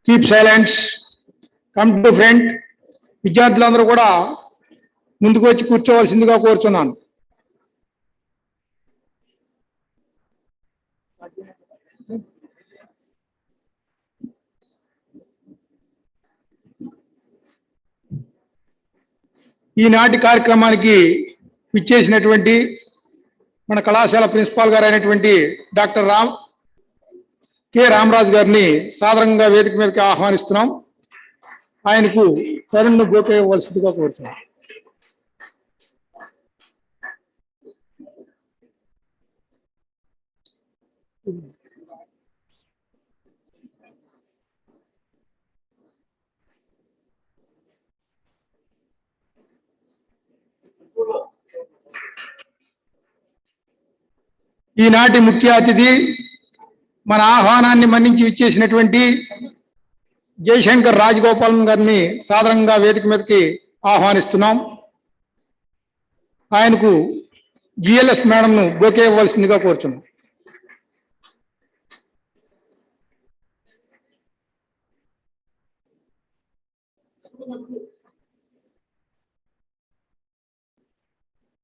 Keep silence. Come to front. విద్యార్థులందరూ కూడా ముందుకు వచ్చి కూర్చోవలసిందిగా కోరుచున్నాను. ఈనాటి కార్యక్రమానికి విచ్చేసినటువంటి మన కళాశాల ప్రిన్సిపాల్ గారు అయినటువంటి డాక్టర్ కె రామరాజు గారిని సాదరంగా వేదిక మీదకి ఆహ్వానిస్తున్నాం. ఆయనకు తరుణ్ బొకే ఇవ్వాల్సిందిగా కోరుతున్నాం. ఈనాటి ముఖ్య అతిథి మన ఆహ్వానాన్ని మన్నించి విచ్చేసినటువంటి జయశంకర్ రాజగోపాలం గారిని సాదరంగా వేదిక మీదకి ఆహ్వానిస్తున్నాం. ఆయనకు జిఎల్ఎస్ మేడంను బొకే ఇవ్వాల్సిందిగా కోరుచున్నాం.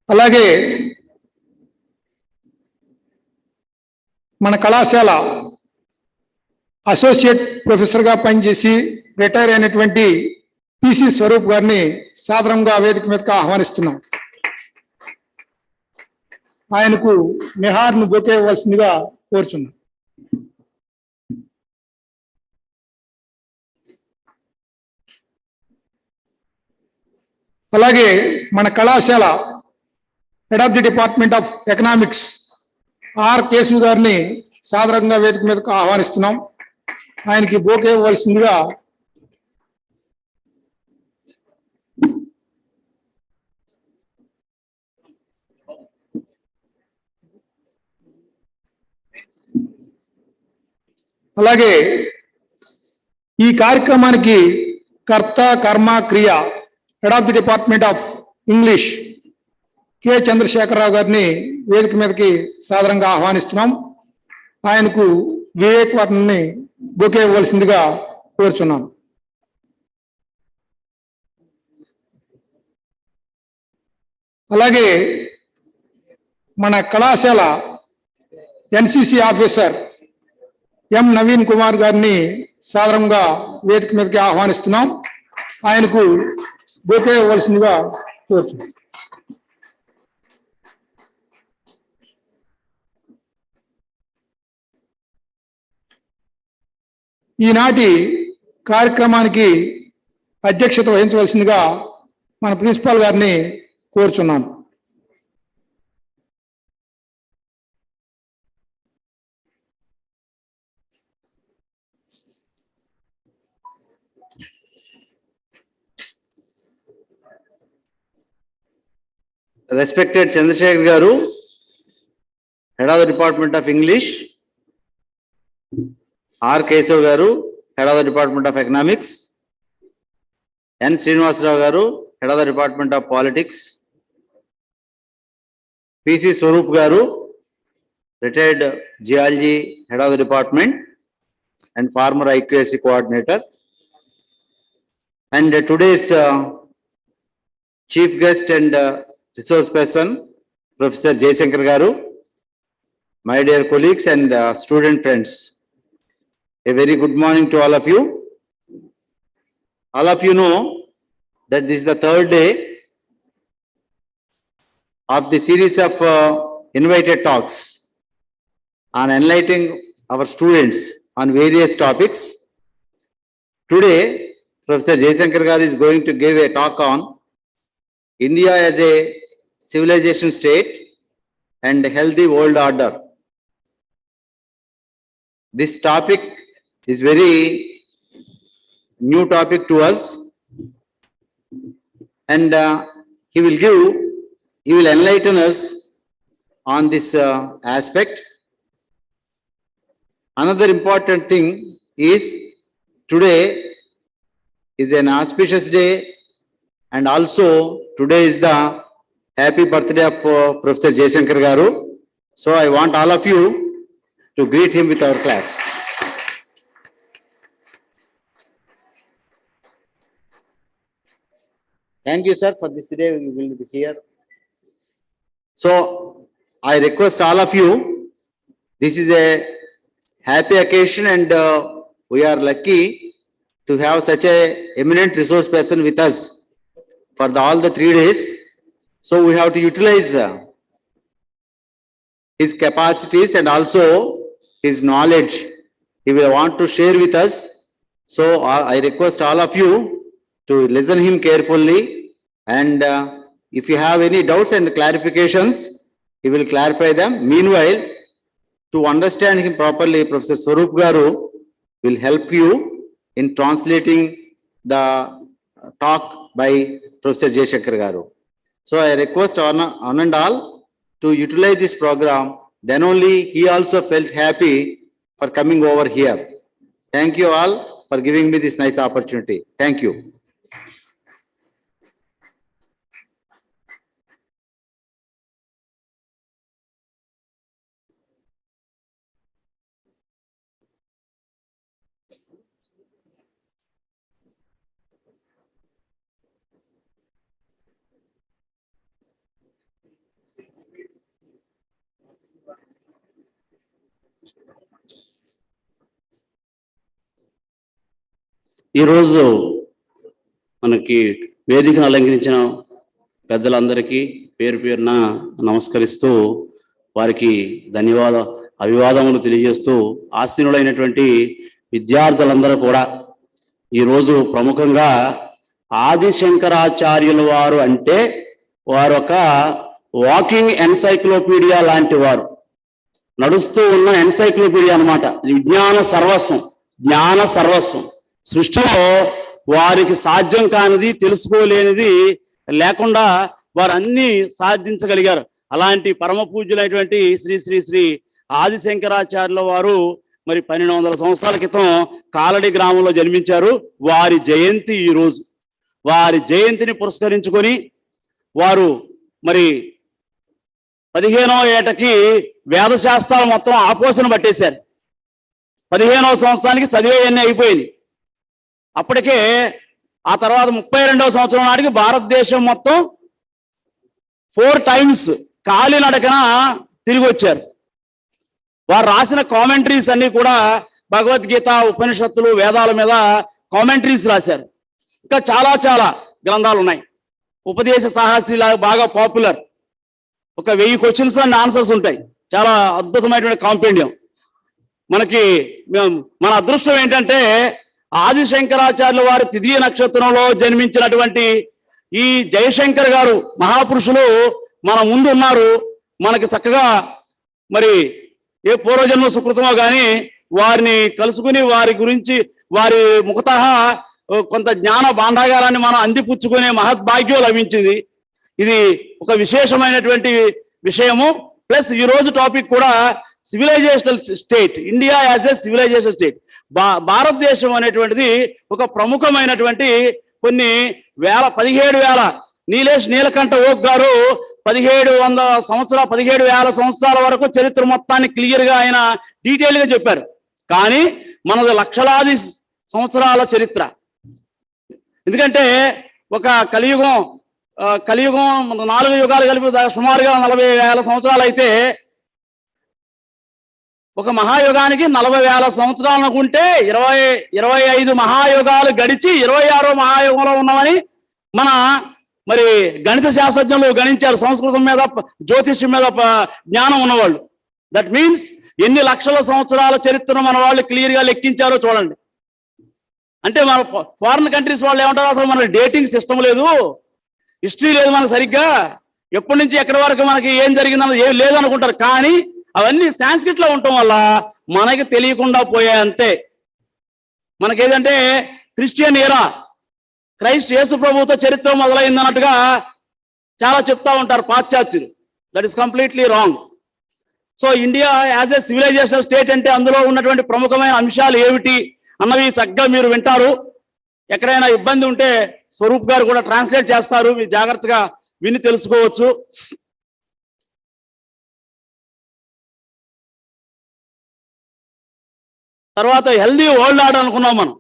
అలాగే మన కళాశాల అసోసియేట్ ప్రొఫెసర్గా పనిచేసి రిటైర్ అయినటువంటి పిసి స్వరూప్ గారిని సాదరంగా వేదిక మీదకి ఆహ్వానిస్తున్నాం. ఆయనకు నిహార్ను బొకే ఇవ్వాల్సిందిగా కోరుచున్నాం. అలాగే మన కళాశాల head of the department of economics or Keshav గారిని సాదరంగా వేదిక మీదకు ఆహ్వానిస్తున్నాం. ఆయనకి బొకే ఇవ్వాల్సిందిగా అలాగే ఈ కార్యక్రమానికి కర్త కర్మ క్రియ head of the department of English K Chandrasekhara Rao గారిని వేదిక మీదకి సాదరంగా ఆహ్వానిస్తున్నాం. ఆయనకు వివేక్ వర్ణని బొకే ఇవ్వాల్సిందిగా కోరుచున్నాను. అలాగే మన కళాశాల NCC officer M Naveen Kumar గారిని సాదరంగా వేదిక మీదకి ఆహ్వానిస్తున్నాం. ఆయనకు బొకే ఇవ్వాల్సిందిగా కోరుచున్నాం. ఈనాటి కార్యక్రమానికి అధ్యక్షత వహించవలసిందిగా మన ప్రిన్సిపాల్ గారిని కోరుచున్నాను. Respected Chandrasekhar Garu, Head of the Department of English, R. Kesav Garu, Head of the Department of Economics, N. Srinivasarao Garu, Head of the Department of Politics, PC Swaroop Garu, retired Geology Head of the Department and former IQAC Coordinator, and today's Chief Guest and resource person, Professor Jayashankar Garu, my dear colleagues and student friends. A very good morning to all of you. All of you know that this is the third day of the series of invited talks on enlightening our students on various topics. today Professor Jayashankar garu is going to give a talk on India as a civilization state and healthy world order. This topic is very new topic to us, and he will enlighten us on this aspect. Another important thing is today is an auspicious day, and also today is the happy birthday of Professor Jayashankar garu. So I want all of you to greet him with our claps. Thank you, sir, for this day we will be here. So I request all of you, this is a happy occasion, and we are lucky to have such a eminent resource person with us for all the 3 days. So we have to utilize his capacities and also his knowledge he will want to share with us. So I request all of you to listen him carefully, and if you have any doubts and clarifications, he will clarify them. Meanwhile, to understand him properly, Professor Swarup garu will help you in translating the talk by Professor Jayashankar garu. So I request one and all to utilize this program. Then only he also felt happy for coming over here. Thank you all for giving me this nice opportunity. Thank you. ఈరోజు మనకి వేదికను అలంకరించిన పెద్దలందరికీ పేరు పేరున నమస్కరిస్తూ వారికి అభివాదములు తెలియజేస్తూ ఆసీనులైనటువంటి విద్యార్థులందరూ కూడా ఈరోజు ప్రముఖంగా ఆదిశంకరాచార్యుల వారు అంటే వారు ఒక వాకింగ్ ఎన్సైక్లోపీడియా లాంటి వారు, నడుస్తూ ఉన్న ఎన్సైక్లోపీడియా అన్నమాట. జ్ఞాన సర్వస్వం సృష్టిలో వారికి సాధ్యం కానిది, తెలుసుకోలేనిది లేకుండా వారు అన్ని సాధించగలిగారు. అలాంటి పరమ పూజ్యులైనటువంటి శ్రీ శ్రీ శ్రీ ఆదిశంకరాచార్యుల వారు మరి 1200 సంవత్సరాల క్రితం కాలడి గ్రామంలో జన్మించారు. వారి జయంతి ఈరోజు. వారి జయంతిని పురస్కరించుకొని వారు మరి 15వ ఏటకి వేదశాస్త్రాలు మొత్తం ఆపోసన పట్టేశారు. 15వ సంవత్సరానికి చదివేయన్నీ అయిపోయింది. అప్పటికే ఆ తర్వాత 32వ సంవత్సరం నాటికి భారతదేశం మొత్తం 4 టైమ్స్ కాలినడకన తిరిగి వచ్చారు. వారు రాసిన కామెంటరీస్ అన్ని కూడా భగవద్గీత, ఉపనిషత్తులు, వేదాల మీద కామెంటరీస్ రాశారు. ఇంకా చాలా గ్రంథాలు ఉన్నాయి. ఉపదేశ సాహస్రి లాగా బాగా పాపులర్. ఒక 1000 క్వశ్చన్స్ అండ్ ఆన్సర్స్ ఉంటాయి. చాలా అద్భుతమైనటువంటి కాంపెండియం. మన అదృష్టం ఏంటంటే ఆదిశంకరాచార్యుల వారి తిథి నక్షత్రంలో జన్మించినటువంటి ఈ జయశంకర్ గారు మహాపురుషులు మన ముందు ఉన్నారు. మనకి చక్కగా మరి ఏ పూర్వజన్మ సుకృతమో కానీ వారిని కలుసుకుని వారి గురించి వారి ముఖతః కొంత జ్ఞాన భాండాగారాన్ని మనం అందిపుచ్చుకునే మహద్భాగ్యం లభించింది. ఇది ఒక విశేషమైనటువంటి విషయము. ప్లస్ ఈ రోజు టాపిక్ కూడా civilisational state, India as a civilisation state. భారతదేశం అనేటువంటిది ఒక ప్రముఖమైనటువంటి కొన్ని 17,000 నీలకంఠ ఓక్ గారు 17,000 సంవత్సరాల వరకు చరిత్ర మొత్తాన్ని క్లియర్ గా ఆయన డీటెయిల్ గా చెప్పారు. కానీ మనది లక్షలాది సంవత్సరాల చరిత్ర. ఎందుకంటే ఒక కలియుగం 4 యుగాలు కలిపి సుమారుగా 40,000 సంవత్సరాలు అయితే ఒక మహాయుగానికి 40,000 సంవత్సరాలు అనుకుంటే 25 మహాయుగాలు గడిచి 26వ మహాయుగంలో ఉన్నామని మన మరి గణిత శాస్త్రజ్ఞులు గణించారు. సంస్కృతం మీద, జ్యోతిష్యం మీద జ్ఞానం ఉన్నవాళ్ళు. దట్ మీన్స్ ఎన్ని లక్షల సంవత్సరాల చరిత్రను మన వాళ్ళు క్లియర్ గా లెక్కించారో చూడండి. అంటే మన ఫారిన్ కంట్రీస్ వాళ్ళు ఏమంటారు, అసలు మనకి డేటింగ్ సిస్టమ్ లేదు, హిస్టరీ లేదు మనకు సరిగ్గా, ఎప్పటి నుంచి ఎక్కడి వరకు మనకి ఏం జరిగిందన్నది ఏం లేదు అనుకుంటారు. కానీ అవన్నీ సాంస్క్రిట్ లో ఉండటం వల్ల మనకి తెలియకుండా పోయాయి అంతే. మనకేదంటే క్రిస్టియన్ ఎరా, క్రైస్ట్ యేసు ప్రభువుతో చరిత్ర మొదలైంది అన్నట్టుగా చాలా చెప్తా ఉంటారు పాశ్చాత్యులు. That is completely wrong. So India as a civilisation state అంటే అందులో ఉన్నటువంటి ప్రముఖమైన అంశాలు ఏమిటి అన్నవి చక్కగా మీరు వింటారు. ఎక్కడైనా ఇబ్బంది ఉంటే స్వరూప్ గారు కూడా ట్రాన్స్లేట్ చేస్తారు, మీరు జాగ్రత్తగా విని తెలుసుకోవచ్చు. తర్వాత హెల్దీ వరల్డ్ ఆర్డర్ అనుకున్నాం మనం.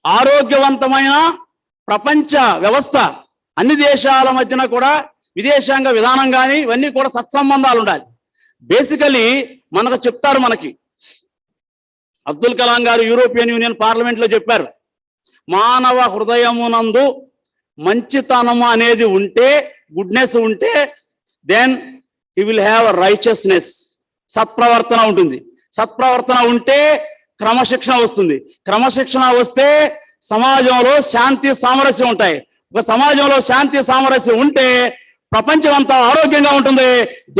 ఆరోగ్యవంతమైన ప్రపంచ వ్యవస్థ, అన్ని దేశాల మధ్యన కూడా విదేశాంగ విధానం కానీ ఇవన్నీ కూడా సత్సంబంధాలు ఉండాలి. బేసికలీ మనకు చెప్తారు, మనకి అబ్దుల్ కలాం గారు యూరోపియన్ యూనియన్ పార్లమెంట్లో చెప్పారు, మానవ హృదయమునందు మంచితనం అనేది ఉంటే, గుడ్నెస్ ఉంటే, then he will have righteousness, సత్ప్రవర్తన ఉంటుంది. సత్ప్రవర్తన ఉంటే క్రమశిక్షణ వస్తుంది. క్రమశిక్షణ వస్తే సమాజంలో శాంతి సామరస్యం ఉంటాయి. ఒక సమాజంలో శాంతి సామరస్యం ఉంటే ప్రపంచం అంతా ఆరోగ్యంగా ఉంటుంది.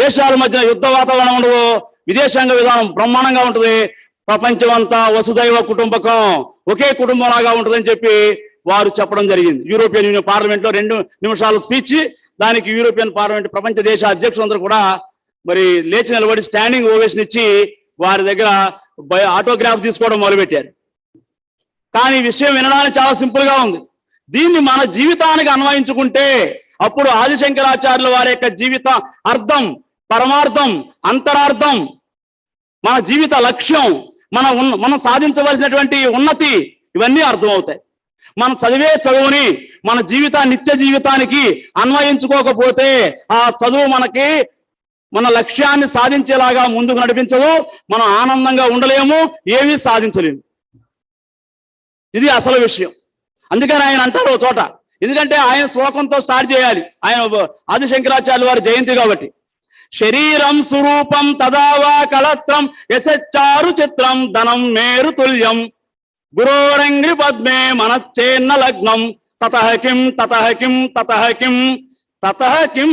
దేశాల మధ్య యుద్ధ వాతావరణం ఉండదు. విదేశాంగ విధానం బ్రహ్మాండంగా ఉంటుంది. ప్రపంచం అంతా వసుదైవ కుటుంబకం, ఒకే కుటుంబంలాగా ఉంటుందని చెప్పి వారు చెప్పడం జరిగింది. యూరోపియన్ యూనియన్ పార్లమెంట్ లో 2 నిమిషాల స్పీచ్. దానికి యూరోపియన్ పార్లమెంట్ ప్రపంచ దేశ అధ్యక్షులందరూ కూడా మరి లేచి నిలబడి స్టాండింగ్ ఓవేషన్ ఇచ్చి వారి దగ్గర ఆటోగ్రాఫ్ తీసుకోవడం మొదలుపెట్టారు. కానీ విషయం వినడానికి చాలా సింపుల్ గా ఉంది. దీన్ని మన జీవితానికి అన్వయించుకుంటే అప్పుడు ఆదిశంకరాచార్యుల వారి యొక్క జీవిత అర్థం, పరమార్థం, అంతరార్థం, మన జీవిత లక్ష్యం, మనం సాధించవలసినటువంటి ఉన్నతి, ఇవన్నీ అర్థమవుతాయి. మనం చదివే చదువుని మన నిత్య జీవితానికి అన్వయించుకోకపోతే ఆ చదువు మనకి మన లక్ష్యాన్ని సాధించేలాగా ముందుకు నడిపించదు. మనం ఆనందంగా ఉండలేము, ఏమీ సాధించలేము. ఇది అసలు విషయం. అందుకని ఆయన అంటారు చోట, ఎందుకంటే ఆయన శ్లోకంతో స్టార్ట్ చేయాలి. ఆయన ఆదిశంకరాచార్యుల వారి జయంతి కాబట్టి, శరీరం స్వరూపం తదావా కళత్రం యశారు చిత్రం ధనం మేరు తుల్యం గురోరంగ్రి పద్మే మనచ్చేన్న లగ్నం తతః కిం తతః కిం తతః కిం తతః కిం.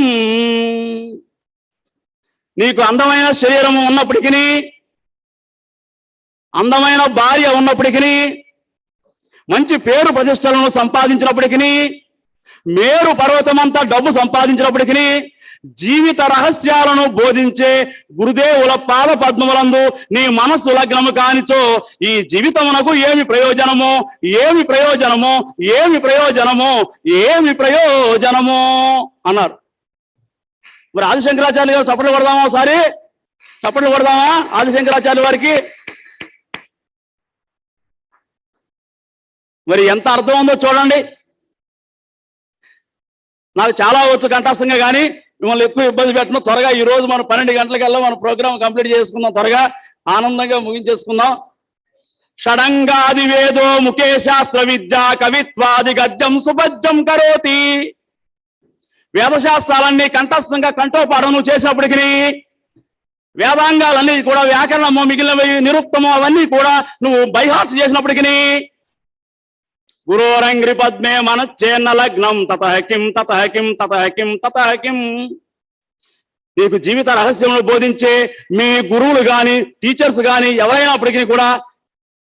నీకు అందమైన శరీరము ఉన్నప్పటికీ, అందమైన భార్య ఉన్నప్పటికీ, మంచి పేరు ప్రతిష్టలను సంపాదించినప్పటికీ, మేరు పర్వతమంతా డబ్బు సంపాదించినప్పటికీ, జీవిత రహస్యాలను బోధించే గురుదేవుల పాద పద్మములందు నీ మనస్సు లగ్నము కానిచో ఈ జీవితమునకు ఏమి ప్రయోజనము, ఏమి ప్రయోజనము, ఏమి ప్రయోజనము, ఏమి ప్రయోజనము అన్నారు. మరి ఆదిశంకరాచార్య గారు చప్పట్లు కొడదామా? ఒకసారి చప్పట్లు కొడదామా ఆదిశంకరాచార్య వారికి? మరి ఎంత అర్థం ఉందో చూడండి. నాకు చాలా వచ్చు కంఠస్థంగా, కానీ మిమ్మల్ని ఎక్కువ ఇబ్బంది పెట్టను. త్వరగా ఈ రోజు మనం 12 గంటలకల్లా మన ప్రోగ్రామ్ కంప్లీట్ చేసుకుందాం, త్వరగా ఆనందంగా ముగించేసుకుందాం. షడంగాది వేదో ముఖే శాస్త్ర విద్యా కవిత్వాది గద్యం సుభజ్యం కరోతి. వేదశాస్త్రాలన్నీ కంఠస్థంగా కంఠోపాఠం నువ్వు చేసినప్పటికీ, వేదాంగాలన్నీ కూడా వ్యాకరణము, మిగిలినవి నిరుక్తము, అవన్నీ కూడా నువ్వు బైహార్ట్ చేసినప్పటికీ, గురోరంగ్రి పద్మే మనచ్చేన్న లగ్నం తతః కిం తతః కిం తతః కిం తతః కిం. నీకు జీవిత రహస్యమును బోధించే మీ గురువులు గాని, టీచర్స్ గాని ఎవరైనప్పటికీ కూడా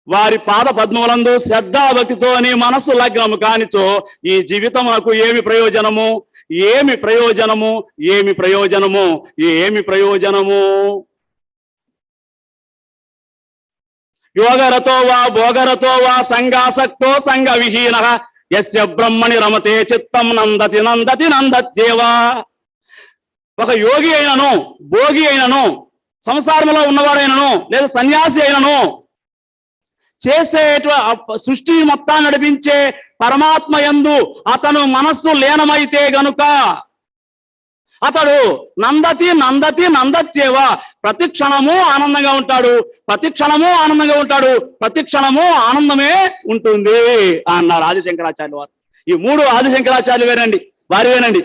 వారి పాద పద్మములందు శ్రద్ధాభక్తితో నీ మనస్సు లగ్నము కానిచో ఈ జీవితమునకు ఏమి ప్రయోజనము, ఏమి ప్రయోజనము, ఏమి ప్రయోజనము, ఏమి ప్రయోజనము. యోగరతో వా భోగరతో వా సంగాసక్తో సంగ విహీన యస్య బ్రహ్మణి రమతే చిత్తం నందతి నందతి నందత్యేవా. ఒక యోగి అయినను, భోగి అయినను, సంసారంలో ఉన్నవాడైనను, లేదా సన్యాసి అయినను, చేసే సృష్టి మొత్తాన్ని నడిపించే పరమాత్మ యందు అతను మనస్సు లీనమైతే గనుక అతడు నందతి నందతి నందత్యేవ, ప్రతి క్షణము ఆనందంగా ఉంటాడు, ప్రతి క్షణము ఆనందంగా ఉంటాడు, ప్రతి క్షణము ఆనందమే ఉంటుంది అన్నారు ఆదిశంకరాచార్యులు వారు. ఈ 3 ఆదిశంకరాచార్యులు వారివేనండి.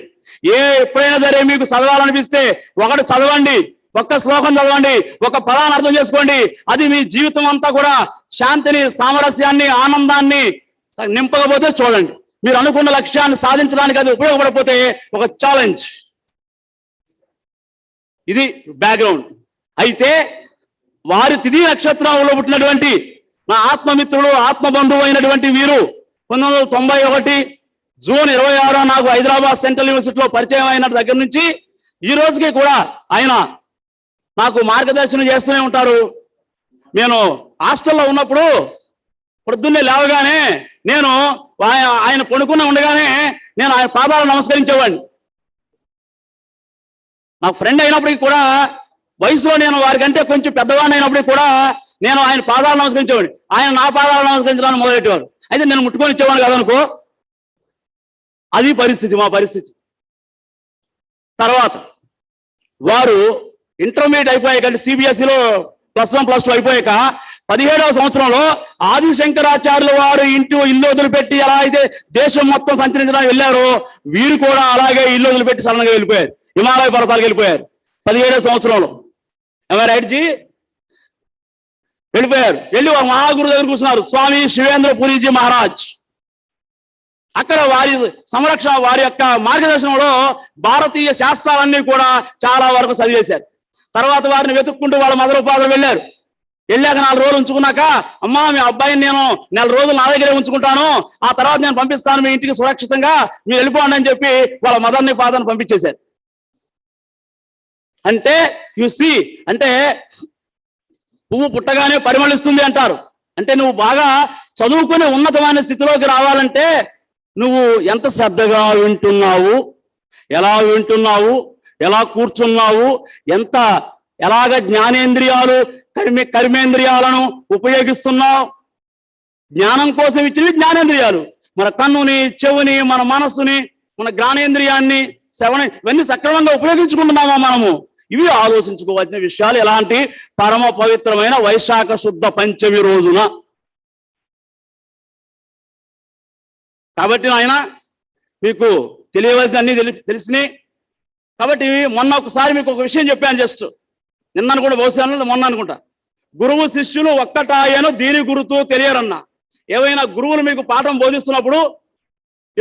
ఎప్పుడైనా సరే మీకు చదవాలనిపిస్తే ఒకటి చదవండి, ఒక్క శ్లోకం చదవండి, ఒక పదాన్ని అర్థం చేసుకోండి. అది మీ జీవితం అంతా కూడా శాంతిని, సామరస్యాన్ని, ఆనందాన్ని నింపకపోతే చూడండి, మీరు అనుకున్న లక్ష్యాన్ని సాధించడానికి అది ఉపయోగపడకపోతే ఒక ఛాలెంజ్. ఇది బ్యాక్గ్రౌండ్. అయితే వారి తిథి నక్షత్రంలో పుట్టినటువంటి నా ఆత్మమిత్రుడు ఆత్మబంధువు అయినటువంటి వీరు 1991 జూన్ 26 నాకు హైదరాబాద్ సెంట్రల్ యూనివర్సిటీలో పరిచయం అయిన దగ్గర నుంచి ఈ రోజుకి కూడా ఆయన నాకు మార్గదర్శనం చేస్తూనే ఉంటారు. నేను హాస్టల్లో ఉన్నప్పుడు పొద్దున్నే లేవగానే నేను ఆయన పడుకుని ఉండగానే నేను ఆయన పాదాలు నమస్కరించేవాడిని. నాకు ఫ్రెండ్ అయినప్పటికీ కూడా, వయసులో నేను వారికంటే కొంచెం పెద్దవాడిని అయినప్పటికీ కూడా నేను ఆయన పాదాలు నమస్కరించేవాడిని. ఆయన నా పాదాలు నమస్కరించడానికి మొదలెట్టేవాడు. అయితే నేను ముట్టుకొని ఇచ్చేవాడిని కదనుకో. అది పరిస్థితి, మా పరిస్థితి. తర్వాత వారు ఇంటర్మీడియట్ అయిపోయాక సిబిఎస్ఈలో +1 +2 అయిపోయాక 17వ సంవత్సరంలో ఆదిశంకరాచార్యుల వారు ఇల్లు వదిలిపెట్టి ఎలా అయితే దేశం మొత్తం సంచరించడానికి వెళ్ళారో వీరు కూడా అలాగే ఇల్లు వదిలిపెట్టి సడన్గా వెళ్ళిపోయారు, హిమాలయ పర్వతాలకు వెళ్ళిపోయారు 17వ సంవత్సరంలో. రైట్ జీ? వెళ్ళిపోయారు. వెళ్ళి ఒక మహాగురు దగ్గర కూర్చున్నారు, స్వామి శివేంద్ర పురీజీ మహారాజ్. అక్కడ వారి సంరక్షణ, వారి యొక్క మార్గదర్శనంలో భారతీయ శాస్త్రాలన్నీ కూడా చాలా వరకు చదివేశారు. తర్వాత వారిని వెతుక్కుంటూ వాళ్ళ మదర్ ఫాదర్ వెళ్ళారు. వెళ్ళాక 4 రోజులు ఉంచుకున్నాక, అమ్మా మీ అబ్బాయిని నేను 4 రోజులు నా దగ్గరే ఉంచుకుంటాను, ఆ తర్వాత నేను పంపిస్తాను మీ ఇంటికి సురక్షితంగా, మీరు వెళ్ళిపోండి అని చెప్పి వాళ్ళ మదర్ని ఫాదర్ని పంపించేశారు. అంటే యు సీ, అంటే పువ్వు పుట్టగానే పరిమళిస్తుంది అంటారు. అంటే నువ్వు బాగా చదువుకుని ఉన్నతమైన స్థితిలోకి రావాలంటే నువ్వు ఎంత శ్రద్ధగా వింటున్నావు, ఎలా కూర్చున్నావు, ఎలాగ జ్ఞానేంద్రియాలు కర్మేంద్రియాలను ఉపయోగిస్తున్నావు. జ్ఞానం కోసం ఇచ్చినవి జ్ఞానేంద్రియాలు. మన కన్నుని, చెవుని, మన మనస్సుని, మన జ్ఞానేంద్రియాన్ని, ఇవన్నీ సక్రమంగా ఉపయోగించుకుంటున్నామా మనము? ఇవి ఆలోచించుకోవాల్సిన విషయాలు. ఎలాంటి పరమ పవిత్రమైన వైశాఖ శుద్ధ పంచమి రోజున. కాబట్టి ఆయన మీకు తెలియవలసిన అన్ని తెలిసినాయి. కాబట్టి మొన్న ఒకసారి మీకు ఒక విషయం చెప్పాను, జస్ట్ నిన్న కూడా బహుశా మొన్న అనుకుంటా. గురువు శిష్యులు ఒక్కటాయను దీని గురుతూ తెలియరన్నా. ఏవైనా గురువులు మీకు పాఠం బోధిస్తున్నప్పుడు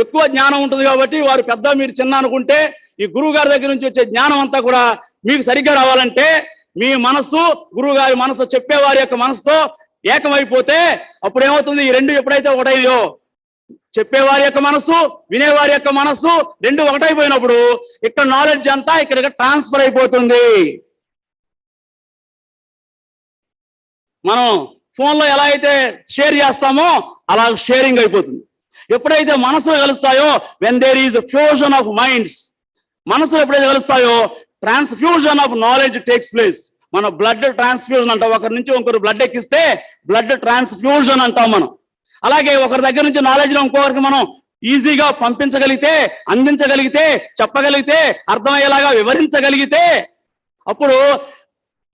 ఎక్కువ జ్ఞానం ఉంటుంది కాబట్టి వారు పెద్ద, మీరు చిన్న అనుకుంటే ఈ గురువు గారి దగ్గర నుంచి వచ్చే జ్ఞానం అంతా కూడా మీకు సరిగ్గా రావాలంటే మీ మనస్సు గురువు గారి మనసు, చెప్పేవారి యొక్క మనసుతో ఏకమైపోతే అప్పుడు ఏమవుతుంది? ఈ రెండు ఎప్పుడైతే ఒకటైందో, చెప్పేవారి యొక్క మనస్సు, వినేవారి యొక్క మనస్సు రెండు ఒకటైపోయినప్పుడు ఇక్కడ నాలెడ్జ్ అంతా ఇక్కడ ట్రాన్స్ఫర్ అయిపోతుంది. మనం ఫోన్లో ఎలా అయితే షేర్ చేస్తామో అలా షేరింగ్ అయిపోతుంది. ఎప్పుడైతే మనసులు కలుస్తాయో, when there is fusion of minds, మనసులు ఎప్పుడైతే కలుస్తాయో transfusion of knowledge takes place. మన బ్లడ్ ట్రాన్స్ఫ్యూజన్ అంటాం. ఒకరి నుంచి ఒకరు బ్లడ్ ఎక్కిస్తే బ్లడ్ ట్రాన్స్ఫ్యూజన్ అంటాం మనం. అలాగే ఒకరి దగ్గర నుంచి నాలెడ్జ్ ఇంకొకరికి మనం ఈజీగా పంపించగలిగితే, అందించగలిగితే, చెప్పగలిగితే, అర్థమయ్యేలాగా వివరించగలిగితే అప్పుడు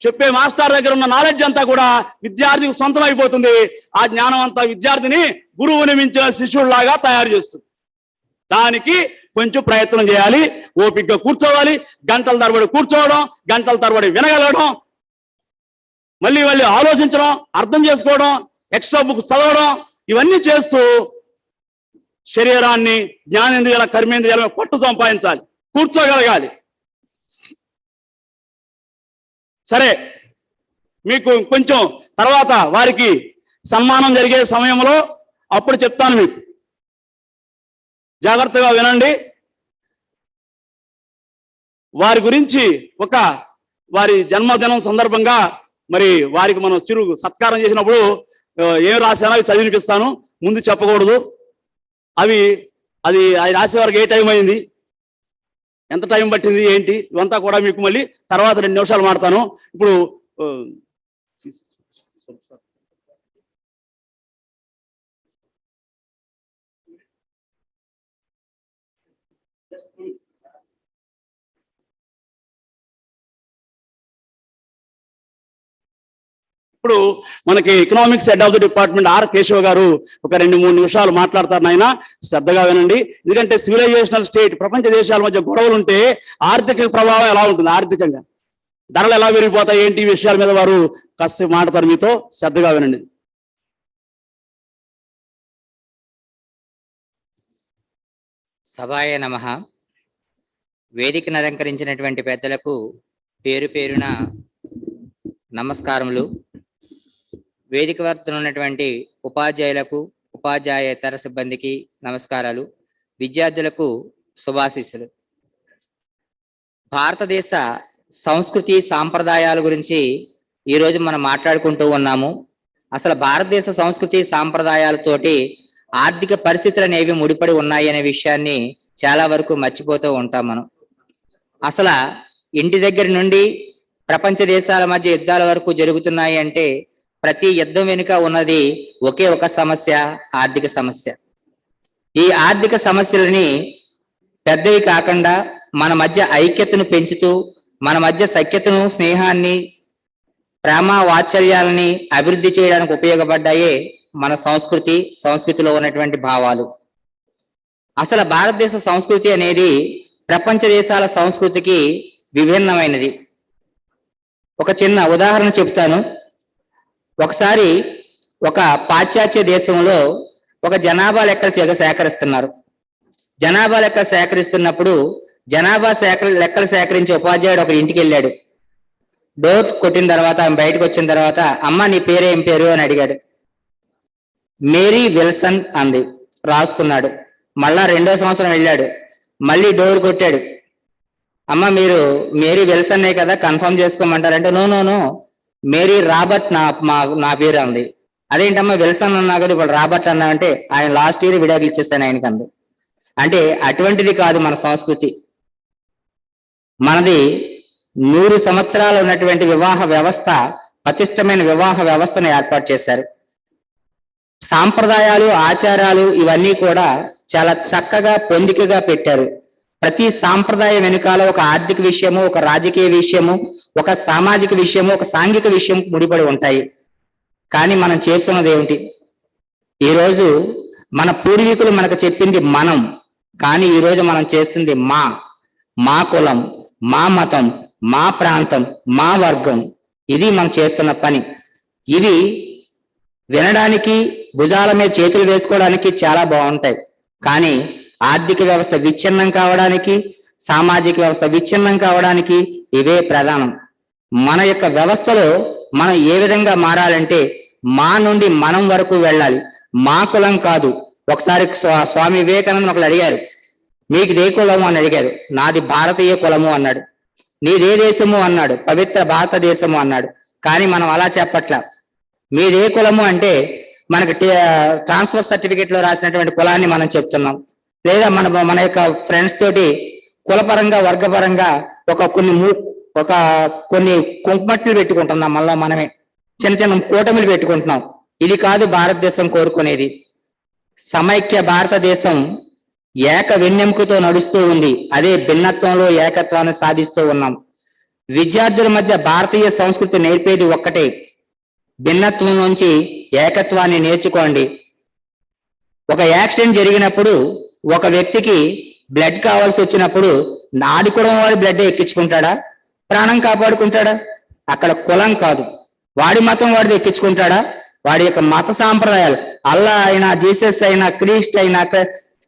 చెప్పే మాస్టర్ దగ్గర ఉన్న నాలెడ్జ్ అంతా కూడా విద్యార్థికి సొంతం అయిపోతుంది. ఆ జ్ఞానం అంతా విద్యార్థిని గురువుని మించిన శిష్యుడిలాగా తయారు చేస్తుంది. దానికి కొంచెం ప్రయత్నం చేయాలి, ఓపికగా కూర్చోవాలి, గంటల తరబడి కూర్చోవడం, గంటల తరబడి వినగలగడం, మళ్ళీ ఆలోచించడం, అర్థం చేసుకోవడం, ఎక్స్ట్రా బుక్ చదవడం, ఇవన్నీ చేస్తూ శరీరాన్ని, జ్ఞానేంద్రియాల, కర్మేంద్రియాల పట్టు సంపాదించాలి, కూర్చోగలగాలి. సరే, మీకు కొంచెం తర్వాత వారికి సన్మానం జరిగే సమయంలో అప్పుడు చెప్తాను. మీకు జాగ్రత్తగా వినండి. వారి గురించి వారి జన్మదినం సందర్భంగా మరి వారికి మనం చిరు సత్కారం చేసినప్పుడు ఏం రాశానో అవి చదివినిపిస్తాను. ముందు చెప్పకూడదు. అది రాసే వారికి ఏ టైం అయింది, ఎంత టైం పట్టింది, ఏంటి, ఇవంతా కూడా మీకు మళ్ళీ తర్వాత 2 నిమిషాలు మాడతాను. ఇప్పుడు మనకి economics head of the department R Keshav గారు ఒక 2-3 నిమిషాలు మాట్లాడతారు. నాయన శ్రద్ధగా వినండి. ఎందుకంటే సివిలైజేషనల్ స్టేట్, ప్రపంచ దేశాల మధ్య గొడవలు ఉంటే ఆర్థిక ప్రభావం ఎలా ఉంటుంది, ఆర్థికంగా ధరలు ఎలా పెరిగిపోతాయి, ఏంటి విషయాల మీద వారు కాస్త మాట్లాడతారు. మీతో శ్రద్ధగా వినండి. సభాయ నమః. వేదికను అలంకరించినటువంటి పెద్దలకు పేరు పేరున నమస్కారములు. వేదిక వద్ద ఉన్నటువంటి ఉపాధ్యాయులకు, ఉపాధ్యాయేతర సిబ్బందికి నమస్కారాలు. విద్యార్థులకు శుభాశీస్సులు. భారతదేశ సంస్కృతి సాంప్రదాయాల గురించి ఈరోజు మనం మాట్లాడుకుంటూ ఉన్నాము. అసలు భారతదేశ సంస్కృతి సాంప్రదాయాలతోటి ఆర్థిక పరిస్థితులు అనేవి ముడిపడి ఉన్నాయి అనే విషయాన్ని చాలా వరకు మర్చిపోతూ ఉంటాం మనం. అసలు ఇంటి దగ్గర నుండి ప్రపంచ దేశాల మధ్య యుద్ధాల వరకు జరుగుతున్నాయి అంటే ప్రతి యుద్ధం వెనుక ఉన్నది ఒకే ఒక సమస్య, ఆర్థిక సమస్య. ఈ ఆర్థిక సమస్యలని పెద్దవి కాకుండా మన మధ్య ఐక్యతను పెంచుతూ, మన మధ్య సఖ్యతను, స్నేహాన్ని, ప్రేమ వాత్సల్యాలని అభివృద్ధి చేయడానికి ఉపయోగపడ్డాయే మన సంస్కృతిలో ఉన్నటువంటి భావాలు. అసలు భారతదేశ సంస్కృతి అనేది ప్రపంచ దేశాల సంస్కృతికి విభిన్నమైనది. ఒక చిన్న ఉదాహరణ చెప్తాను. ఒకసారి ఒక పాశ్చాత్య దేశంలో ఒక జనాభా లెక్కలు సేకరిస్తున్నారు. జనాభా లెక్కలు సేకరిస్తున్నప్పుడు లెక్కలు సేకరించే ఉపాధ్యాయుడు ఒక ఇంటికి వెళ్ళాడు. డోర్ కొట్టిన తర్వాత ఆమె బయటకు వచ్చిన తర్వాత, అమ్మ నీ పేరేం పేరు అని అడిగాడు. మేరీ విల్సన్ అంది. రాసుకున్నాడు. మళ్ళా 2వ సంవత్సరం వెళ్ళాడు. మళ్ళీ డోర్ కొట్టాడు. అమ్మ మీరు మేరీ విల్సన్నే కదా, కన్ఫర్మ్ చేసుకోమంటారంటే, నో మేరీ రాబర్ట్ నా పేరు అంది. అదేంటమ్మా విల్సన్ అన్నా కదా ఇప్పుడు రాబర్ట్ అన్నా అంటే, ఆయన లాస్ట్ ఇయర్ విడాకులు ఇచ్చేస్తాను ఆయనకి అంది. అంటే అటువంటిది కాదు మన సంస్కృతి. మనది 100 సంవత్సరాలు ఉన్నటువంటి వివాహ వ్యవస్థ, పటిష్టమైన వివాహ వ్యవస్థను ఏర్పాటు చేశారు. సాంప్రదాయాలు, ఆచారాలు ఇవన్నీ కూడా చాలా చక్కగా పొందికగా పెట్టారు. ప్రతి సాంప్రదాయం వెనుకాల ఒక ఆర్థిక విషయము, ఒక రాజకీయ విషయము, ఒక సామాజిక విషయము, ఒక సాంఘిక విషయం ముడిపడి ఉంటాయి. కానీ మనం చేస్తున్నది ఏమిటి? ఈరోజు మన పూర్వీకులు మనకు చెప్పింది మనం, కానీ ఈరోజు మనం చేస్తుంది మా కులం, మా మతం, మా ప్రాంతం, మా వర్గం. ఇది మనం చేస్తున్న పని. ఇవి వినడానికి, భుజాల మీద చేతులు వేసుకోవడానికి చాలా బాగుంటాయి. కానీ ఆర్థిక వ్యవస్థ విచ్ఛిన్నం కావడానికి, సామాజిక వ్యవస్థ విచ్ఛిన్నం కావడానికి ఇవే ప్రధానం. మన యొక్క వ్యవస్థలో మనం ఏ విధంగా మారాలంటే మా నుండి మనం వరకు వెళ్ళాలి. మా కులం కాదు. ఒకసారి స్వామి వివేకానంద ఒకళ్ళు అడిగారు, మీకుదే కులము అని అడిగారు. నాది భారతీయ కులము అన్నాడు. నీదే దేశము అన్నాడు. పవిత్ర భారతదేశము అన్నాడు. కానీ మనం అలా చెప్పట్లా. మీదే కులము అంటే మనకి ట్రాన్స్ఫర్ సర్టిఫికేట్ లో రాసినటువంటి కులాన్ని మనం చెప్తున్నాం. లేదా మన యొక్క ఫ్రెండ్స్ తోటి కులపరంగా, వర్గపరంగా కొన్ని కుంకుమట్లు పెట్టుకుంటున్నాం. మళ్ళీ మనమే చిన్న కూటమిలు పెట్టుకుంటున్నాం. ఇది కాదు భారతదేశం కోరుకునేది. సమైక్య భారతదేశం ఏక వెన్నెముకతో నడుస్తూ ఉంది. అదే భిన్నత్వంలో ఏకత్వాన్ని సాధిస్తూ ఉన్నాం. విద్యార్థుల మధ్య భారతీయ సంస్కృతి నేర్పేది ఒక్కటే, భిన్నత్వం నుంచి ఏకత్వాన్ని నేర్చుకోండి. ఒక యాక్సిడెంట్ జరిగినప్పుడు ఒక వ్యక్తికి బ్లడ్ కావాల్సి వచ్చినప్పుడు నాది కులం వాడి బ్లడ్ ఎక్కించుకుంటాడా? ప్రాణం కాపాడుకుంటాడా? అక్కడ కులం కాదు, వాడి మతం వాడిది ఎక్కించుకుంటాడా? వాడి యొక్క మత సాంప్రదాయాలు, అల్లా అయినా, జీసస్ అయినా,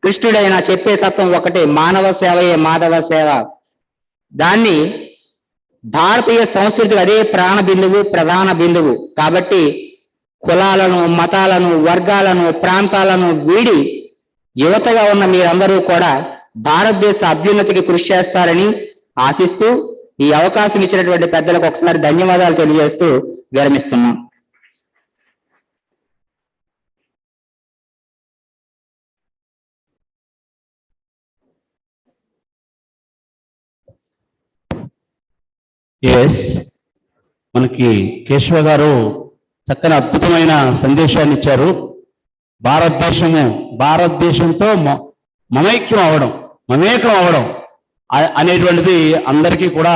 కృష్ణుడైనా చెప్పే తత్వం ఒకటే, మానవ సేవయే మాధవ సేవ. దాన్ని భారతీయ సంస్కృతికి అదే ప్రాణ బిందువు, ప్రధాన బిందువు. కాబట్టి కులాలను, మతాలను, వర్గాలను, ప్రాంతాలను వీడి యువతగా ఉన్న మీరందరూ కూడా భారతదేశ అభ్యున్నతికి కృషి చేస్తారని ఆశిస్తూ ఈ అవకాశం ఇచ్చినటువంటి పెద్దలకు ఒకసారి ధన్యవాదాలు తెలియజేస్తూ విరమిస్తున్నాం. మనకి కేశవ గారు చక్కని అద్భుతమైన సందేశాన్ని ఇచ్చారు. భారతదేశంతో మమేకం అవడం అనేటువంటిది అందరికీ కూడా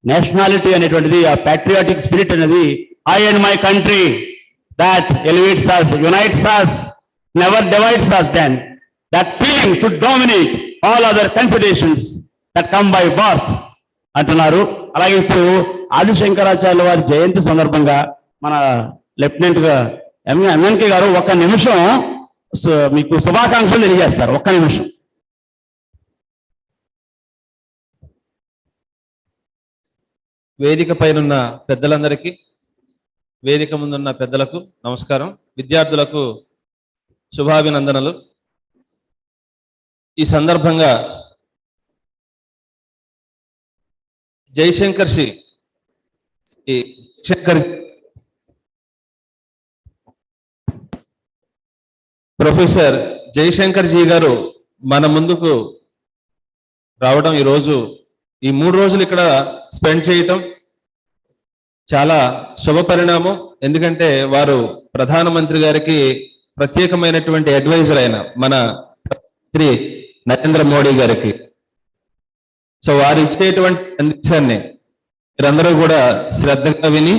నేషనాలిటీ అనేటువంటిది, ఆ ప్యాట్రియాటిక్ స్పిరిట్ అనేది, I and my country that elevates us, unites us, never divides us, then that feeling should dominate all other considerations that come by birth అంటున్నారు. అలాగే ఇప్పుడు ఆదిశంకరాచార్యుల వారి జయంతి సందర్భంగా మన లెఫ్టినెంట్ ఎంఎన్కే గారు 1 నిమిషం మీకు శుభాకాంక్షలు తెలియజేస్తారు. 1 నిమిషం. వేదిక పైనున్న పెద్దలందరికీ, వేదిక ముందున్న పెద్దలకు నమస్కారం. విద్యార్థులకు శుభాభినందనలు. ఈ సందర్భంగా జయశంకర్ ప్రొఫెసర్ జయశంకర్ జీ గారు మన ముందుకు రావడం, ఈరోజు ఈ 3 రోజులు ఇక్కడ స్పెండ్ చేయటం చాలా శుభ పరిణామం. ఎందుకంటే వారు ప్రధానమంత్రి గారికి ప్రత్యేకమైనటువంటి అడ్వైజర్ అయిన మన శ్రీ నరేంద్ర మోడీ గారికి. సో వారు ఇచ్చేటువంటి సందేశాన్ని మీరందరూ కూడా శ్రద్ధగా విని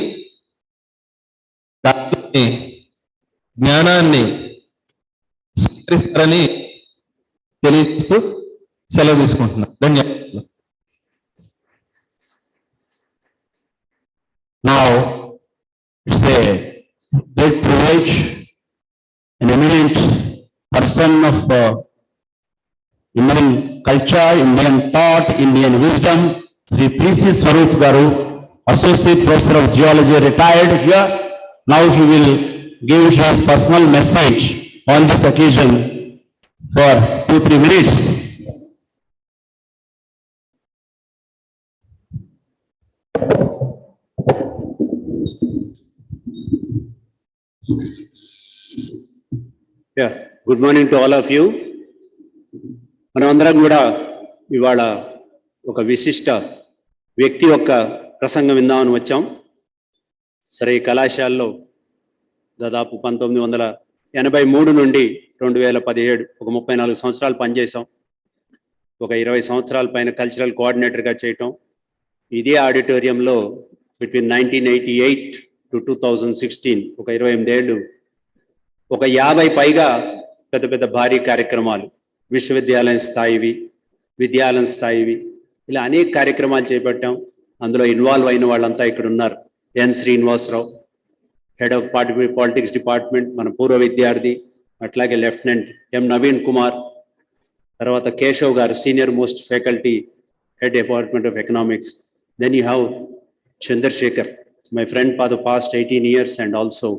జ్ఞానాన్ని స్వీకరిస్తారని తెలియజేస్తూ సెలవు తీసుకుంటున్నాను. ధన్యవాదాలు. Now, it's a great privilege, an eminent person of Indian culture, Indian thought, Indian wisdom, Sri P.C. Swarup Garu, Associate Professor of Geology, retired here. Now he will give his personal message on this occasion for 2-3 minutes. Yeah, good morning to all of you. మనమందరం కూడా ఇవాళ ఒక విశిష్ట వ్యక్తి యొక్క ప్రసంగం విందామని వచ్చాం. సరే, ఈ కళాశాలలో దాదాపు 1983 నుండి 2017 ఒక 34 సంవత్సరాలు పనిచేసాం. ఒక 20 సంవత్సరాల పైన కల్చరల్ కోఆర్డినేటర్గా చేయటం. ఇదే ఆడిటోరియంలో బిట్వీన్ 1988 to 2016 ఒక 28 ఏళ్ళు, ఒక 50 పైగా పెద్ద పెద్ద భారీ కార్యక్రమాలు, విశ్వవిద్యాలయం స్థాయివి, విద్యాలయం స్థాయివి, ఇలా అనేక కార్యక్రమాలు చేపట్టాం. అందులో ఇన్వాల్వ్ అయిన వాళ్ళంతా ఇక్కడ ఉన్నారు. N Srinivasa Rao, head of politics department, మన పూర్వ విద్యార్థి. అట్లాగే లెఫ్టినెంట్ ఎం నవీన్ కుమార్, తర్వాత కేశవ్ గారు, senior most faculty, head department of economics. Then you have Chandrashekar, my friend for the past 18 years and also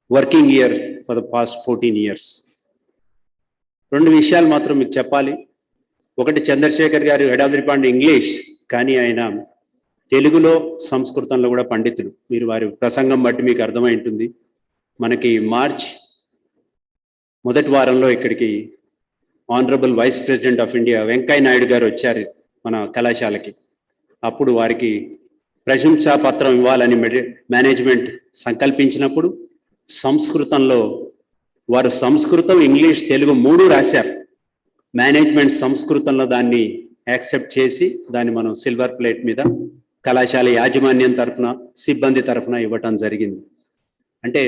working here for the past 14 years. 2 విషయాలు మాత్రం మీకు చెప్పాలి. ఒకటి, చంద్రశేఖర్ గారు head of the department English, కానీ ఆయన తెలుగులో సంస్కృతంలో కూడా పండితులు. మీరు వారి ప్రసంగం బట్టి మీకు అర్థమై ఉంటుంది. మనకి మార్చ్ మొదటి వారంలో ఇక్కడికి honourable vice president of India Venkaiah Naidu గారు వచ్చారు మన కళాశాలకి. అప్పుడు వారికి ప్రశంసా పత్రం ఇవ్వాలని మేనేజ్మెంట్ సంకల్పించినప్పుడు సంస్కృతంలో వారు సంస్కృతం, ఇంగ్లీష్, తెలుగు 3 రాశారు. మేనేజ్మెంట్ సంస్కృతంలో దాన్ని యాక్సెప్ట్ చేసి దాన్ని మనం సిల్వర్ ప్లేట్ మీద కళాశాల యాజమాన్యం తరఫున, సిబ్బంది తరఫున ఇవ్వటం జరిగింది. అంటే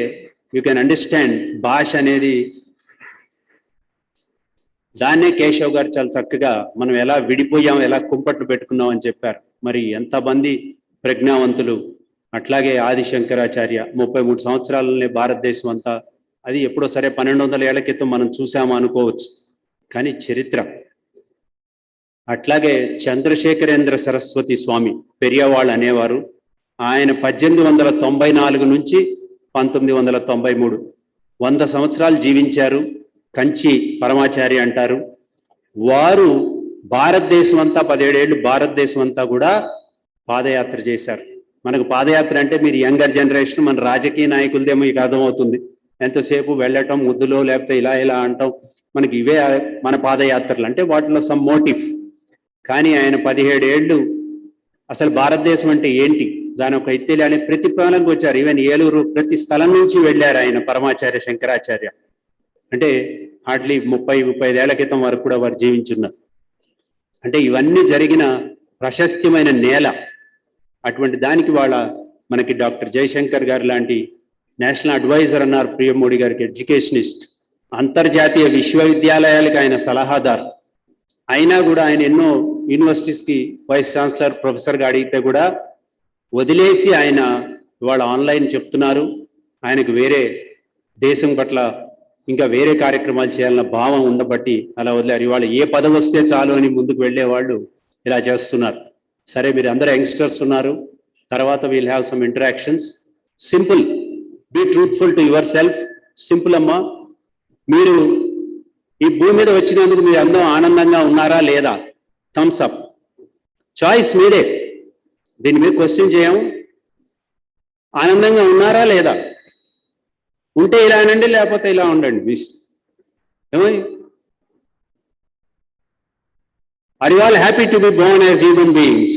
యూ కెన్ అండర్స్టాండ్, భాష అనేది దాన్నే కేశవ్ గారు చాలా చక్కగా మనం ఎలా విడిపోయాం, ఎలా కుంపట్లు పెట్టుకున్నాం అని చెప్పారు. మరి ఎంతమంది ప్రజ్ఞావంతులు. అట్లాగే ఆదిశంకరాచార్య 33 సంవత్సరాలనే భారతదేశం అంతా, అది ఎప్పుడో సరే 1200 ఏళ్ల క్రితం మనం చూసాము అనుకోవచ్చు, కానీ చరిత్ర. అట్లాగే చంద్రశేఖరేంద్ర సరస్వతి స్వామి పెరియవాళ్ళు అనేవారు. ఆయన 1894 నుంచి 1993 100 సంవత్సరాలు జీవించారు. కంచి పరమాచారి అంటారు. వారు భారతదేశం అంతా 17 ఏళ్ళు భారతదేశం అంతా కూడా పాదయాత్ర చేశారు. మనకు పాదయాత్ర అంటే మీరు యంగర్ జనరేషన్, మన రాజకీయ నాయకులదేమో మీకు అర్థమవుతుంది. ఎంతసేపు వెళ్ళటం, ముద్దులో లేకపోతే ఇలా ఇలా అంటాం, మనకి ఇవే మన పాదయాత్రలు అంటే వాటిలో సమ్ మోటివ్. కానీ ఆయన 17 ఏళ్ళు అసలు భారతదేశం అంటే ఏంటి, దాని ఒక ఎత్తేలి అనే ప్రతిపాదనకు వచ్చారు. ఈవెన్ ఏలూరు ప్రతి స్థలం నుంచి వెళ్ళారు ఆయన, పరమాచార్య శంకరాచార్య. అంటే హార్డ్లీ 30-35 ఏళ్ల క్రితం వరకు కూడా వారు జీవించున్నారు. అంటే ఇవన్నీ జరిగిన ప్రశస్తిమైన నేల. అటువంటి దానికి వాళ్ళ మనకి డాక్టర్ జయశంకర్ గారు లాంటి నేషనల్ అడ్వైజర్ అన్నారు పిఎం మోడీ గారికి, ఎడ్యుకేషనిస్ట్, అంతర్జాతీయ విశ్వవిద్యాలయాలకు ఆయన సలహాదారు. అయినా కూడా ఆయన ఎన్నో యూనివర్సిటీస్కి వైస్ ఛాన్సలర్, ప్రొఫెసర్గా అడిగితే కూడా వదిలేసి ఆయన ఇవాళ ఆన్లైన్ చెప్తున్నారు. ఆయనకు వేరే దేశం పట్ల ఇంకా వేరే కార్యక్రమాలు చేయాలన్న భావం ఉండబట్టి అలా వదిలేరు. ఇవాళ ఏ పదవి వస్తే చాలు అని ముందుకు వెళ్ళేవాళ్ళు ఇలా చేస్తున్నారు. సరే, మీరు అందరూ యంగ్స్టర్స్ ఉన్నారు, తర్వాత we'll have some interactions. Simple. Be truthful to yourself. Simple అమ్మా. మీరు ఈ భూమి మీద వచ్చినందుకు మీరు అందరూ ఆనందంగా ఉన్నారా లేదా? Thums up. చాయిస్ మీదే. దీని మీద క్వశ్చన్ చేయము. ఆనందంగా ఉన్నారా లేదా? ఉంటే ఇలా అనండి, లేకపోతే ఇలా ఉండండి. ఏమై? Are you all happy to be born as human beings?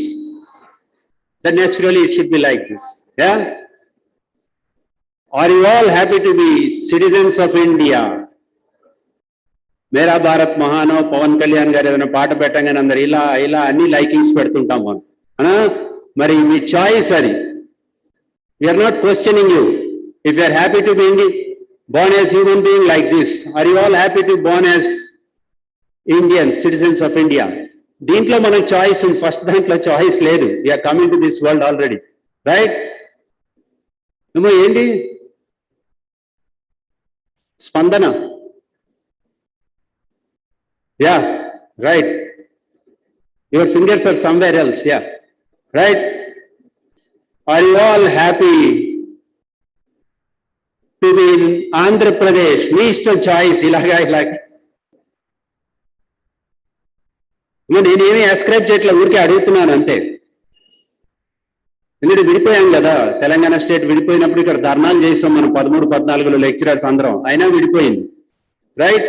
Then naturally it should be like this. Yeah? Are you all happy to be citizens of India? మేరా భారత్ మహానో పవన్ కళ్యాణ్ గారు ఏదైనా పాట పెట్టంగానే అందరు ఇలా ఇలా అన్ని లైకింగ్స్ పెడుతుంటాం మనం. మరి మీ చాయిస్ అది. We are not questioning you. If you are happy to be born as human being like this, are you all happy to born as Indians, citizens of India? దీంట్లో మనకు చాయిస్ ఉంది. ఫస్ట్ దాంట్లో choice లేదు. We are coming to this world already, right? ఏమో ఏంటి స్పందన? Ya, right. Your fingers are somewhere else. Ya, right. Are you all happy to be in Andhra Pradesh? మీ ఇష్టం, చాయిస్. ఇలాగా నేనేమి అస్క్రైబ్ చేయట్లే, ఊరికే అడుగుతున్నాను అంతే. ఎందుకంటే విడిపోయాం కదా, తెలంగాణ స్టేట్ విడిపోయినప్పుడు ఇక్కడ ధర్నాలు చేసాం మనం 13-14 లెక్చరర్స్ అందరం, అయినా విడిపోయింది, right?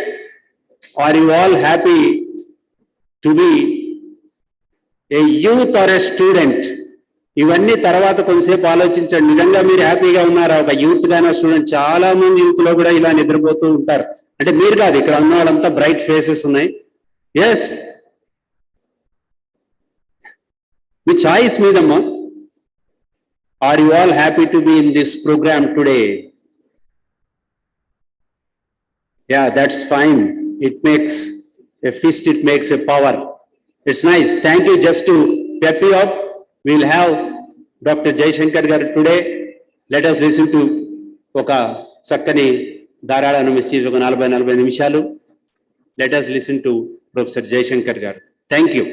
Are you all happy to be a youth or a student? ఇవన్నీ తర్వాత కొంతసేపు ఆలోచించండి. నిజంగా మీరు హ్యాపీగా ఉన్నారా? ఒక యూత్ గానే స్టూడెంట్. చాలా మంది యూత్ లో కూడా ఇలా నిద్రపోతూ ఉంటారు. అంటే మీరు కాదు, ఇక్కడ ఉన్న వాళ్ళంతా బ్రైట్ ఫేసెస్ ఉన్నాయి. ఎస్, మీ చాయిస్ మీదమ్మా. Are you all happy to be in this programme today? Yeah, that's fine. It makes a fist, it makes a power. It's nice. Thank you. Just to pep you up, we'll have Dr. Jayashankar garu today. Let us listen to oka sakkani dharalanu message oka 40-45 నిమిషాలు. Let us listen to Professor Jayashankar garu. Thank you.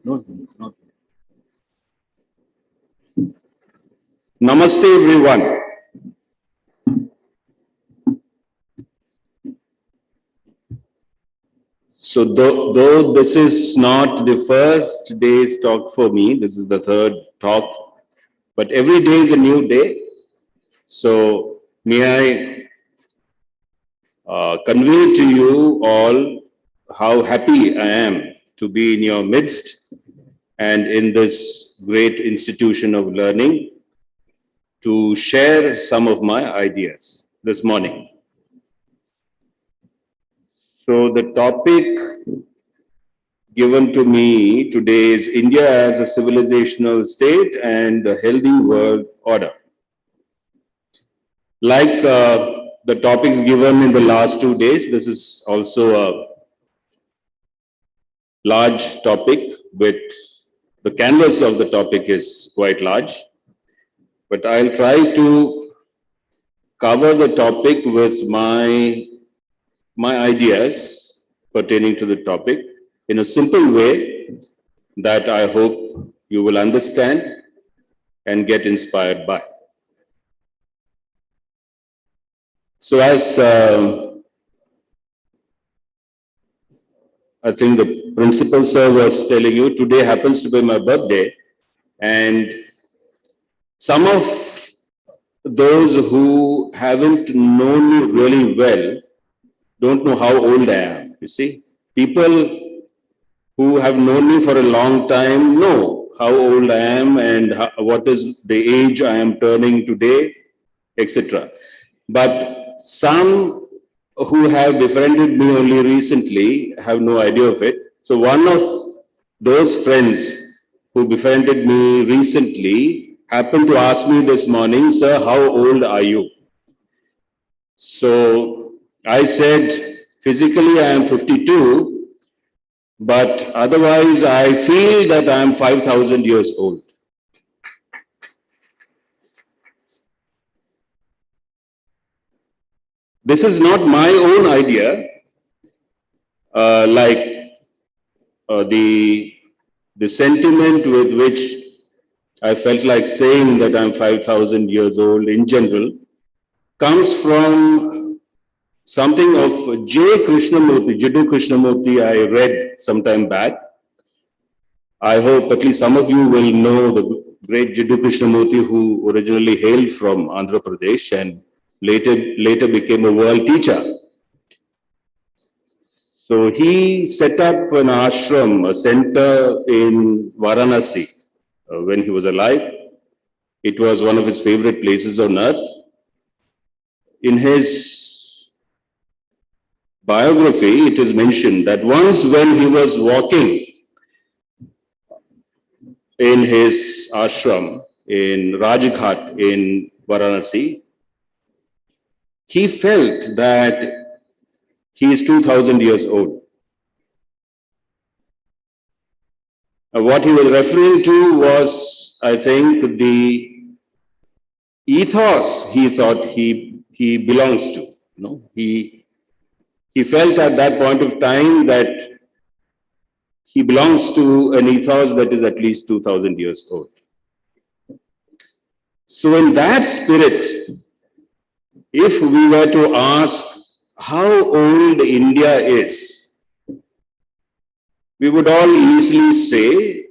No. Namaste everyone. So though this is not the first day's talk for me, this is the third talk, but every day is a new day. So may I convey to you all how happy I am to be in your midst and in this great institution of learning to share some of my ideas this morning. So the topic given to me today is India as a civilizational state and a healthy world order. Like the topics given in the last 2 days, this is also a large topic, but the canvas of the topic is quite large. But I'll try to cover the topic with my ideas pertaining to the topic in a simple way that I hope you will understand and get inspired by. So as I think the principal sir was telling you, today happens to be my birthday, and some of those who haven't known me really well don't know how old I am. You see, people who have known me for a long time know how old I am and what is the age I am turning today, etc. But some who have befriended me only recently have no idea of it. So one of those friends who befriended me recently happened to ask me this morning, "Sir, how old are you?" So I said, physically I am 52, But otherwise, I feel that I am 5,000 years old. This is not my own idea, the sentiment with which I felt like saying that I'm 5,000 years old in general comes from something of Jiddu Krishnamurti I read some time back. I hope at least some of you will know the great Jiddu Krishnamurti, who originally hailed from Andhra Pradesh and later became a world teacher. So he set up an ashram, a center in Varanasi when he was alive. It was one of his favorite places on earth. In his biography, it is mentioned that once when he was walking in his ashram in Rajghat in Varanasi, he felt that he is 2,000 years old. What he was referring to was, I think, the ethos he thought he belongs to. He felt at that point of time that he belongs to an ethos that is at least 2,000 years old. So in that spirit, if we were to ask how old India is, we would all easily say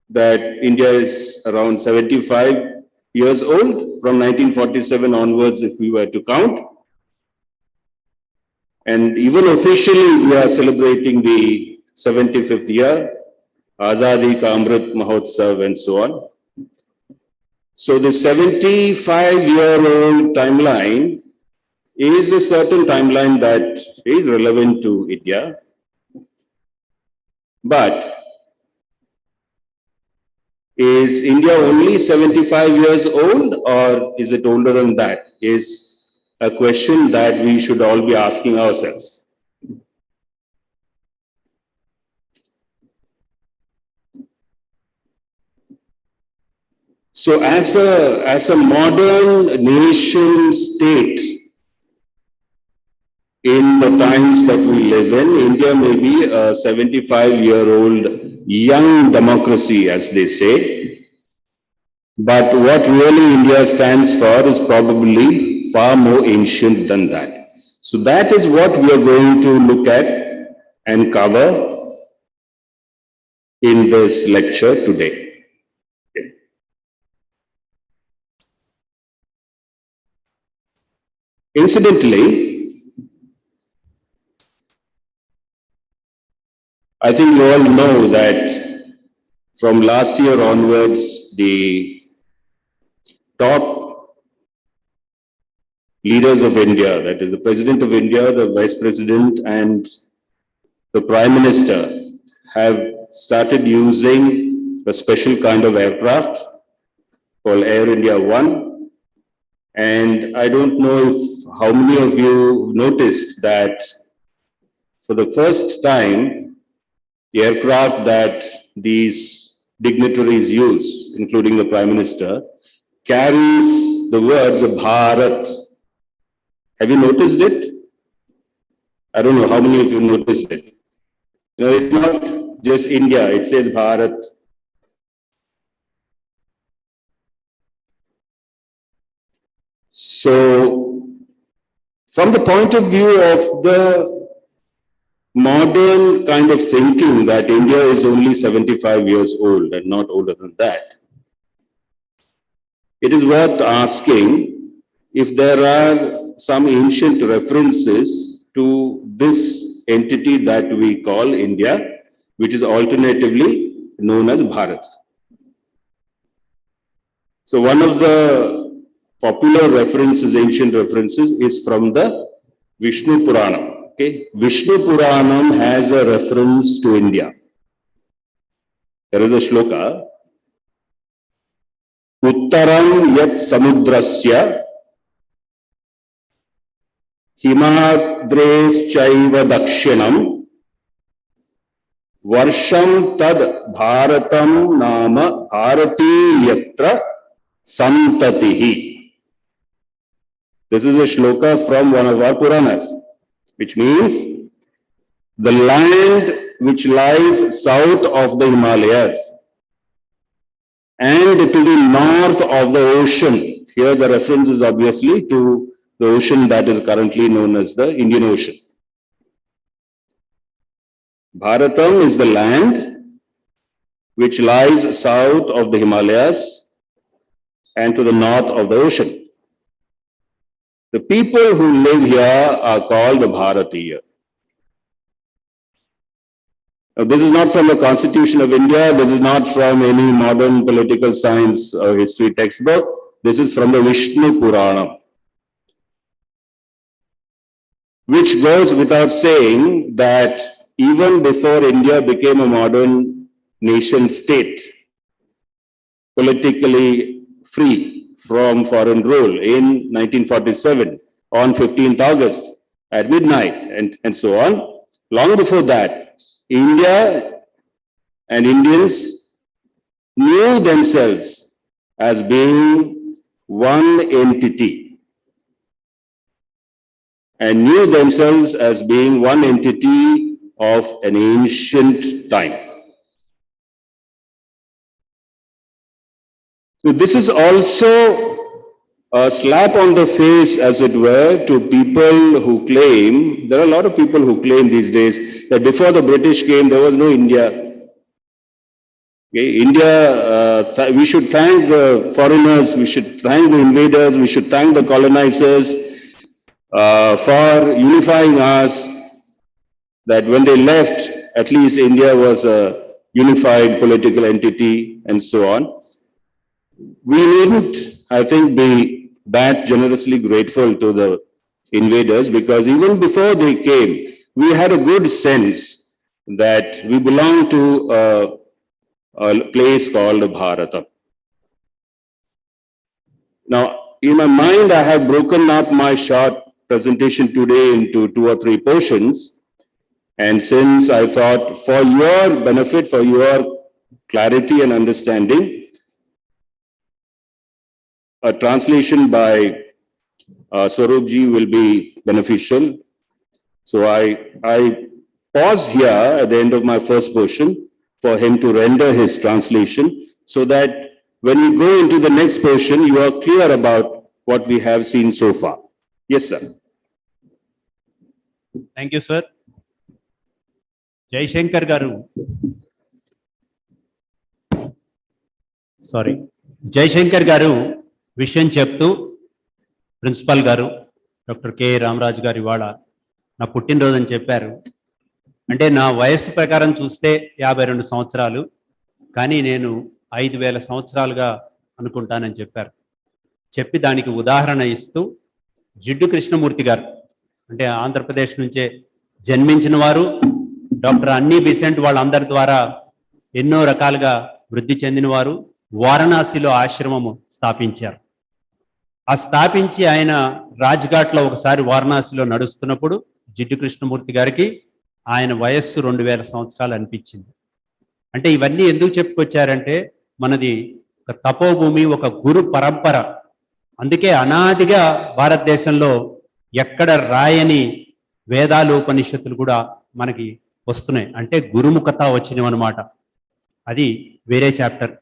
that India is around 75 years old from 1947 onwards, if we were to count. And even officially, we are celebrating the 75th year, Azadi Ka Amrit Mahotsav and so on. So the 75-year-old timeline is a certain timeline that is relevant to India. But is India only 75 years old, or is it older than that? Is a question that we should all be asking ourselves. So as a modern nation state, in the times that we live in, India may be a 75-year-old young democracy, as they say. But what really India stands for is probably far more ancient than that. So that is what we are going to look at and cover in this lecture today. Incidentally, I think you all know that from last year onwards, the top leaders of India, that is the President of India, the Vice President, and the Prime Minister, have started using a special kind of aircraft called Air India One. And I don't know how many of you noticed that for the first time, the aircraft that these dignitaries use, including the Prime Minister, carries the words of Bharat. Have you noticed it? I don't know how many of you noticed it. It's not just India, it says Bharat. So, from the point of view of the modern kind of thinking that India is only 75 years old and not older than that, it is worth asking if there are some ancient references to this entity that we call India, which is alternatively known as Bharat. So one of the popular references, ancient references, is from the Vishnu Puranam. Okay. Vishnu Puranam has a reference to India. There is a shloka, Uttaram yat samudrasya himadres chaiva dakshinam Varsham tad Bharatam nama Bharati yatra santatihi. This is a shloka from one of our Puranas, which means the land which lies south of the Himalayas and to the north of the ocean. Here the reference is obviously to the ocean that is currently known as the Indian Ocean. Bharatam is the land which lies south of the Himalayas and to the north of the ocean. The people who live here are called the Bharatiya. Now, this is not from the Constitution of India. This is not from any modern political science or history textbook. This is from the Vishnu Purana, which goes without saying that even before India became a modern nation state, politically free from foreign rule in 1947 on 15th August at midnight and so on, long before that, India and Indians knew themselves as being one entity and knew themselves as being one entity of an ancient time. So this is also a slap on the face, as it were, to people who claim, there are a lot of people who claim these days that before the British came, there was no India. Okay, India, we should thank the foreigners, we should thank the invaders, we should thank the colonizers for unifying us, that when they left, at least India was a unified political entity and so on. We needn't, I think, be that generously grateful to the invaders, because even before they came, we had a good sense that we belong to a place called Bharata. Now, in my mind, I have broken up my short presentation today into 2 or 3 portions. And since I thought for your benefit, for your clarity and understanding, a translation by Swarupji will be beneficial. So I pause here at the end of my first portion for him to render his translation, so that when we go into the next portion, you are clear about what we have seen so far. Yes, sir. Thank you, sir. Jayashankar garu. Sorry. Jayashankar garu. విషయం చెప్తూ principal గారు doctor K Ramaraju గారు ఇవాళ నా పుట్టినరోజు అని చెప్పారు. అంటే నా వయస్సు ప్రకారం చూస్తే 52 సంవత్సరాలు, కానీ నేను 5000 సంవత్సరాలుగా అనుకుంటానని చెప్పారు. చెప్పి దానికి ఉదాహరణ ఇస్తూ జిడ్డు కృష్ణమూర్తి గారు, అంటే ఆంధ్రప్రదేశ్ నుంచే జన్మించిన వారు, డాక్టర్ అన్నీ బిసెంట్ వాళ్ళందరి ద్వారా ఎన్నో రకాలుగా వృద్ధి చెందిన వారు, వారణాసిలో ఆశ్రమము స్థాపించారు. ఆ స్థాపించి ఆయన రాజ్ఘాట్లో ఒకసారి వారణాసిలో నడుస్తున్నప్పుడు జిడ్డు కృష్ణమూర్తి గారికి ఆయన వయస్సు 2000 సంవత్సరాలు అనిపించింది. అంటే ఇవన్నీ ఎందుకు చెప్పుకొచ్చారంటే మనది ఒక తపోభూమి, ఒక గురు పరంపర. అందుకే అనాదిగా భారతదేశంలో ఎక్కడ రాయని వేదాలు ఉపనిషత్తులు కూడా మనకి వస్తున్నాయి. అంటే గురుముఖత వచ్చినవి అనమాట. అది వేరే చాప్టర్.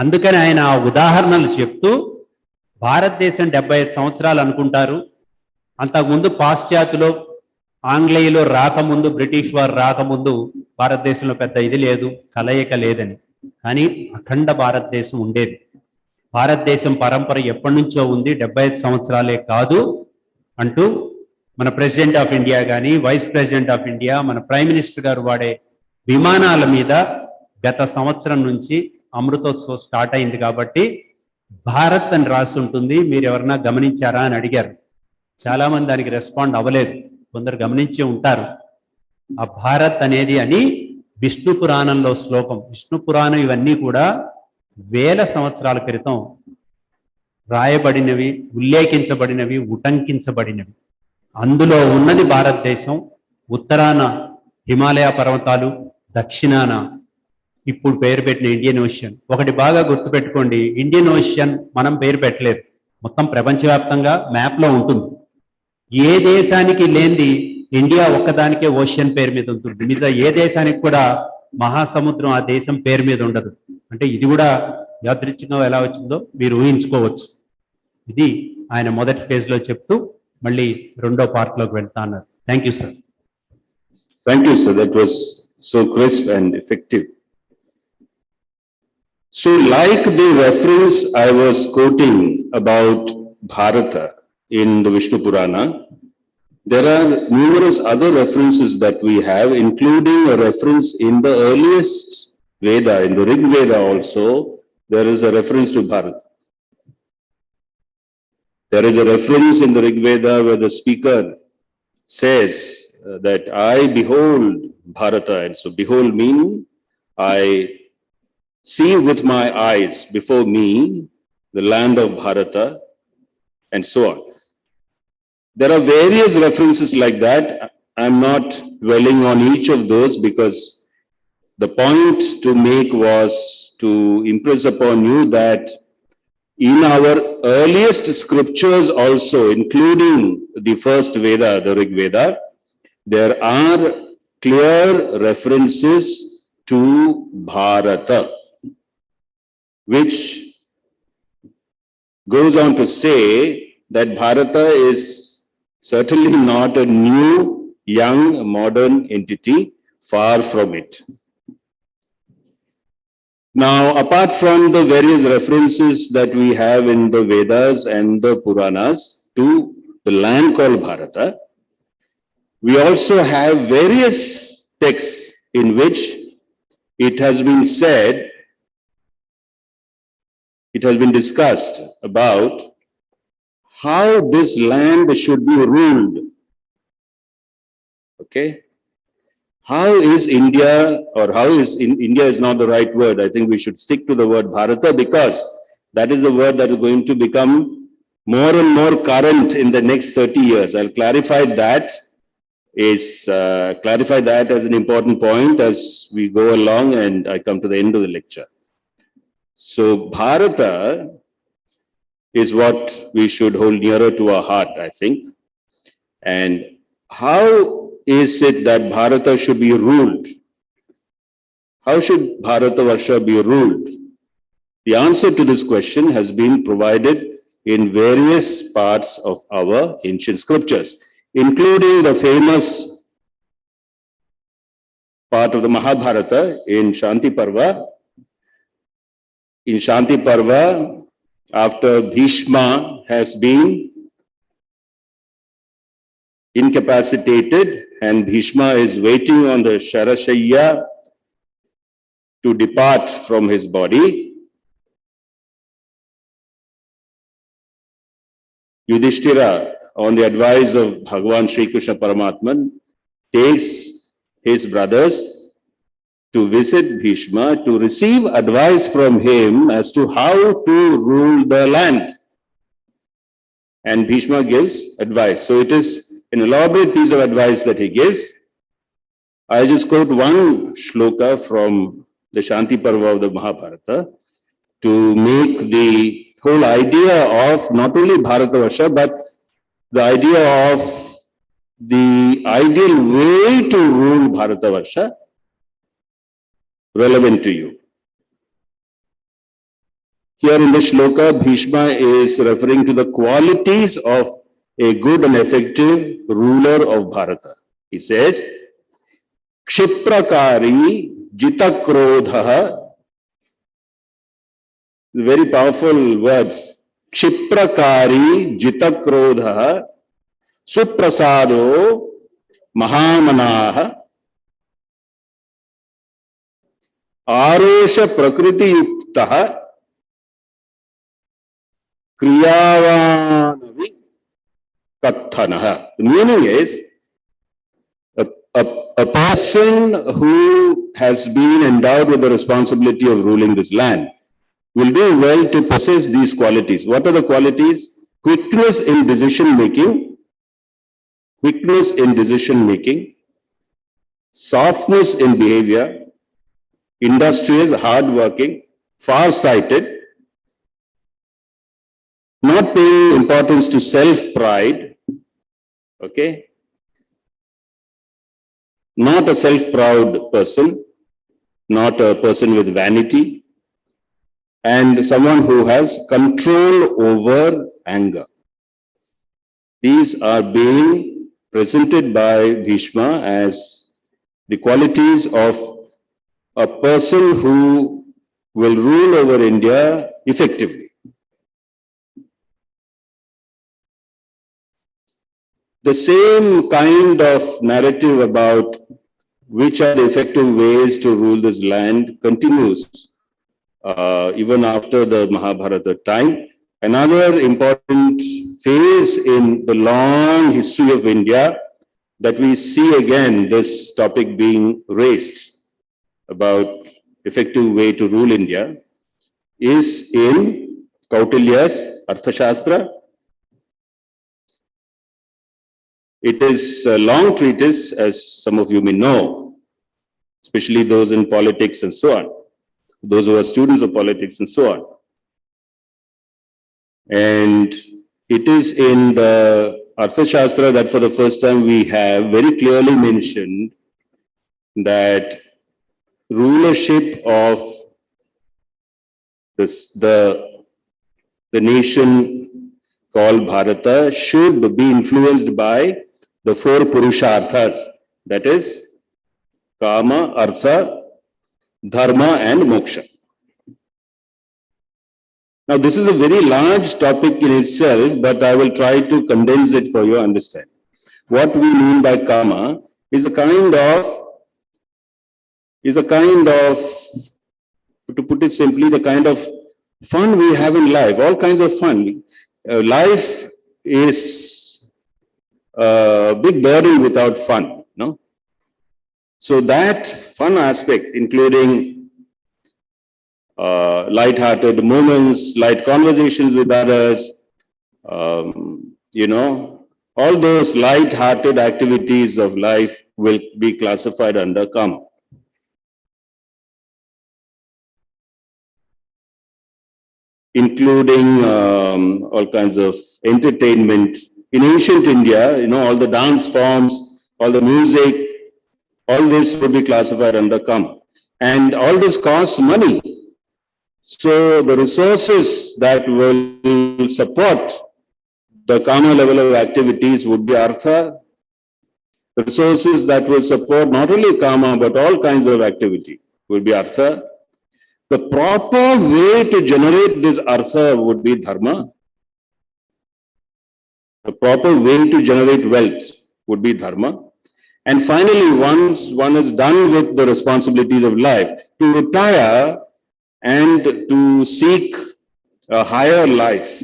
అందుకని ఆయన ఆ ఉదాహరణలు చెప్తూ భారతదేశం 75 సంవత్సరాలు అనుకుంటారు. అంతకుముందు పాశ్చాత్యులో ఆంగ్లేయులో రాకముందు, బ్రిటిష్ వారు రాకముందు భారతదేశంలో పెద్ద ఇది లేదు, కలయిక లేదని. కానీ అఖండ భారతదేశం ఉండేది. భారతదేశం పరంపర ఎప్పటి నుంచో ఉంది, 75 సంవత్సరాలే కాదు అంటూ మన ప్రెసిడెంట్ ఆఫ్ ఇండియా కానీ, వైస్ ప్రెసిడెంట్ ఆఫ్ ఇండియా, మన ప్రైమ్ మినిస్టర్ గారు వాడే విమానాల మీద గత సంవత్సరం నుంచి అమృతోత్సవం స్టార్ట్ అయింది. కాబట్టి భారత్ అని రాసి ఉంటుంది, మీరు ఎవరన్నా గమనించారా అని అడిగారు. చాలా మంది దానికి రెస్పాండ్ అవ్వలేదు, కొందరు గమనించి ఉంటారు. ఆ భారత్ అనేది అని విష్ణు పురాణంలో శ్లోకం. విష్ణు పురాణం ఇవన్నీ కూడా 1000 సంవత్సరాల క్రితం రాయబడినవి, ఉల్లేఖించబడినవి, ఉటంకించబడినవి. అందులో ఉన్నది భారతదేశం. ఉత్తరాన హిమాలయ పర్వతాలు, దక్షిణాన ఇప్పుడు పేరు పెట్టిన ఇండియన్ ఓషన్. ఒకటి బాగా గుర్తుపెట్టుకోండి, ఇండియన్ ఓషన్ మనం పేరు పెట్టలేదు, మొత్తం ప్రపంచవ్యాప్తంగా మ్యాప్లో ఉంటుంది. ఏ దేశానికి లేనిది ఇండియా ఒక్కదానికే ఓషన్ పేరు మీద ఉంటుంది, మిగతా ఏ దేశానికి కూడా మహాసముద్రం ఆ దేశం పేరు మీద ఉండదు. అంటే ఇది కూడా యాదృచ్ఛికంగా ఎలా వచ్చిందో మీరు ఊహించుకోవచ్చు. ఇది ఆయన మొదటి ఫేజ్లో చెప్తూ మళ్ళీ రెండో పార్ట్లోకి వెళ్తా అన్నారు. Thank you sir. Thank you, sir. That was so crisp and effective. So like the reference I was quoting about Bharata in the Vishnu Purana, there are numerous other references that we have, including a reference in the earliest Veda, in the Rig Veda also, there is a reference to Bharata. There is a reference in the Rig Veda where the speaker says that I behold Bharata, and so behold meaning I see with my eyes before me the land of Bharata, and so on. There are various references like that. I'm not dwelling on each of those because the point to make was to impress upon you that in our earliest scriptures also, including the first Veda, the Rig Veda, there are clear references to Bharata, which goes on to say that Bharata is certainly not a new, young, modern entity, far from it. Now, apart from the various references that we have in the Vedas and the Puranas to the land called Bharata, we also have various texts in which it has been said, it has been discussed about how this land should be ruled. Okay? How is India, or how is India is not the right word. I think we should stick to the word Bharata because that is the word that is going to become more and more current in the next 30 years. I'll clarify that as an important point as we go along and I come to the end of the lecture. So Bharata is what we should hold nearer to our heart, I think. And how is it that Bharata should be ruled? How should Bharatavarsha be ruled? The answer to this question has been provided in various parts of our ancient scriptures, including the famous part of the Mahabharata in Shanti Parva. In Shanti Parva, after Bhishma has been incapacitated and Bhishma is waiting on the Sharashayya to depart from his body, Yudhishthira, on the advice of Bhagavan Sri Krishna Paramatman, takes his brothers to visit Bhishma to receive advice from him as to how to rule the land. And Bhishma gives advice. So it is an elaborate piece of advice that he gives. I just quote one shloka from the Shanti Parva of the Mahabharata to make the whole idea of not only Bharatavarsha, but the idea of the ideal way to rule Bharatavarsha relevant to you. Here in this shloka, Bhishma is referring to the qualities of a good and effective ruler of Bharata. He says, Kshiprakari jitakrodha, very powerful words. Kshiprakari jitakrodha suprasado mahamanaha arosha prakriti yuktaha kriyavanavi kathanaha. The meaning is a person who has been endowed with the responsibility of ruling this land will do well to possess these qualities. What are the qualities? Quickness in decision making, softness in behavior, industrious, hardworking, far-sighted, not paying importance to self-pride, okay? Not a self-proud person, not a person with vanity, and someone who has control over anger. These are being presented by Bhishma as the qualities of a person who will rule over India effectively. The same kind of narrative about which are the effective ways to rule this land continues even after the Mahabharata time. Another important phase in the long history of India that we see again this topic being raised about effective way to rule India is in Kautilya's Arthashastra. It is a long treatise, as some of you may know, especially those in politics and so on, those who are students of politics and so on. And it is in the Arthashastra that for the first time we have very clearly mentioned that rulership of the nation called Bharata should be influenced by the four Purusharthas, that is Kama, Artha, Dharma and Moksha. Now this is a very large topic in itself, but I will try to condense it for your understanding. What we mean by Kama is a kind of, to put it simply, the kind of fun we have in life, all kinds of fun. Life is a big burden without fun, no? So that fun aspect, including light-hearted moments, light conversations with others, you know, all those light-hearted activities of life will be classified under Kama. Including all kinds of entertainment. In ancient India, you know, all the dance forms, all the music, all this would be classified under Kama. And all this costs money. So the resources that will support the Kama level of activities would be Artha. The resources that will support not only Kama, but all kinds of activity will be Artha. The proper way to generate this Artha would be Dharma. The proper way to generate wealth would be Dharma. And finally, once one is done with the responsibilities of life, to retire and to seek a higher life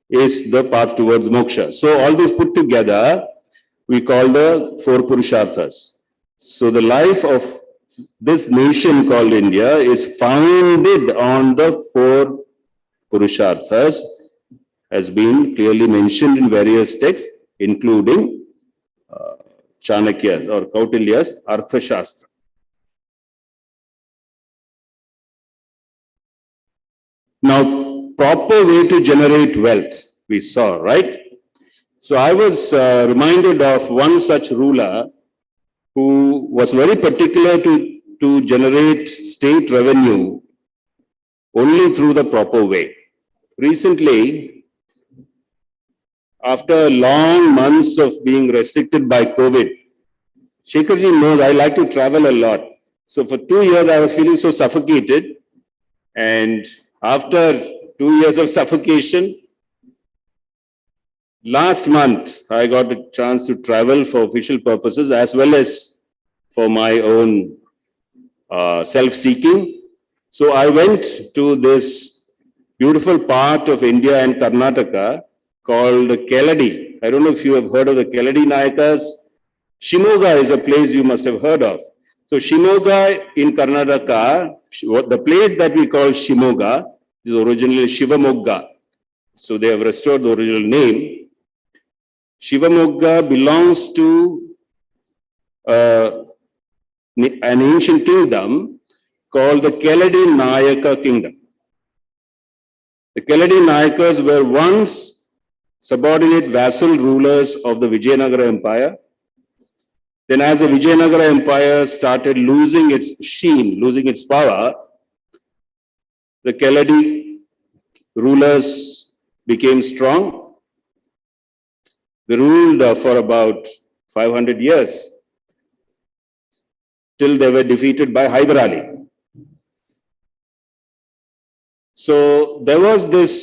is the path towards moksha. So all this put together, we call the four Purusharthas. So the life of this nation called India is founded on the four Purusharthas, has been clearly mentioned in various texts, including Chanakya's or Kautilya's Arthashastra. Now, proper way to generate wealth, we saw, right? So I was reminded of one such ruler who was very particular to generate state revenue only through the proper way. Recently, after long months of being restricted by COVID, Shekharji knows I like to travel a lot. So for 2 years, I was feeling so suffocated. And after 2 years of suffocation, last month, I got a chance to travel for official purposes as well as for my own self-seeking. So I went to this beautiful part of India and Karnataka called Keladi. I don't know if you have heard of the Keladi Nayakas. Shimoga is a place you must have heard of. So Shimoga in Karnataka, the place that we call Shimoga is originally Shivamogga. So they have restored the original name. Shivamogga belongs to an ancient kingdom called the Keladi Nayaka kingdom. The Keladi Nayakas were once subordinate vassal rulers of the Vijayanagara Empire. Then as the Vijayanagara Empire started losing its sheen, losing its power, the Keladi rulers became strong. They ruled for about 500 years till they were defeated by Hyder Ali. So there was this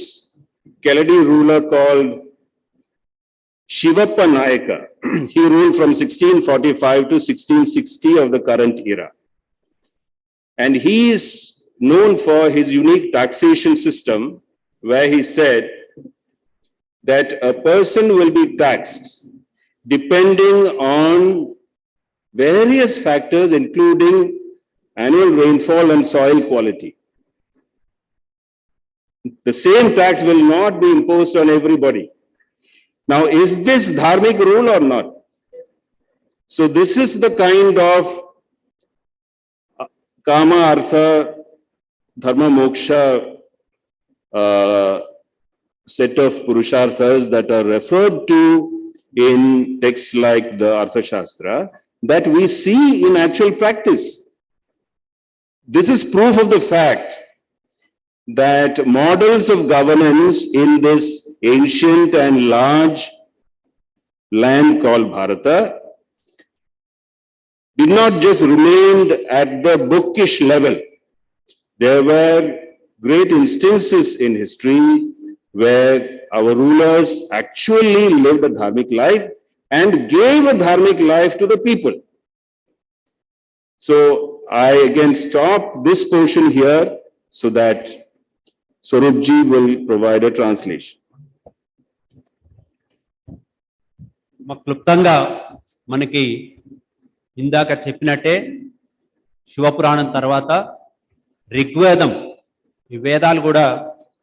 Keladi ruler called Shivappa Nayaka. He ruled from 1645 to 1660 of the current era. And he is known for his unique taxation system, where he said that a person will be taxed depending on various factors, including annual rainfall and soil quality. The same tax will not be imposed on everybody. Now, is this dharmic rule or not? So this is the kind of kama, artha, dharma, moksha set of purusharthas that are referred to in texts like the Arthashastra that we see in actual practice. This is proof of the fact that models of governance in this ancient and large land called Bharata did not just remain at the bookish level. There were great instances in history where our rulers actually lived a dharmic life and gave a dharmic life to the people. So I again stop this portion here so that Swarupji will provide a translation. క్లుప్తంగా మనకి ఇందాక చెప్పినట్టే శివపురాణం తర్వాత ఋగ్వేదం, ఈ వేదాలు కూడా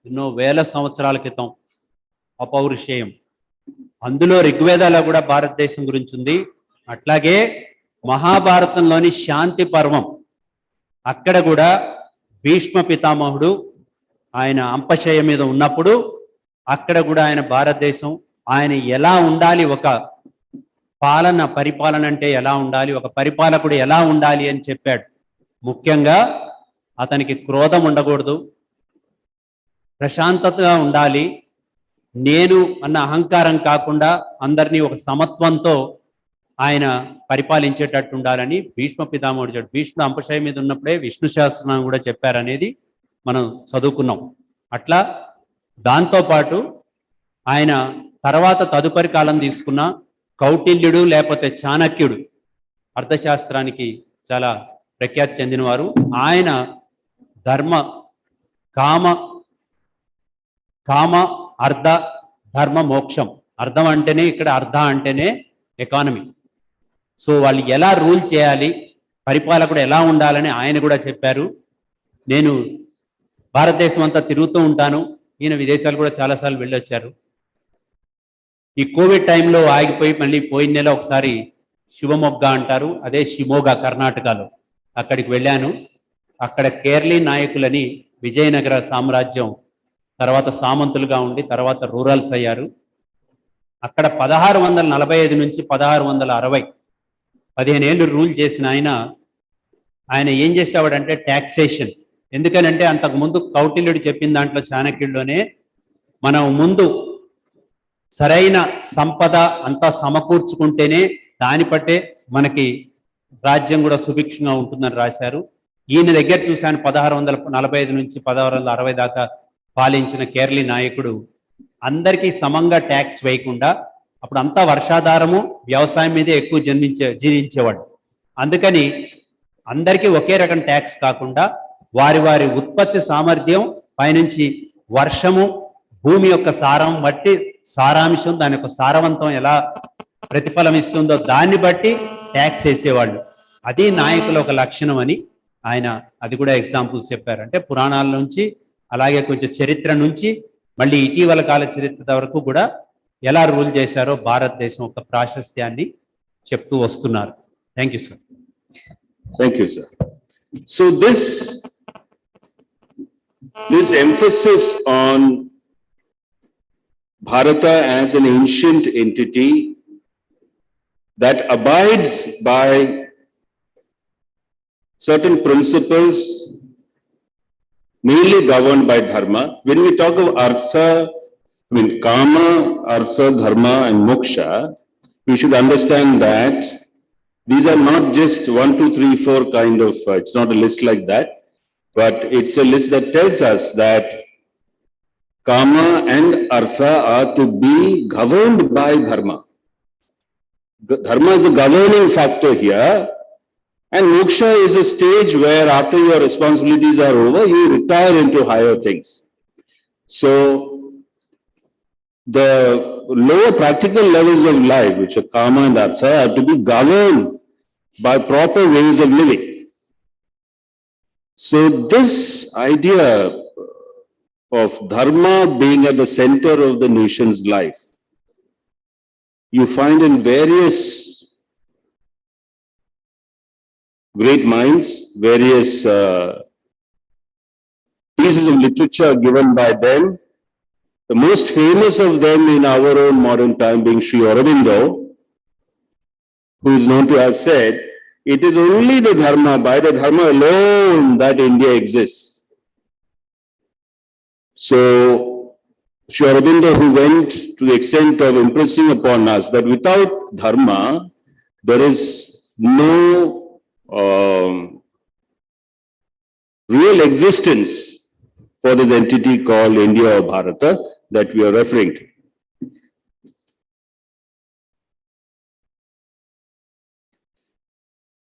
ఎన్నో వేల సంవత్సరాల క్రితం అపౌరుషేయం. అందులో ఋగ్వేదాలో కూడా భారతదేశం గురించి ఉంది. అట్లాగే మహాభారతంలోని శాంతి పర్వం, అక్కడ కూడా భీష్మ పితామహుడు ఆయన అంపశయ మీద ఉన్నప్పుడు అక్కడ కూడా ఆయన భారతదేశం, ఆయన ఎలా ఉండాలి, ఒక పరిపాలన అంటే ఎలా ఉండాలి, ఒక పరిపాలకుడు ఎలా ఉండాలి అని చెప్పాడు. ముఖ్యంగా అతనికి క్రోధం ఉండకూడదు, ప్రశాంతతగా ఉండాలి, నేను అన్న అహంకారం కాకుండా అందరినీ ఒక సమత్వంతో ఆయన పరిపాలించేటట్టు ఉండాలని భీష్మ పితామహుడు చెప్పాడు. భీష్ముడు అంపశయ మీద ఉన్నప్పుడే విష్ణు శాస్త్రం కూడా చెప్పారనేది మనం చదువుకున్నాం. అట్లా దాంతోపాటు ఆయన తర్వాత తదుపరి కాలం తీసుకున్న కౌటిల్యుడు లేకపోతే చాణక్యుడు అర్థశాస్త్రానికి చాలా ప్రఖ్యాతి చెందినవారు. ఆయన ధర్మ కామ అర్ధ ధర్మ మోక్షం, అర్థం అంటేనే ఇక్కడ అర్ధ అంటేనే ఎకానమీ. సో వాళ్ళు ఎలా రూల్ చేయాలి, పరిపాలకుడు ఎలా ఉండాలని ఆయన కూడా చెప్పారు. నేను భారతదేశం అంతా తిరుగుతూ ఉంటాను, ఈయన విదేశాలు కూడా చాలాసార్లు వెళ్ళొచ్చారు. ఈ కోవిడ్ టైంలో ఆగిపోయి మళ్ళీ పోయిన నెల ఒకసారి శివమొగ్గ అంటారు, అదే షిమోగా కర్ణాటకలో, అక్కడికి వెళ్ళాను. అక్కడ కేరళీ నాయకులని విజయనగర సామ్రాజ్యం తర్వాత సామంతులుగా ఉండి తర్వాత రూరల్స్ అయ్యారు. అక్కడ 1645 నుంచి 1660 15 ఏళ్ళు రూల్ చేసిన ఆయన ఏం చేసేవాడంటే ట్యాక్సేషన్. ఎందుకనంటే అంతకుముందు కౌటిల్యుడు చెప్పిన దాంట్లో చాణక్యుడిలోనే మనం ముందు సరైన సంపద అంతా సమకూర్చుకుంటేనే దాని పట్టే మనకి రాజ్యం కూడా సుభిక్షంగా ఉంటుందని రాశారు. ఈయన దగ్గర చూశాను 1645 నుంచి 1660 దాకా పాలించిన కేరళీ నాయకుడు అందరికీ సమంగా ట్యాక్స్ వేయకుండా, అప్పుడు అంతా వర్షాధారము వ్యవసాయం మీదే ఎక్కువ జీవించేవాడు. అందుకని అందరికీ ఒకే రకం ట్యాక్స్ కాకుండా వారి వారి ఉత్పత్తి సామర్థ్యం పైనుంచి వర్షము, భూమి యొక్క సారం బట్టి సారాంశం, దాని యొక్క సారవంతం ఎలా ప్రతిఫలం ఇస్తుందో దాన్ని బట్టి ట్యాక్స్ వేసేవాళ్ళు. అది నాయకుల ఒక లక్షణం అని ఆయన అది కూడా ఎగ్జాంపుల్స్ చెప్పారు. అంటే పురాణాల నుంచి అలాగే కొంచెం చరిత్ర నుంచి మళ్ళీ ఇటీవల కాల చరిత్ర వరకు కూడా ఎలా రూల్ చేశారో భారతదేశం ఒక ప్రాశస్త్యాన్ని చెప్తూ వస్తున్నారు. Thank you sir. Thank you, sir. So this emphasis on Bharata as an ancient entity that abides by certain principles mainly governed by dharma. When we talk of artha, kama, artha, dharma and moksha, we should understand that these are not just 1, 2, 3, 4 kind of, it's not a list like that, but it's a list that tells us that kama and artha are to be governed by dharma. Dharma is the governing factor here, and moksha is a stage where after your responsibilities are over, you retire into higher things. So the lower practical levels of life, which are kama and artha, are to be governed by proper ways of living. So this idea of dharma being at the center of the nation's life, you find in various great minds, various pieces of literature given by them. The most famous of them in our own modern time being Sri Aurobindo, who is known to have said, it is only the dharma, by the dharma alone, that India exists. So, Sri Aurobindo, who went to the extent of impressing upon us that without dharma, there is no real existence for this entity called India or Bharata that we are referring to.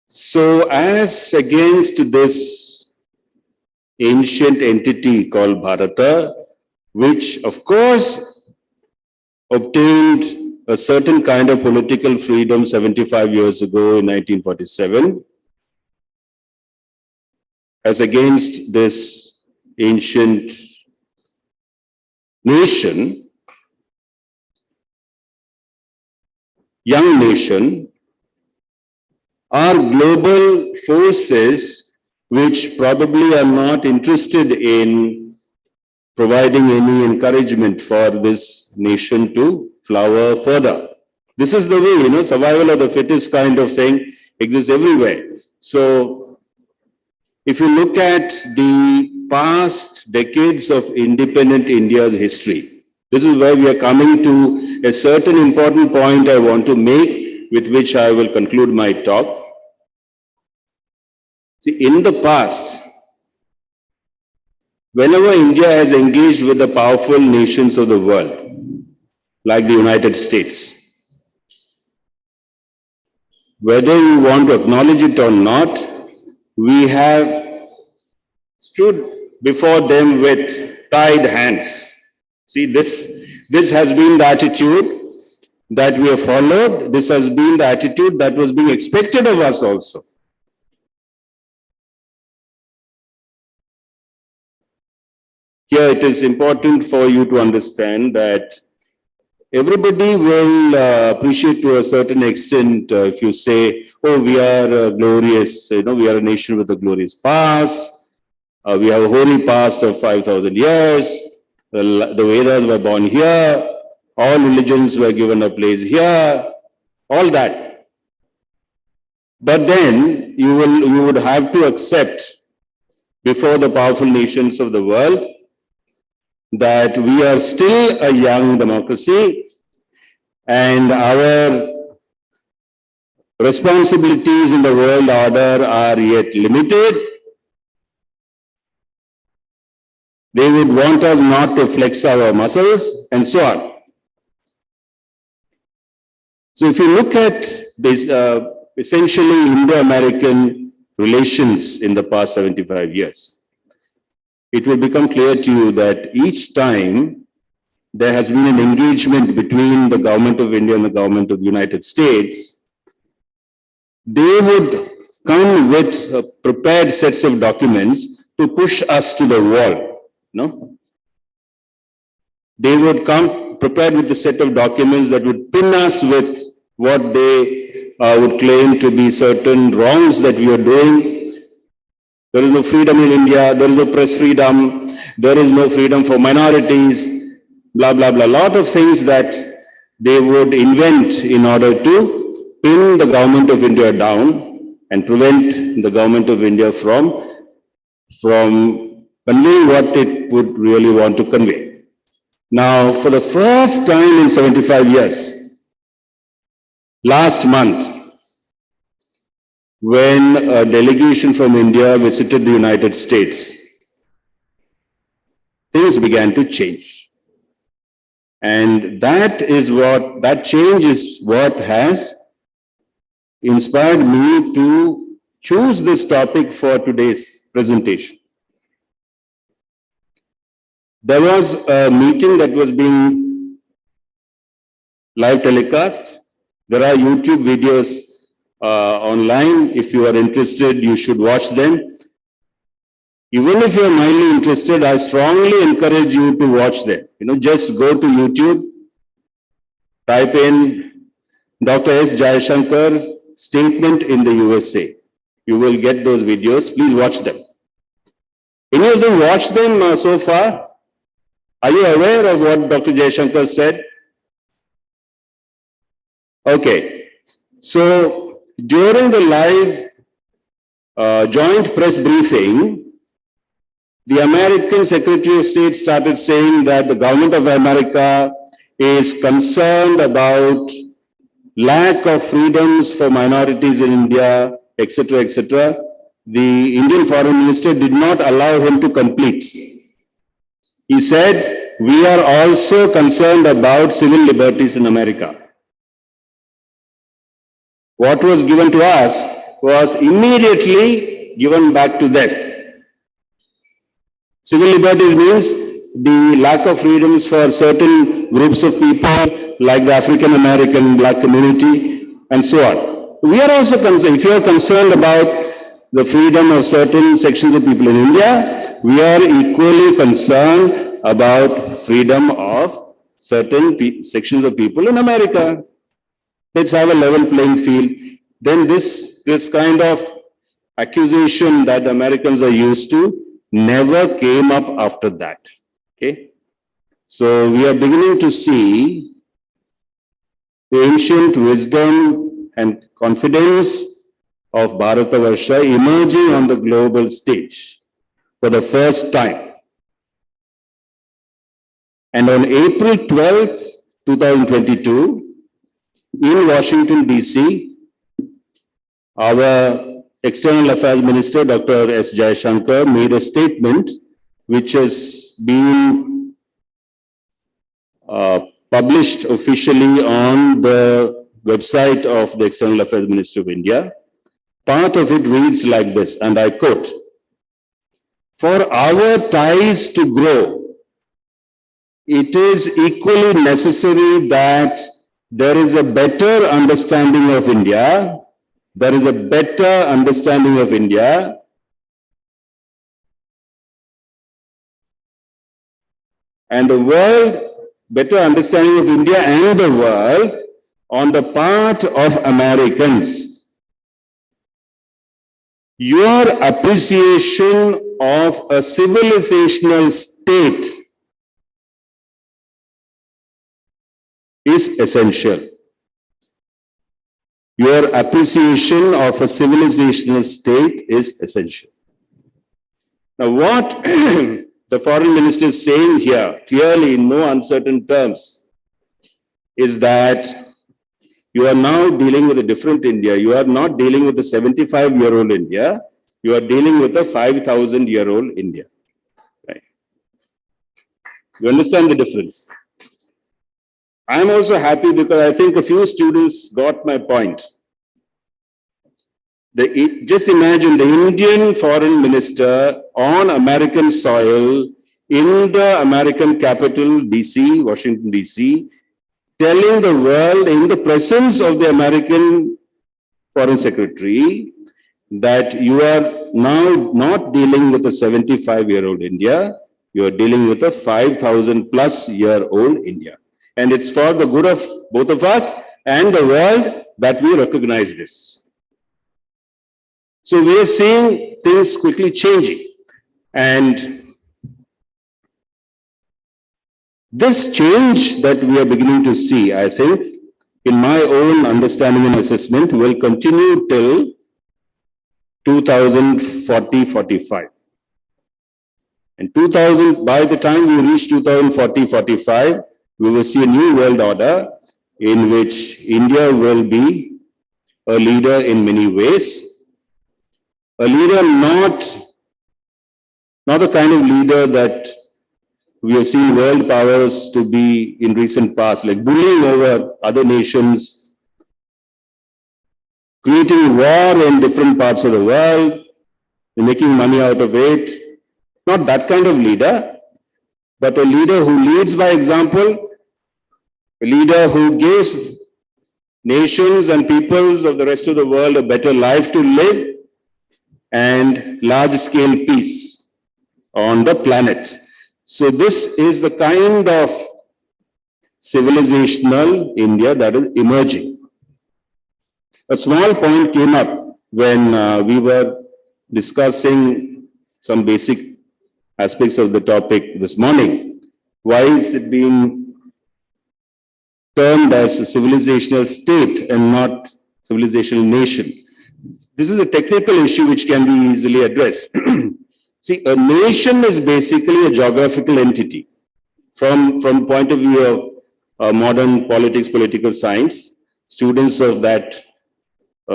So as against this ancient entity called Bharata, which of course obtained a certain kind of political freedom 75 years ago in 1947, as against this ancient nation, young nation, are global forces which probably are not interested in providing any encouragement for this nation to flower further. This is the way, survival of the fittest kind of thing exists everywhere. So if you look at the past decades of independent India's history, this is where we are coming to a certain important point I want to make, with which I will conclude my talk. See, in the past, whenever India has engaged with the powerful nations of the world, like the United States, whether you want to acknowledge it or not, we have stood before them with tied hands. See, this has been the attitude that we have followed. This has been the attitude that was being expected of us also. Here it is important for you to understand that everybody will appreciate to a certain extent if you say, oh, we are glorious, we are a nation with a glorious past, we have a hoary past of 5,000 years, the Vedas were born here, all religions were given a place here, all that. But then you would have to accept before the powerful nations of the world that we are still a young democracy and our responsibilities in the world order are yet limited. They would want us not to flex our muscles and so on. So if you look at this essentially Indo-American relations in the past 75 years, it will become clear to you that each time there has been an engagement between the government of India and the government of the United States, they would come with prepared sets of documents to push us to the wall. No? They would come prepared with a set of documents that would pin us with what they would claim to be certain wrongs that we are doing. There is no freedom in India. There is no press freedom. There is no freedom for minorities. Blah, blah, blah. Lot of things that they would invent in order to pin the government of India down and prevent the government of India from conveying what it would really want to convey. Now, for the first time in 75 years, last month, when a delegation from India visited the United States, things began to change. And that change is what has inspired me to choose this topic for today's presentation. There was a meeting that was being live telecast. There are YouTube videos online. If you are interested, you should watch them. Even if you are mildly interested, I strongly encourage you to watch them. Just go to YouTube, type in Dr. S. Jayashankar statement in the USA. You will get those videos. Please watch them. Any of them watched them so far? Are you aware of what Dr. Jayashankar said? Okay. So, during the live joint press briefing, the American Secretary of State started saying that the government of America is concerned about lack of freedoms for minorities in India, etc., etc. The Indian Foreign Minister did not allow him to complete. He said, we are also concerned about civil liberties in America. What was given to us was immediately given back to them. Civil liberties means the lack of freedoms for certain groups of people like the African American black community and so on. We are also concerned, if you are concerned about the freedom of certain sections of people in India, we are equally concerned about freedom of certain sections of people in America. Let's have a level playing field. Then this kind of accusation that Americans are used to never came up after that. Okay. So we are beginning to see the ancient wisdom and confidence of Bharatavarsha emerging on the global stage for the first time. And on April 12th, 2022, in Washington, D.C., our External Affairs Minister, Dr. S. Jayashankar, made a statement which has been published officially on the website of the External Affairs Ministry of India. Part of it reads like this, and I quote, "For our ties to grow, it is equally necessary that there is a better understanding of India. There is a better understanding of India and the world, better understanding of India and the world on the part of Americans. Your appreciation of a civilizational state is essential. Your appreciation of a civilizational state is essential." Now, what the foreign minister is saying here, clearly in no uncertain terms, is that you are now dealing with a different India. You are not dealing with a 75-year-old India. You are dealing with a 5,000-year-old India. Right? You understand the difference? I'm also happy because I think a few students got my point. Just imagine the Indian foreign minister on American soil in the American capital, DC, Washington, DC, telling the world in the presence of the American foreign secretary that you are now not dealing with a 75-year-old India, you are dealing with a 5,000-plus-year-old India. And it's for the good of both of us and the world that we recognize this. So we are seeing things quickly changing. And this change that we are beginning to see, I think, in my own understanding and assessment, will continue till 2040-45. And by the time we reach 2040-45, we will see a new world order in which India will be a leader in many ways. A leader not the kind of leader that we have seen world powers to be in recent past, like bullying over other nations, creating war in different parts of the world, making money out of it. Not that kind of leader, but a leader who leads by example, a leader who gives nations and peoples of the rest of the world a better life to live and large-scale peace on the planet. So this is the kind of civilizational India that is emerging. A small point came up when we were discussing some basic aspects of the topic this morning. Why is it being termed as a civilizational state and not civilizational nation? This is a technical issue which can be easily addressed. See, a nation is basically a geographical entity. From point of view of modern politics, political science, students of that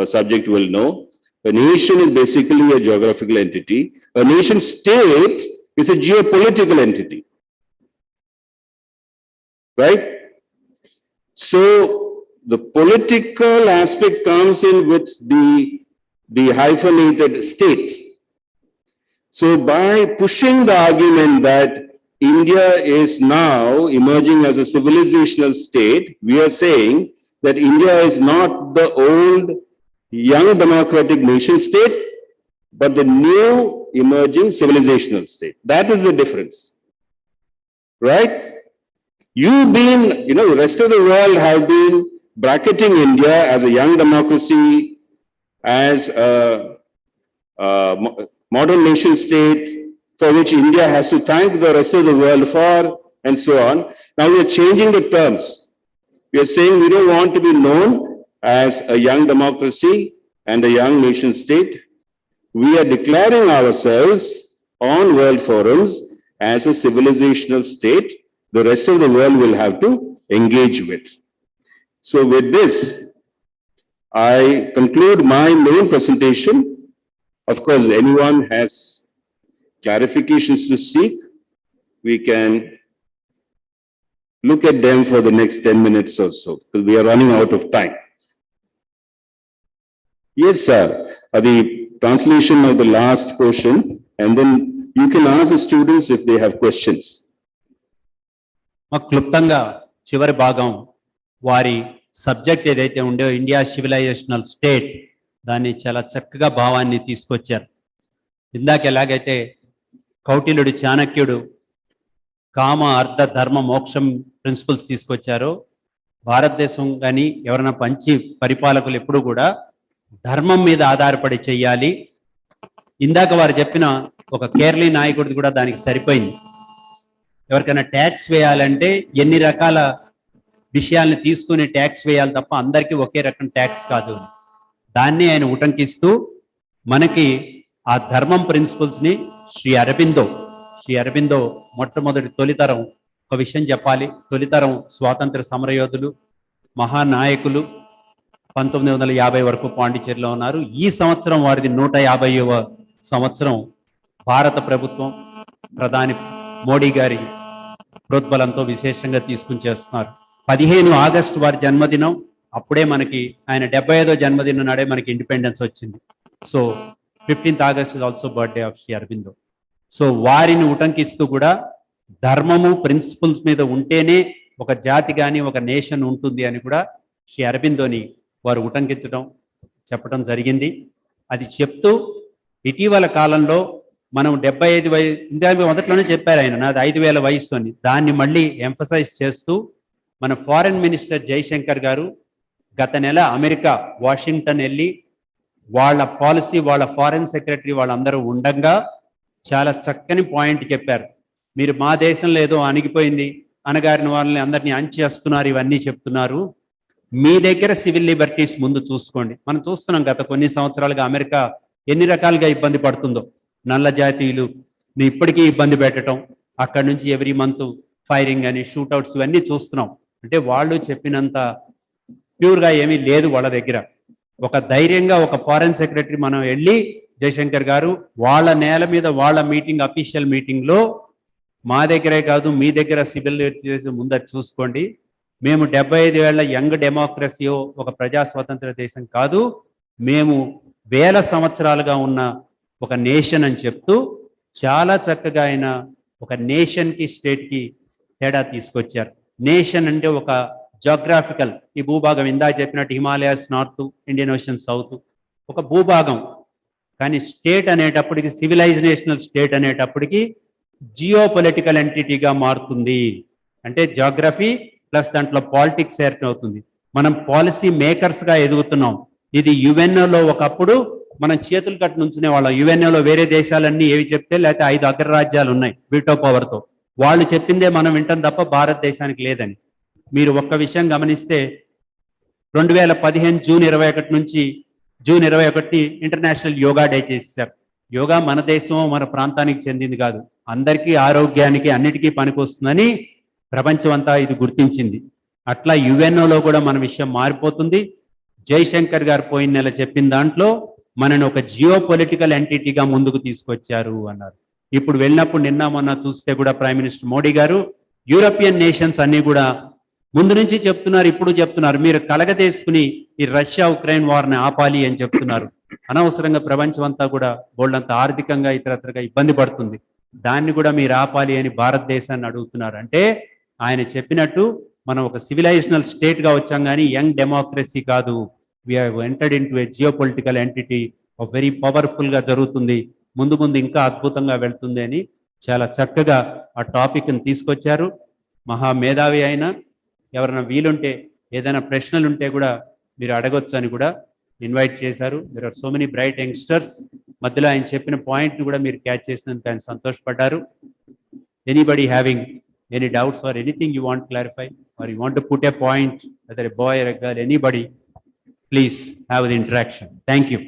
subject will know. A nation is basically a geographical entity. A nation state is a geopolitical entity. Right? So the political aspect comes in with the hyphenated state. So by pushing the argument that India is now emerging as a civilizational state, we are saying that India is not the old young democratic nation state, but the new emerging civilizational state. That is the difference. Right? The rest of the world have been bracketing India as a young democracy, as a modern nation state, for which India has to thank the rest of the world for, and so on. Now we are changing the terms. We are saying we don't want to be known as a young democracy and a young nation state. We are declaring ourselves on world forums as a civilizational state. The rest of the world will have to engage with. So with this, I conclude my main presentation. Of course, anyone has clarifications to seek, we can look at them for the next 10 minutes or so, because we are running out of time. Yes, sir. The translation of the last portion, and then you can ask the students if they have questions. క్లుప్తంగా చివరి భాగం వారి subject ఏదైతే ఉందో India civilisational state దాన్ని చాలా చక్కగా భావాన్ని తీసుకొచ్చారు. ఇందాక ఎలాగైతే కౌటిల్యుడు చాణక్యుడు కామ అర్థ ధర్మ మోక్షం ప్రిన్సిపల్స్ తీసుకొచ్చారో, భారతదేశం కానీ ఎవరైనా పంచి పరిపాలకులు ఎప్పుడు కూడా ధర్మం మీద ఆధారపడి చెయ్యాలి. ఇందాక వారు చెప్పిన ఒక కేరళీ నాయకుడిది కూడా దానికి సరిపోయింది. ఎవరికైనా ట్యాక్స్ వేయాలంటే ఎన్ని రకాల విషయాల్ని తీసుకుని ట్యాక్స్ వేయాలి తప్ప అందరికీ ఒకే రకం ట్యాక్స్ కాదు. దాన్ని ఆయన ఉటంకిస్తూ మనకి ఆ ధర్మం ప్రిన్సిపల్స్ని శ్రీ అరబిందో మొట్టమొదటి తొలితరం ఒక విషయం చెప్పాలి. తొలితరం స్వాతంత్ర సమరయోధులు, మహానాయకులు 1950 వరకు పాండిచేరిలో ఉన్నారు. ఈ సంవత్సరం వారిది 150వ సంవత్సరం. భారత ప్రభుత్వం ప్రధాని మోడీ గారి ప్రోద్బలంతో విశేషంగా తీసుకుని చేస్తున్నారు. 15 ఆగస్టు వారి జన్మదినం. అప్పుడే మనకి ఆయన 75వ జన్మదినం నాడే మనకి ఇండిపెండెన్స్ వచ్చింది. So 15th August is also birthday of Shri Aurobindo. So వారిని ఉటంకిస్తూ కూడా ధర్మము ప్రిన్సిపల్స్ మీద ఉంటేనే ఒక జాతి కానీ ఒక నేషన్ ఉంటుంది అని కూడా శ్రీ అరబిందోని వారు ఉటంకించడం చెప్పడం జరిగింది. అది చెప్తూ ఇటీవల కాలంలో మనం 75 వయసు, ఇందాక మొదట్లోనే చెప్పారు ఆయన నాది 5000 వయసు అని, దాన్ని మళ్ళీ ఎంఫసైజ్ చేస్తూ మన ఫారెన్ మినిస్టర్ జయశంకర్ గారు గత నెల అమెరికా వాషింగ్టన్ వెళ్ళి వాళ్ళ పాలసీ, వాళ్ళ ఫారెన్ సెక్రటరీ వాళ్ళందరూ ఉండంగా చాలా చక్కని పాయింట్ చెప్పారు. మీరు మా దేశంలో ఏదో అణిగిపోయింది, అనగారిన వాళ్ళని అందరినీ అంచేస్తున్నారు, ఇవన్నీ చెప్తున్నారు. మీ దగ్గర సివిల్ లిబర్టీస్ ముందు చూసుకోండి. మనం చూస్తున్నాం గత కొన్ని సంవత్సరాలుగా అమెరికా ఎన్ని రకాలుగా ఇబ్బంది పడుతుందో. నల్ల జాతీయులు ఇప్పటికీ ఇబ్బంది పెట్టడం, అక్కడ నుంచి ఎవ్రీ మంత్ ఫైరింగ్ అని, షూట్అవుట్స్ ఇవన్నీ చూస్తున్నాం. అంటే వాళ్ళు చెప్పినంత ప్యూర్గా ఏమీ లేదు వాళ్ళ దగ్గర. ఒక ధైర్యంగా ఒక ఫారెన్ సెక్రటరీ మనం వెళ్ళి, జయశంకర్ గారు వాళ్ళ నేల మీద వాళ్ళ మీటింగ్, అఫీషియల్ మీటింగ్లో మా దగ్గరే కాదు మీ దగ్గర సివిల్ లిబర్టీస్ ముందర చూసుకోండి, మేము 75 ఏళ్ల యంగ్ డెమోక్రసీయో ఒక ప్రజా స్వతంత్ర దేశం కాదు, మేము వేల సంవత్సరాలుగా ఉన్న ఒక నేషన్ అని చెప్తూ చాలా చక్కగా ఆయన ఒక నేషన్కి స్టేట్కి తేడా తీసుకొచ్చారు. నేషన్ అంటే ఒక జాగ్రాఫికల్, ఈ భూభాగం ఇందా చెప్పినట్టు Himalayas north, Indian ocean south, ఒక భూభాగం. కానీ స్టేట్ అనేటప్పటికి, సివిలైజేషనల్ స్టేట్ అనేటప్పటికి జియో పొలిటికల్ ఎంటిటీగా మారుతుంది. అంటే జాగ్రఫీ ప్లస్ దాంట్లో పాలిటిక్స్ అవుతుంది. మనం పాలసీ మేకర్స్గా ఎదుగుతున్నాం. ఇది యుఎన్ఓలో ఒకప్పుడు మనం చేతులు కట్టు నుంచునే వాళ్ళం. యుఎన్ఓలో వేరే దేశాలన్నీ ఏవి చెప్తే, లేకపోతే 5 అగ్రరాజ్యాలు ఉన్నాయి వీటో పవర్తో, వాళ్ళు చెప్పిందే మనం వింటాం తప్ప భారతదేశానికి లేదని. మీరు ఒక్క విషయం గమనిస్తే 2015 జూన్ 21 నుంచి జూన్ 21 ఇంటర్నేషనల్ యోగా డే చేశారు. యోగా మన దేశం, మన ప్రాంతానికి చెందింది కాదు, అందరికీ ఆరోగ్యానికి అన్నిటికీ పనికొస్తుందని ప్రపంచం అంతా ఇది గుర్తించింది. అట్లా యుఎన్ఓలో కూడా మన విషయం మారిపోతుంది. జయశంకర్ గారు పోయిన నెల చెప్పిన దాంట్లో మనని ఒక జియో పొలిటికల్ ఎంటిటీగా ముందుకు తీసుకొచ్చారు అన్నారు. ఇప్పుడు వెళ్ళినప్పుడు నిన్న మొన్న చూస్తే కూడా ప్రైమ్ మినిస్టర్ మోడీ గారు యూరోపియన్ నేషన్స్ అన్ని కూడా ముందు నుంచి చెప్తున్నారు, ఇప్పుడు చెప్తున్నారు, మీరు కలగదేసుకుని ఈ రష్యా ఉక్రెయిన్ వార్ని ఆపాలి అని చెప్తున్నారు. అనవసరంగా ప్రపంచం అంతా కూడా బోల్డంత ఆర్థికంగా ఇతరత్రగా ఇబ్బంది పడుతుంది, దాన్ని కూడా మీరు ఆపాలి అని భారతదేశాన్ని అడుగుతున్నారు. అంటే ఆయన చెప్పినట్టు మనం ఒక సివిలైజేషనల్ స్టేట్ గా వచ్చాం, కానీ యంగ్ డెమోక్రసీ కాదు. We have entered into a geo political entity, ఒక వెరీ పవర్ఫుల్ గా జరుగుతుంది, ముందు ముందు ఇంకా అద్భుతంగా వెళ్తుంది అని చాలా చక్కగా ఆ టాపిక్ని తీసుకొచ్చారు. మహా మేధావి అయిన, ఎవరైనా వీలుంటే ఏదైనా ప్రశ్నలు ఉంటే కూడా మీరు అడగొచ్చు అని కూడా ఇన్వైట్ చేశారు. There are so many bright youngsters. మధ్యలో ఆయన చెప్పిన పాయింట్ కూడా మీరు క్యాచ్ చేసినందుకు ఆయన సంతోషపడ్డారు. Anybody having any doubts or anything you want to clarify, or you want to put a point, whether a boy or a girl, anybody, please have the interaction. Thank you.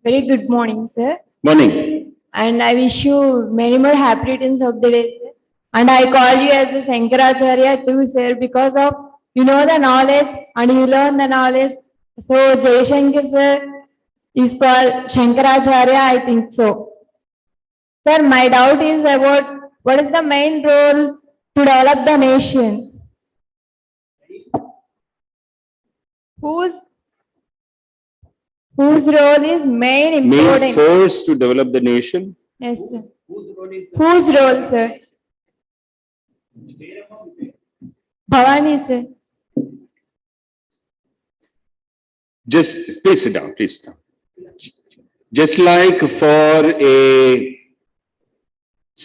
Very good morning, sir. Morning. And I wish you many more happy returns of the day, sir. And I call you as a Shankaracharya too, sir, because of you know the knowledge and you learn the knowledge. So Jayashankar sir is called Shankaracharya, I think so. Sir, my doubt is about what is the main role to develop the nation? Whose role is main important? Main force to develop the nation. Yes, sir. Whose role, sir? Bhavani, sir. Just please sit down, please sit down. Just like for a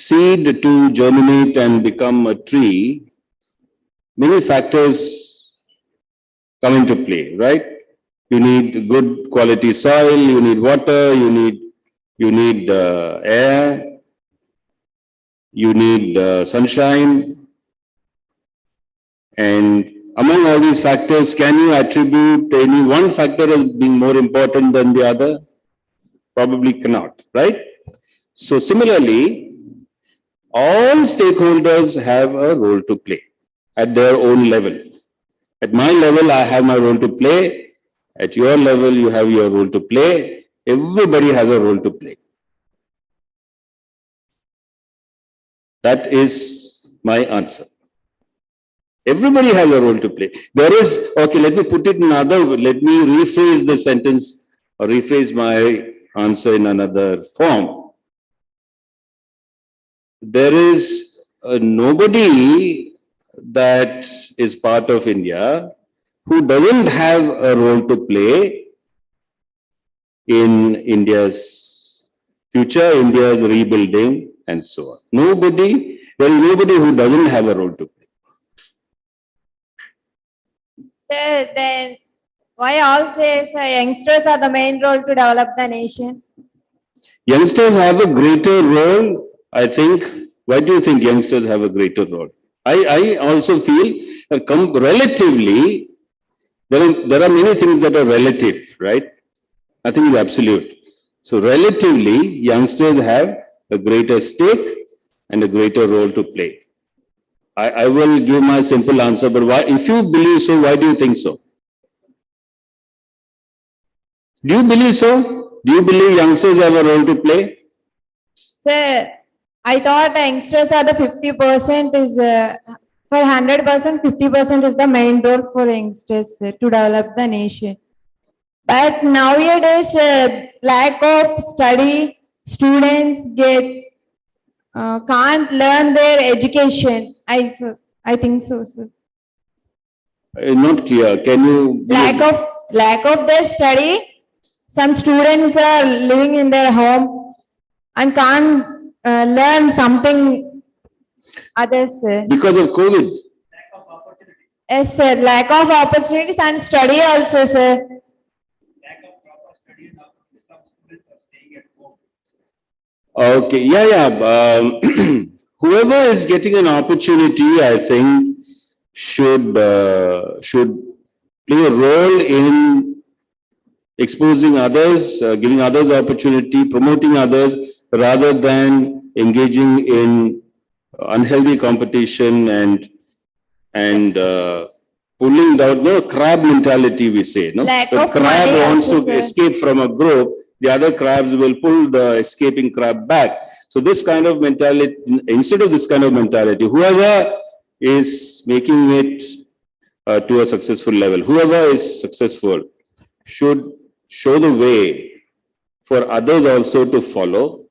seed to germinate and become a tree, many factors come into play, right? You need good quality soil, you need water, you need air, you need sunshine. And among all these factors, can you attribute any one factor as being more important than the other? Probably cannot, right? So similarly, all stakeholders have a role to play at their own level. At my level, I have my role to play. At your level, you have your role to play. Everybody has a role to play. That is my answer. Everybody has a role to play. There is, okay, let me put it in another, let me rephrase the sentence or rephrase my answer in another form. there is nobody that is part of India who doesn't have a role to play in India's future, India's rebuilding, and so on. There is nobody who doesn't have a role to play. Sir, then why all says youngsters are the main role to develop the nation? Youngsters have a greater role, I think. Why do you think youngsters have a greater role? I also feel that relatively, there are many things that are relative, right? Nothing is absolute. So relatively, youngsters have a greater stake and a greater role to play. I will give my simple answer, but why, if you believe so, why do you think so? Do you believe so? Do you believe youngsters have a role to play? Sir, I thought youngsters are the 50% is for 100%, 50% is the main role for youngsters to develop the nation. But nowadays, lack of study, students can't learn their education. I think so, sir. Not clear. Can you? Lack of their study. Some students are living in their home and can't learn something others. Because of COVID. Yes, sir. Lack of opportunities and study also, sir. Okay, yeah. Whoever is getting an opportunity, I think, should play a role in exposing others, giving others opportunity, promoting others, rather than engaging in unhealthy competition and pulling down, crab mentality, we say. No? The crab wants to escape from a group. The other crabs will pull the escaping crab back. So this kind of mentality, instead of this kind of mentality, whoever is making it to a successful level, whoever is successful should show the way for others also to follow.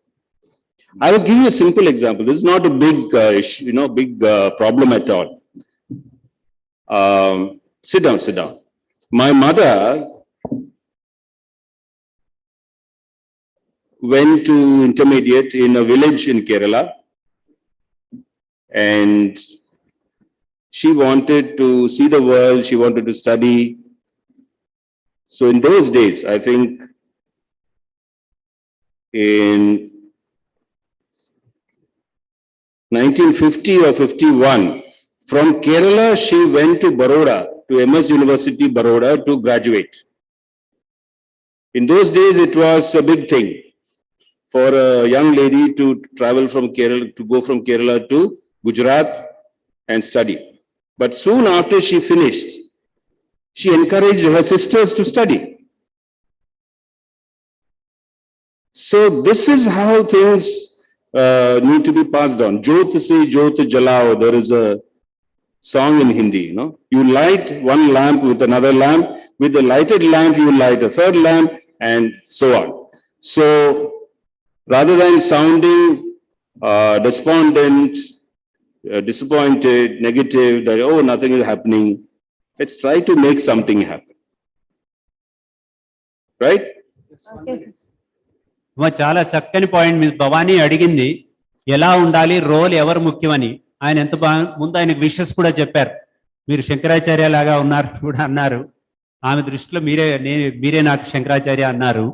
I will give you a simple example. This is not a big issue, big problem at all. Sit down. My mother went to intermediate in a village in Kerala, and she wanted to see the world, she wanted to study. So in those days, I think in 1950 or 51, from Kerala, she went to Baroda, to MS University, Baroda, to graduate. In those days, it was a big thing for a young lady to travel from Kerala, to go from Kerala to Gujarat and study. But soon after she finished, she encouraged her sisters to study. So this is how things need to be passed on. Jyot se jyot jalao. There is a song in Hindi, You light one lamp with another lamp. With the lighted lamp, you light a third lamp, and so on. So rather than sounding despondent, disappointed, negative, that, nothing is happening, let's try to make something happen. Right? Okay, sir. చాలా చక్కని point miss Bhavani అడిగింది, ఎలా ఉండాలి, role ఎవరు ముఖ్యమని. ఆయన ఎంత ముందు ఆయనకు విషెస్ కూడా చెప్పారు. మీరు శంకరాచార్య లాగా ఉన్నారు కూడా అన్నారు. ఆమె దృష్టిలో మీరే నాకు శంకరాచార్య అన్నారు.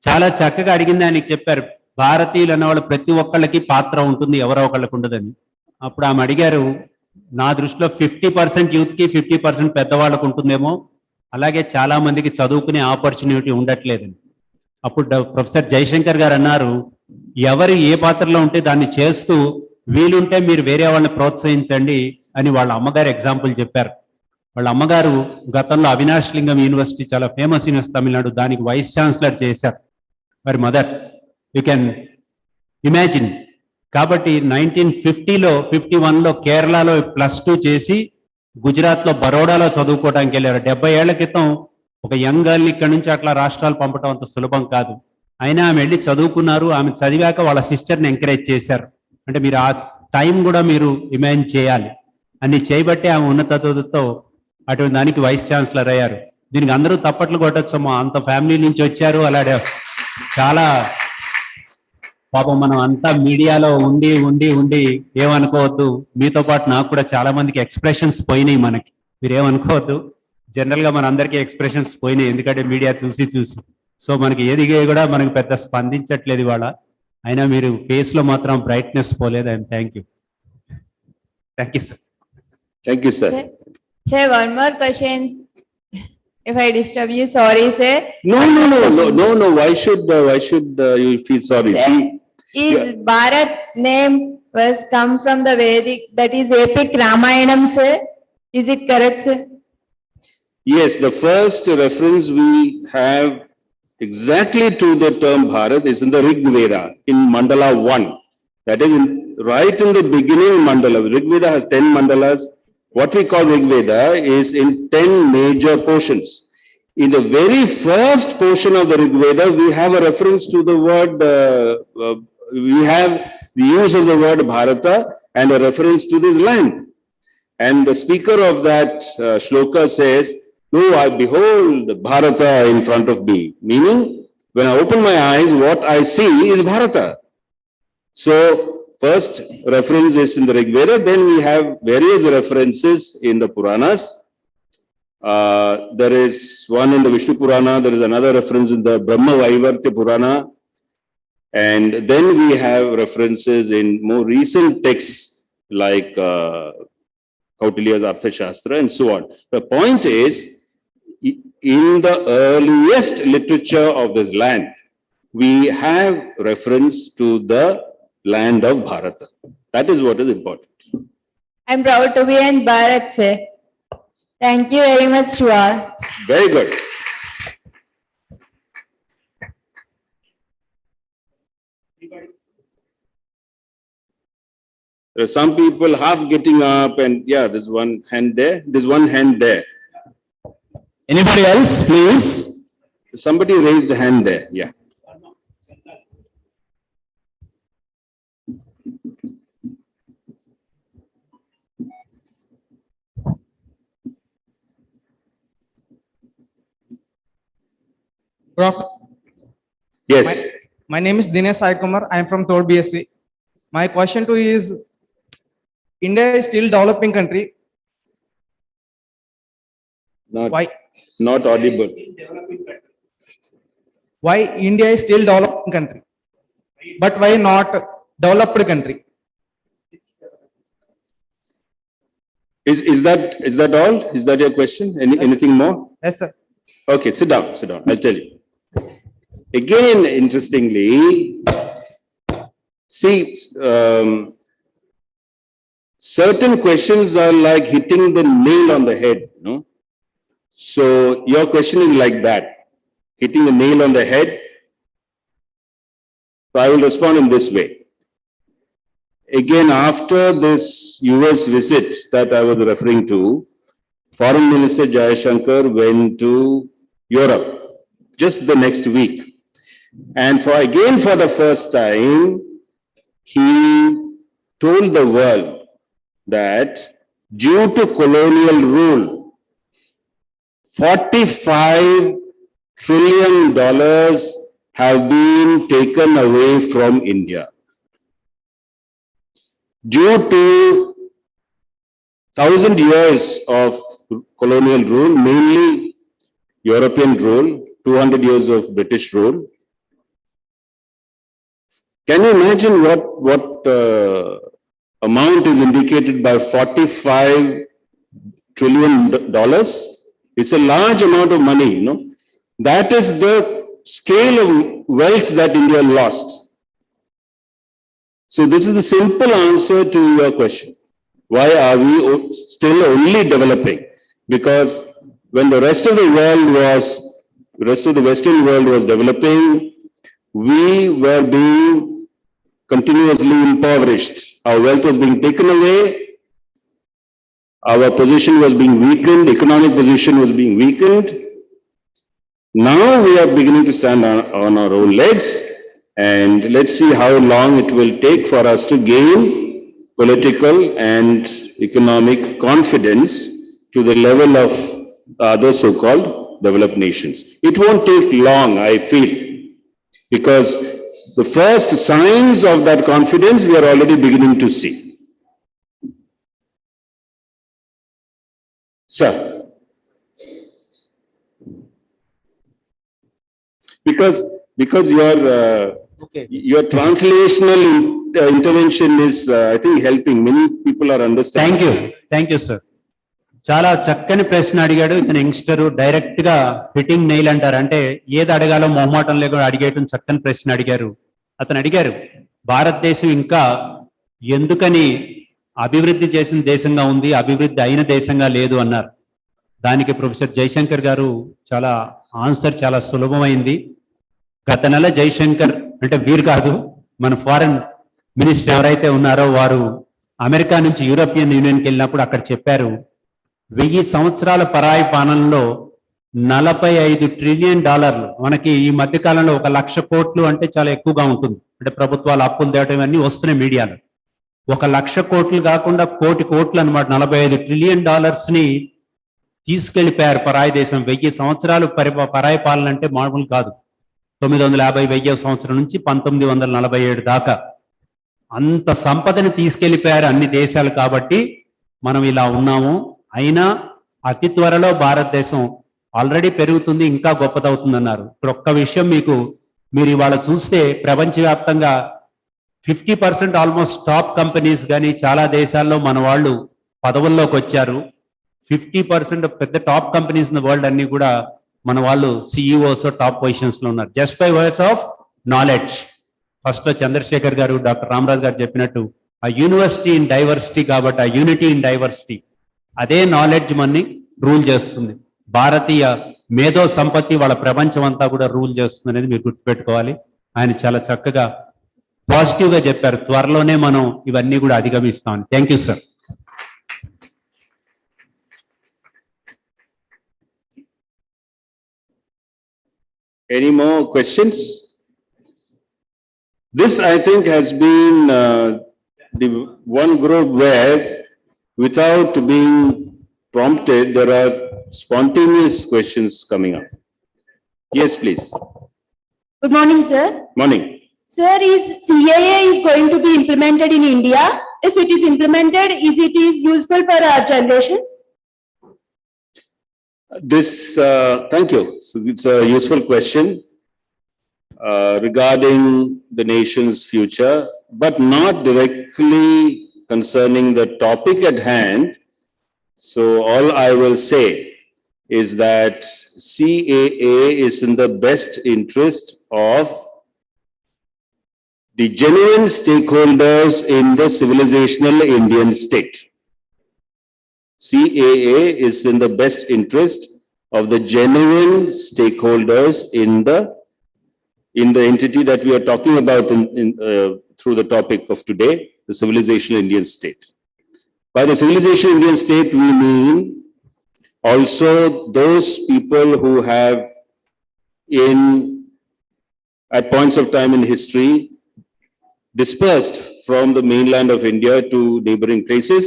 చాలా చక్కగా అడిగింది. ఆయనకి చెప్పారు, భారతీయులు అన్నవాళ్ళు ప్రతి ఒక్కళ్ళకి పాత్ర ఉంటుంది, ఎవరో ఒకళ్ళకి ఉండదని. అప్పుడు ఆమె అడిగారు, నా దృష్టిలో 50% యూత్ కి 50% పెద్దవాళ్ళకు ఉంటుందేమో, అలాగే చాలా మందికి చదువుకునే ఆపర్చునిటీ ఉండట్లేదని. అప్పుడు ప్రొఫెసర్ జయశంకర్ గారు అన్నారు, ఎవరు ఏ పాత్రలో ఉంటే దాన్ని చేస్తూ వీలుంటే మీరు వేరే వాళ్ళని ప్రోత్సహించండి అని వాళ్ళ అమ్మగారు ఎగ్జాంపుల్ చెప్పారు. వాళ్ళ అమ్మగారు గతంలో అవినాష్ లింగం యూనివర్సిటీ, చాలా ఫేమస్ యూనివర్సిటీ తమిళనాడు, దానికి వైస్ ఛాన్సలర్ చేశారు. మరి మదర్, యూ కెన్ ఇమాజిన్. కాబట్టి 1950లో 51లో కేరళలో +2 చేసి గుజరాత్లో బరోడాలో చదువుకోవడానికి వెళ్ళారు. 70 ఏళ్ల క్రితం ఒక యంగ్ గర్ల్ ఇక్కడ నుంచి అట్లా రాష్ట్రాలు పంపడం అంత సులభం కాదు. అయినా ఆమె వెళ్ళి చదువుకున్నారు. ఆమె చదివాక వాళ్ళ సిస్టర్ని ఎంకరేజ్ చేశారు. అంటే మీరు ఆ టైం కూడా మీరు ఇమాజిన్ చేయాలి. అన్ని చేయబట్టే ఆమె ఉన్నతతో అటువంటి దానికి వైస్ ఛాన్సలర్ అయ్యారు. దీనికి అందరూ తప్పట్లు కొట్టొచ్చమ్మా, అంత ఫ్యామిలీ నుంచి వచ్చారు. అలాగే చాలా పాపం మనం అంతా మీడియాలో ఉండి ఉండి ఉండి ఏమనుకోవద్దు, మీతో పాటు నాకు కూడా చాలా మందికి ఎక్స్ప్రెషన్స్ పోయినాయి. మనకి మీరు ఏమనుకోవద్దు, జనరల్ గా మన అందరికీ ఎక్స్ప్రెషన్స్ పోయినాయి, ఎందుకంటే మీడియా చూసి చూసి. సో మనకి ఏది కూడా మనకి పెద్ద స్పందించట్లేదు ఇవాళ. అయినా మీరు ఫేస్ లో మాత్రం బ్రైట్నెస్ పోలేదు. I'm thank you sir. Thank you, sir. Sir, one more question. If I disturb you, sorry, sir. No. Why should you feel sorry? Sir, See, is Bharat name was come from the Vedic, that is epic Ramayanam, sir? Is it correct, sir? yes, the first reference we have exactly to the term Bharat is in the Rig Veda in Mandala 1. That is right in the beginning mandala. Rig Veda has 10 mandalas. What we call Rig Veda is in 10 major portions. In the very first portion of the Rig Veda, we have a reference to the word, we have the use of the word Bharata and a reference to this land. And the speaker of that shloka says, "No, I behold Bharata in front of me." Meaning, when I open my eyes, what I see is Bharata. So, first reference is in the Rig Veda, then we have various references in the Puranas. There is one in the Vishnu Purana, there is another reference in the Brahma Vaivartya Purana, and then we have references in more recent texts like Kautilya's Arthashastra and so on. The point is, in the earliest literature of this land, we have reference to the land of Bharata. That is what is important. I'm proud to be in Bharat, sir. Thank you very much to all. Very good. There are some people half getting up and yeah, there's one hand there, there's one hand there. Anybody else, please? Somebody raised a hand there, yeah. Prof, Yes. my name is Dinesh Sai Kumar. I am from Third BSc. My question to you is, India is still developing country. Not, Why? not audible. Why India is still developing country, but why not developed country? Is that all? Is that your question? Anything more? Yes, sir. Okay, sit down, I'll tell you. Again, interestingly, see, certain questions are like hitting the nail on the head, no? So your question is like that, hitting the nail on the head. So I will respond in this way. Again, after this US visit that I was referring to, Foreign Minister Jayashankar went to Europe just the next week. And for the first time, he told the world that due to colonial rule, $45 trillion have been taken away from India. Due to 1,000 years of colonial rule, mainly European rule, 200 years of British rule. Can you imagine what amount is indicated by $45 trillion? It's a large amount of money, you know. That is the scale of wealth that India lost. So this is the simple answer to your question. Why are we still only developing? Because when the rest of the Western world was developing, we were being continuously impoverished. Our wealth was being taken away. Our position was being weakened. Economic position was being weakened. Now we are beginning to stand on our own legs, And let's see how long it will take for us to gain political and economic confidence to the level of other so-called developed nations. It won't take long, I feel, because the first signs of that confidence we are already beginning to see. Sir. Because your translational intervention is, I think, helping. Many people are understanding. Thank you, sir. చాలా చక్కని ప్రశ్న అడిగాడు ఇతను youngster. Direct గా fitting nail అంటారు, అంటే ఏది అడగాలో మొహమాటం లేకుండా అడిగేయటం చక్కని ప్రశ్న అడిగారు. అతను అడిగారు, భారతదేశం ఇంకా ఎందుకని అభివృద్ధి చేసిన దేశంగా ఉంది, అభివృద్ధి అయిన దేశంగా లేదు అన్నారు. దానికి ప్రొఫెసర్ జయశంకర్ గారు చాలా ఆన్సర్ చాలా సులభమైంది. గత నెల జయశంకర్ అంటే వీరు కాదు, మన ఫారెన్ మినిస్టర్ ఎవరైతే ఉన్నారో వారు అమెరికా నుంచి యూరోపియన్ యూనియన్కి వెళ్ళినప్పుడు అక్కడ చెప్పారు, 1000 సంవత్సరాల పరాయి పాలనలో $45 ట్రిలియన్, మనకి ఈ మధ్య కాలంలో 1,00,000 కోట్లు అంటే చాలా ఎక్కువగా ఉంటుంది. అంటే ప్రభుత్వాలు అప్పులు తేవడం అన్ని వస్తున్నాయి మీడియాలో. 1,00,000 కోట్లు కాకుండా కోటి కోట్లు అనమాట, $45 ట్రిలియన్ ని తీసుకెళ్లిపోయారు పరాయి దేశం. 1000 సంవత్సరాలు పరాయి పాలన అంటే మామూలు కాదు. 950 సంవత్సరం నుంచి 1947 దాకా అంత సంపదని తీసుకెళ్లిపోయారు అన్ని దేశాలు. కాబట్టి మనం ఇలా ఉన్నాము. అయినా అతి త్వరలో భారతదేశం ఆల్రెడీ పెరుగుతుంది, ఇంకా గొప్పదవుతుందన్నారు. ఇప్పుడు ఒక్క విషయం మీరు ఇవాళ చూస్తే ప్రపంచవ్యాప్తంగా 50% ఆల్మోస్ట్ టాప్ కంపెనీస్ కానీ చాలా దేశాల్లో మన వాళ్ళు పదవుల్లోకి వచ్చారు. 50% పెద్ద top companies in the world అన్ని కూడా మన వాళ్ళు సిఇఓస్ టాప్ పొజిషన్స్ లో ఉన్నారు, just by words of knowledge. First లో చంద్రశేఖర్ గారు, డాక్టర్ రామరాజు గారు చెప్పినట్టు ఆ యూనివర్సిటీ ఇన్ డైవర్సిటీ, కాబట్టి ఆ యూనిటీ ఇన్ డైవర్సిటీ, అదే నాలెడ్జ్ మనని రూల్ చేస్తుంది. భారతీయ మేధో సంపత్తి వాళ్ళ ప్రపంచం అంతా కూడా రూల్ చేస్తుంది అనేది మీరు గుర్తుపెట్టుకోవాలి. ఆయన చాలా చక్కగా పాజిటివ్ గా చెప్పారు, త్వరలోనే మనం ఇవన్నీ కూడా అధిగమిస్తామని. Thank you sir. Any more questions? This, I think, has been the one group where, without being prompted, there are spontaneous questions coming up. Yes, please. Good morning, sir. Morning. Sir, is CAA is going to be implemented in India? If it is implemented, is it useful for our generation? Thank you. So it's a useful question regarding the nation's future, but not directly concerning the topic at hand. So all I will say is that CAA is in the best interest of the genuine stakeholders in the civilizational Indian state. CAA is in the best interest of the genuine stakeholders in the entity that we are talking about through the topic of today, the civilizational Indian state. By the civilizational Indian state, we mean also those people who have at points of time in history dispersed from the mainland of India to neighboring places,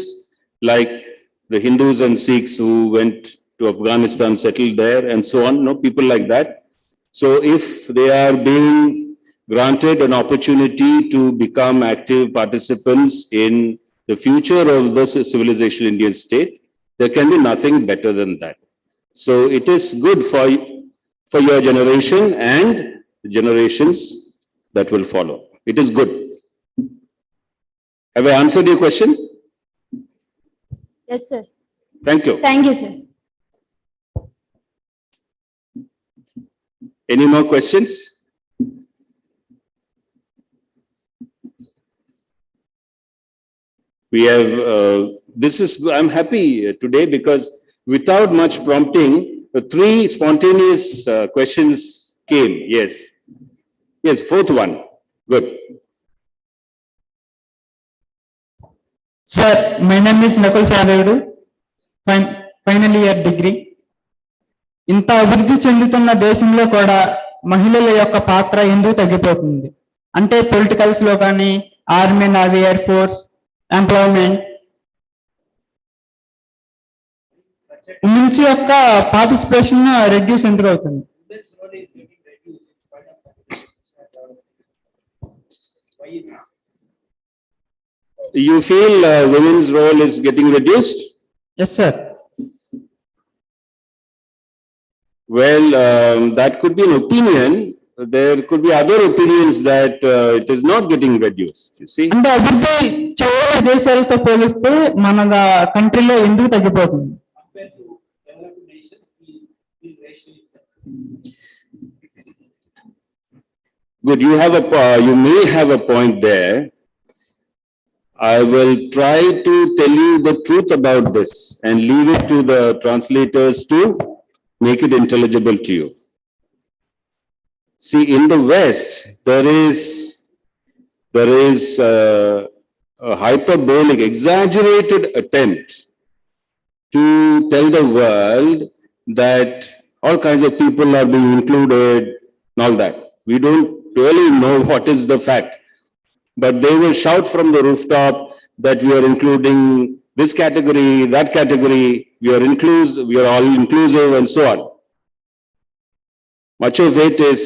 like the Hindus and Sikhs who went to Afghanistan, settled there, and so on, people like that. So if they are being granted an opportunity to become active participants in the future of the civilization Indian state, there can be nothing better than that. So it is good for your generation and the generations that will follow. It is good. Have I answered your question? Yes, sir. Thank you. Thank you, sir. Any more questions? We have, I'm happy today because without much prompting, 3 spontaneous questions came. Yes. Yes, 4th one. Good. Sir, my name is Nakul Savedu, final year degree. ఇంత అభివృద్ధి చెందుతున్న దేశంలో కూడా మహిళల యొక్క పాత్ర ఎందుకు తగ్గిపోతుంది? అంటే పొలిటికల్స్ లో కానీ army navy air force employment women's యొక్క పార్టిసిపేషన్ రెడ్యూస్ ఎందుకు అవుతుంది? You feel women's role is getting reduced? Yes, sir. Well, that could be an opinion. There could be other opinions that it is not getting reduced, you see. అంటే అభివృద్ధి చాలా దేశాలతో పోలిస్తే మన కంట్రీలో ఎందుకు తగ్గిపోతుంది? Good, you may have a point there. I will try to tell you the truth about this and leave it to the translators to make it intelligible to you. See, in the West, there is a hyperbolic, exaggerated attempt to tell the world that all kinds of people are being included and all that. We don't really know what is the fact. But they will shout from the rooftop that we are including this category, that category, we are all inclusive and so on. Much of it is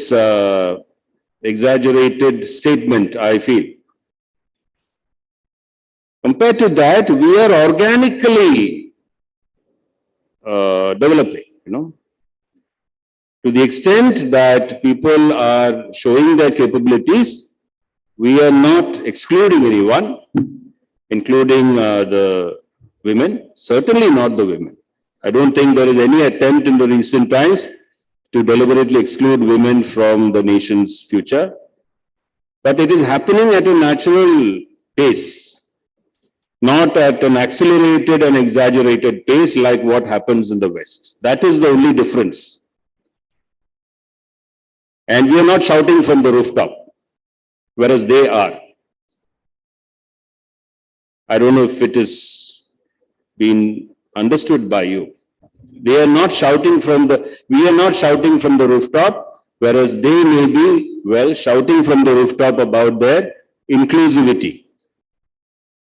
exaggerated statement, I feel. Compared to that, we are organically developing, to the extent that people are showing their capabilities. We are not excluding anyone, including the women, certainly not the women. I don't think there is any attempt in the recent times to deliberately exclude women from the nation's future. But it is happening at a natural pace, not at an accelerated and exaggerated pace like what happens in the West. That is the only difference. And we are not shouting from the rooftop, whereas they are. I don't know if it is being understood by you. They are not shouting we are not shouting from the rooftop, whereas they may be, shouting from the rooftop about their inclusivity.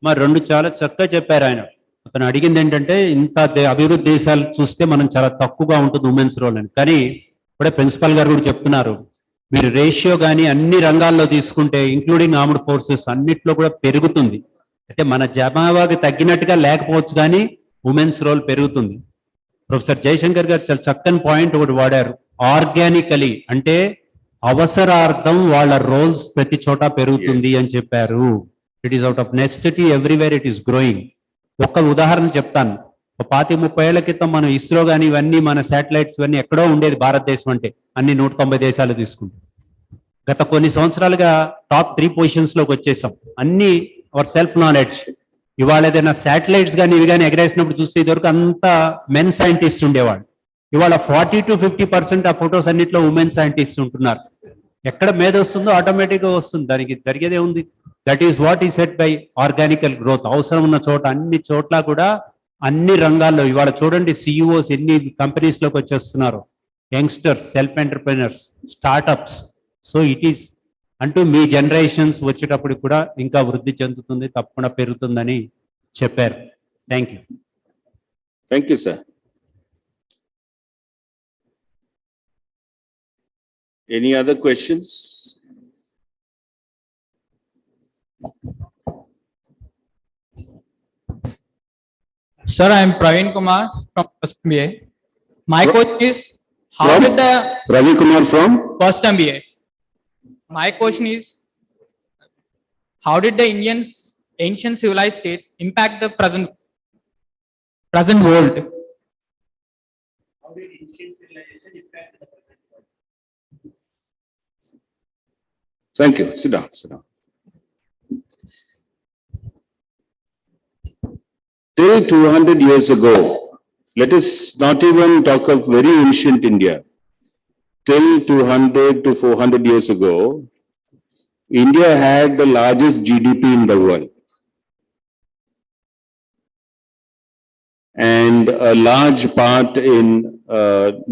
మరి రెండు చాలా చక్కగా చెప్పారు ఆయన. అతను అడిగింది ఏంటంటే ఇంత అభివృద్ధి దేశాలు చూస్తే మనం చాలా తక్కువగా ఉంటుంది ఉమెన్స్ రోల్ అని. కానీ ఇప్పుడే ప్రిన్సిపల్ గారు కూడా చెప్తున్నారు, మీరు రేషియో కానీ అన్ని రంగాల్లో తీసుకుంటే ఇంక్లూడింగ్ ఆర్మ్డ్ ఫోర్సెస్ అన్నిట్లో కూడా పెరుగుతుంది. అంటే మన జనాభాకి తగ్గినట్టుగా లేకపోవచ్చు కానీ ఉమెన్స్ రోల్ పెరుగుతుంది. ప్రొఫెసర్ జయశంకర్ గారు చాలా చక్కని పాయింట్ ఒకటి వాడారు, ఆర్గానికలీ అంటే అవసరార్థం వాళ్ళ రోల్స్ ప్రతి చోట పెరుగుతుంది అని చెప్పారు. It is out of necessity everywhere it is growing. ఒక్క ఉదాహరణ చెప్తాను. 25-30 ఏళ్ల క్రితం మనం ఇస్రో కానీ ఇవన్నీ మన శాటిలైట్స్ ఇవన్నీ ఎక్కడో ఉండేది భారతదేశం అంటే, అన్ని 190 దేశాలు తీసుకుంటాం. గత కొన్ని సంవత్సరాలుగా టాప్ 3 పొజిషన్స్ లోకి వచ్చేసాం. అన్ని అవర్ సెల్ఫ్ నాలెడ్జ్. ఇవాళ ఏదైనా శాటిలైట్స్ కానీ ఇవి కానీ ఎగరేసినప్పుడు చూస్తే ఇదివరకు అంతా మెన్ సైంటిస్ట్ ఉండేవాళ్ళు. ఇవాళ 40-50% ఆ ఫొటోస్ అన్నిట్లో ఉమెన్ సైంటిస్ట్ ఉంటున్నారు. ఎక్కడ మీద వస్తుందో ఆటోమేటిక్గా వస్తుంది, దానికి జరిగేదే ఉంది. That is what is set by organical growth. అవసరం ఉన్న చోట అన్ని చోట్ల కూడా అన్ని రంగాల్లో ఇవాళ చూడండి సిఇఓస్ ఎన్ని కంపెనీస్ లోకి వచ్చేస్తున్నారు, youngsters, self entrepreneurs, startups. So it is అంటూ మీ జనరేషన్స్ వచ్చేటప్పుడు కూడా ఇంకా వృద్ధి చెందుతుంది, తప్పకుండా పెరుగుతుందని చెప్పారు. Thank you. Thank you sir. Any other questions? Sir, I am Praveen Kumar from first MBA. My question is, how did the Praveen Kumar from first MBA? My question is, how did the Indians ancient civilized state impact the present world? How did ancient civilization impact the present world? Thank you. Sit down. Sit down. Till 200 years ago, let us not even talk of very ancient India. Till 200 to 400 years ago, India had the largest GDP in the world. And a large part in,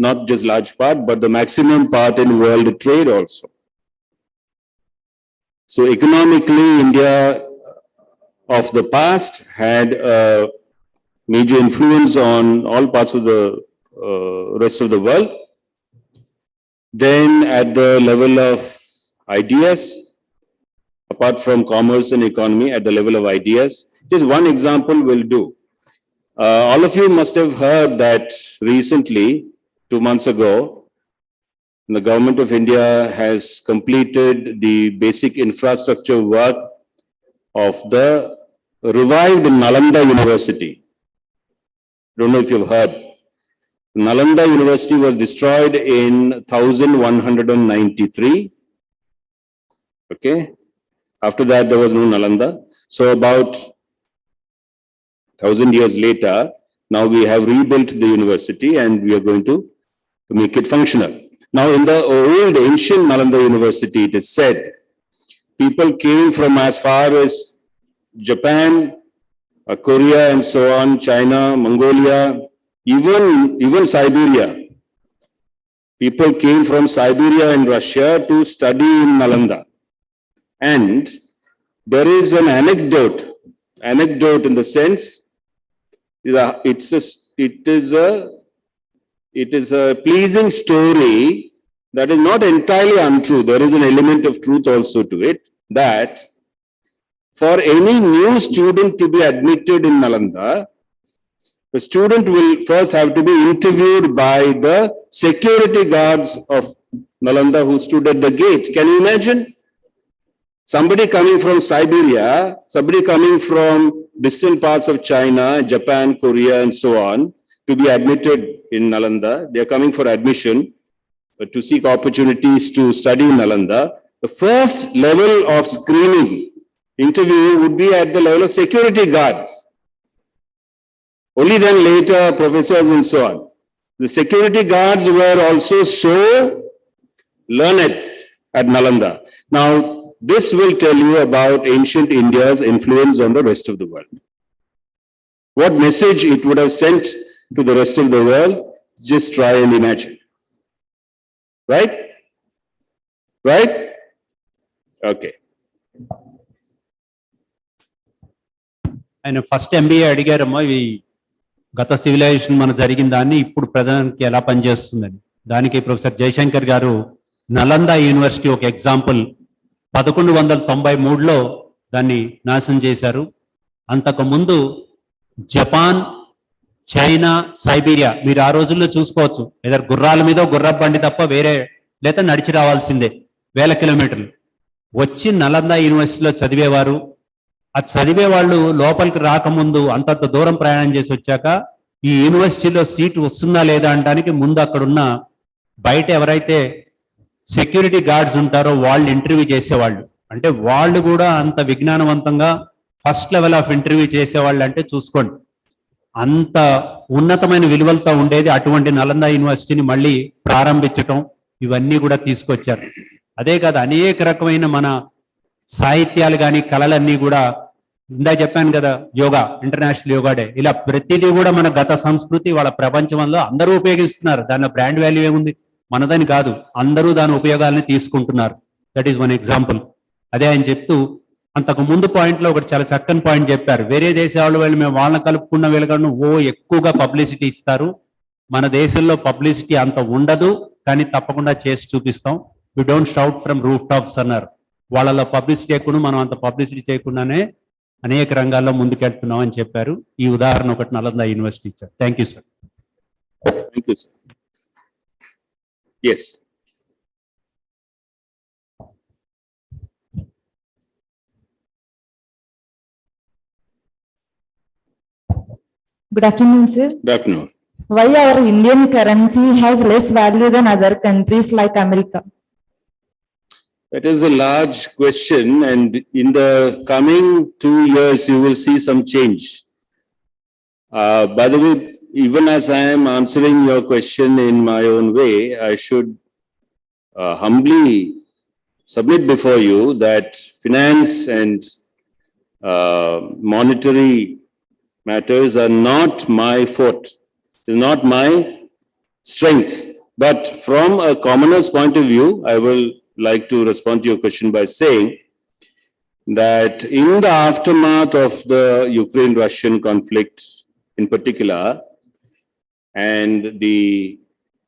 not just large part, but the maximum part in world trade also. So economically, India of the past had a major influence on all parts of the rest of the world. Then at the level of ideas, apart from commerce and economy, at the level of ideas, just one example will do. All of you must have heard that recently, 2 months ago, the government of India has completed the basic infrastructure work of the revived Nalanda University. Don't know if you've heard. Nalanda University was destroyed in 1193. Okay. After that, there was no Nalanda. So about 1,000 years later, now we have rebuilt the university and we are going to make it functional. Now, in the old ancient Nalanda University, it is said, people came from as far as Japan, Korea and so on, China, Mongolia, even Siberia. People came from Siberia and Russia to study in Nalanda. And there is an anecdote in the sense, it is a pleasing story that is not entirely untrue. There is an element of truth also to it, that for any new student to be admitted in Nalanda, the student will first have to be interviewed by the security guards of Nalanda who stood at the gate. Can you imagine? Somebody coming from Siberia, somebody coming from distant parts of China, Japan, Korea, and so on, to be admitted in Nalanda. They are coming for admission, to seek opportunities to study in Nalanda. The first level of screening interview would be at the level of security guards. Only then later professors and so on. The security guards were also so learned at Nalanda. Now, this will tell you about ancient India's influence on the rest of the world. What message it would have sent to the rest of the world, just try and imagine. Right? Right? Okay. ఆయన first MBA అడిగారమ్మా, ఇవి గత civilisation మన జరిగిన దాన్ని ఇప్పుడు ప్రజలకి ఎలా పనిచేస్తుందని. దానికి ప్రొఫెసర్ జయశంకర్ గారు నలందా యూనివర్సిటీ ఒక ఎగ్జాంపుల్ 1193లో దాన్ని నాశనం చేశారు. అంతకుముందు జపాన్, చైనా, సైబీరియా మీరు ఆ రోజుల్లో చూసుకోవచ్చు, ఏదో గుర్రాల మీద గుర్రపు బండి తప్ప వేరే లేదా నడిచి రావాల్సిందే 1000 కిలోమీటర్లు వచ్చి నలందా యూనివర్సిటీలో చదివేవారు. ఆ చదివే వాళ్ళు లోపలికి రాకముందు అంతంత దూరం ప్రయాణం చేసి వచ్చాక ఈ యూనివర్సిటీలో సీటు వస్తుందా లేదా అనడానికి ముందు అక్కడున్న బయట ఎవరైతే సెక్యూరిటీ గార్డ్స్ ఉంటారో వాళ్ళు ఇంటర్వ్యూ చేసేవాళ్ళు. అంటే వాళ్ళు కూడా అంత విజ్ఞానవంతంగా ఫస్ట్ లెవెల్ ఆఫ్ ఇంటర్వ్యూ చేసేవాళ్ళు అంటే చూసుకోండి, అంత ఉన్నతమైన విలువలతో ఉండేది. అటువంటి నలందా యూనివర్సిటీని మళ్ళీ ప్రారంభించటం ఇవన్నీ కూడా తీసుకొచ్చారు. అదే కాదు, అనేక రకమైన మన సాహిత్యాలు కానీ కళలన్నీ కూడా, ఇందా చెప్పాను కదా, యోగా, ఇంటర్నేషనల్ యోగా డే, ఇలా ప్రతిదీ కూడా మన గత సంస్కృతి వాళ్ళ ప్రపంచంలో అందరూ ఉపయోగిస్తున్నారు. దానిలో బ్రాండ్ వాల్యూ ఏముంది, మనదని కాదు, అందరూ దాని ఉపయోగాలని తీసుకుంటున్నారు. That is one example. అదే ఆయన చెప్తూ అంతకు ముందు పాయింట్లో ఒకటి చాలా చక్కని పాయింట్ చెప్పారు. వేరే దేశాల వాళ్ళు మేము వాళ్ళని కలుపుకున్న వీళ్ళకన్నా ఎక్కువగా పబ్లిసిటీ ఇస్తారు, మన దేశంలో పబ్లిసిటీ అంత ఉండదు, కానీ తప్పకుండా చేసి చూపిస్తాం. We don't shout from roof tops అన్నారు. వాళ్ళలో పబ్లిసిటీ ఎక్కువ, మనం అంత పబ్లిసిటీ చేయకుండానే అనేక రంగాల్లో ముందుకెళ్తున్నాం అని చెప్పారు. ఈ ఉదాహరణ ఒకటి నలందా యూనివర్సిటీ ఇచ్చారు. Thank you sir. Thank you sir. Yes. Good afternoon, sir. Good afternoon. Why our Indian currency has less value than other countries like America? That is a large question, and in the coming 2 years, you will see some change. By the way, even as I am answering your question in my own way, I should humbly submit before you that finance and monetary matters are not my forte, not my strength. But from a commoner's point of view, I will like to respond to your question by saying that in the aftermath of the Ukraine-Russian conflict in particular, and the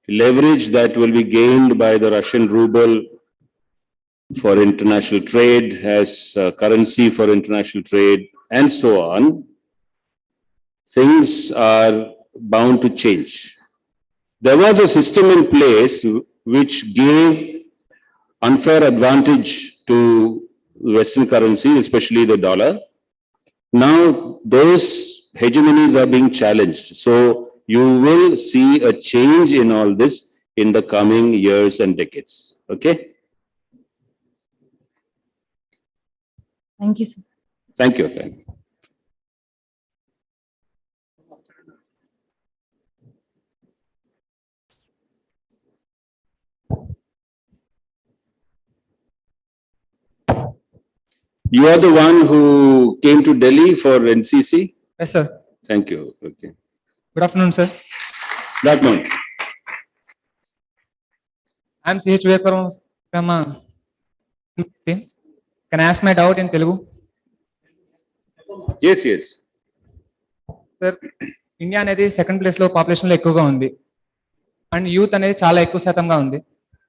leverage that will be gained by the Russian ruble for international trade, as currency for international trade, and so on, things are bound to change. There was a system in place which gave unfair advantage to Western currency, especially the dollar. Now those hegemonies are being challenged. So you will see a change in all this in the coming years and decades. Okay? Thank you, sir. Thank you. Thank you. You are the one who came to Delhi for NCC? Yes, sir. Thank you. Okay. Good afternoon, sir. Good afternoon. I'm CH Jayashankar from Can I ask my doubt in Telugu? Yes, yes. Sir, India అనేది second place లో population లో ఎక్కువగా ఉంది and youth అనేది చాలా ఎక్కువ శాతంగా ఉంది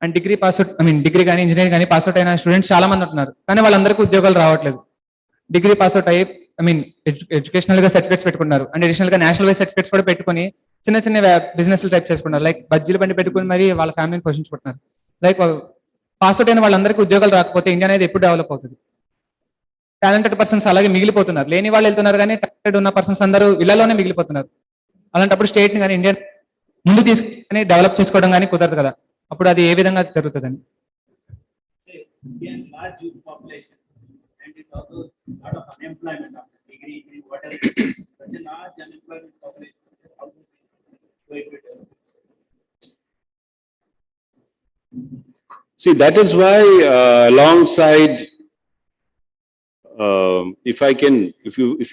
అండ్ డిగ్రీ పాస్అవుట్ డిగ్రీ కానీ ఇంజనీరింగ్ కానీ పాస్అవుట్ అయిన స్టూడెంట్స్ చాలా మంది ఉంటున్నారు కానీ వాళ్ళందరికీ ఉద్యోగాలు రావట్లేదు డిగ్రీ పాస్అవుట్ అయ్యి ఎడ్యుకేషనల్ గా సర్టిఫికేట్స్ పెట్టుకున్నారు అండ్ అడిషనల్ గా నేషనల్ వైజ్ సర్టిఫికేట్స్ కూడా పెట్టుకుని చిన్న చిన్న బిజినెస్ టైప్ చేసుకున్నారు లైక్ బజ్జీలు బండి పెట్టుకుని మరి వాళ్ళ ఫ్యామిలీని పోషించుకుంటున్నారు లైక్ పాస్అవుట్ అయిన వాళ్ళందరికీ ఉద్యోగాలు రాకపోతే ఇండియా అనేది ఎప్పుడు డెవలప్ అవుతుంది టాలెంటెడ్ పర్సన్స్ అలాగే మిగిలిపోతున్నారు లేని వాళ్ళు వెళ్తున్నారు కానీ టాలెంటెడ్ ఉన్న పర్సన్స్ అందరూ ఇళ్లలోనే మిగిలిపోతున్నారు అలాంటప్పుడు స్టేట్ ని కానీ ఇండియా ముందు తీసుకుని డెవలప్ చేసుకోవడం కానీ కుదరదు కదా అప్పుడు అది ఏ విధంగా జరుగుతుందని See, that is why alongside if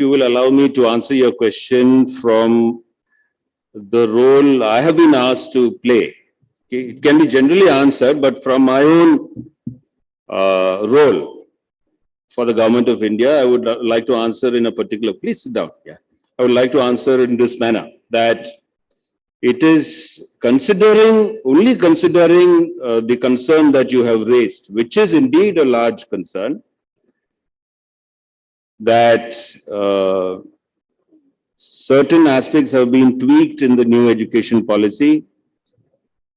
you will allow me to answer your question from the role I have been asked to play. Okay? It can be generally answered, but from my own role for the government of India, I would like to answer in a particular, please sit down. Yeah. I would like to answer in this manner, that it is only considering the concern that you have raised, which is indeed a large concern, that certain aspects have been tweaked in the new education policy,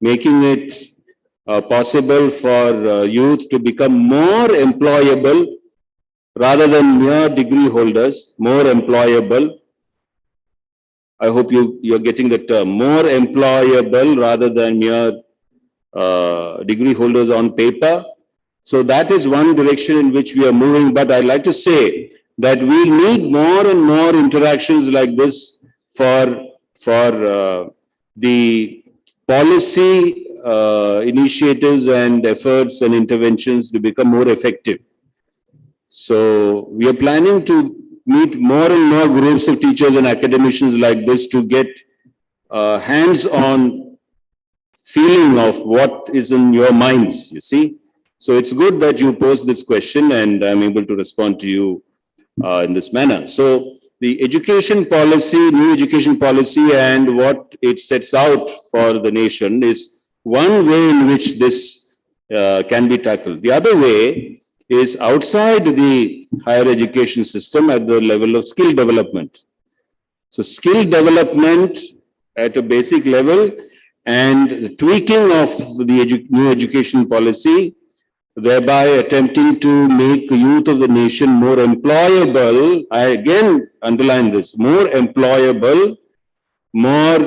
making it possible for youth to become more employable rather than mere degree holders, more employable. I hope you're getting the term, more employable rather than mere degree holders on paper. So that is one direction in which we are moving, but I'd like to say that we need more and more interactions like this for the policy initiatives and efforts and interventions to become more effective. So we are planning to meet more and more groups of teachers and academicians like this to get hands-on feeling of what is in your minds, you see. So it's good that you pose this question and I'm able to respond to you in this manner. So the education policy, new education policy and what it sets out for the nation is one way in which this can be tackled. The other way is outside the higher education system at the level of skill development. So skill development at a basic level and the tweaking of the new education policy, thereby attempting to make the youth of the nation more employable. I again underline this, more employable, more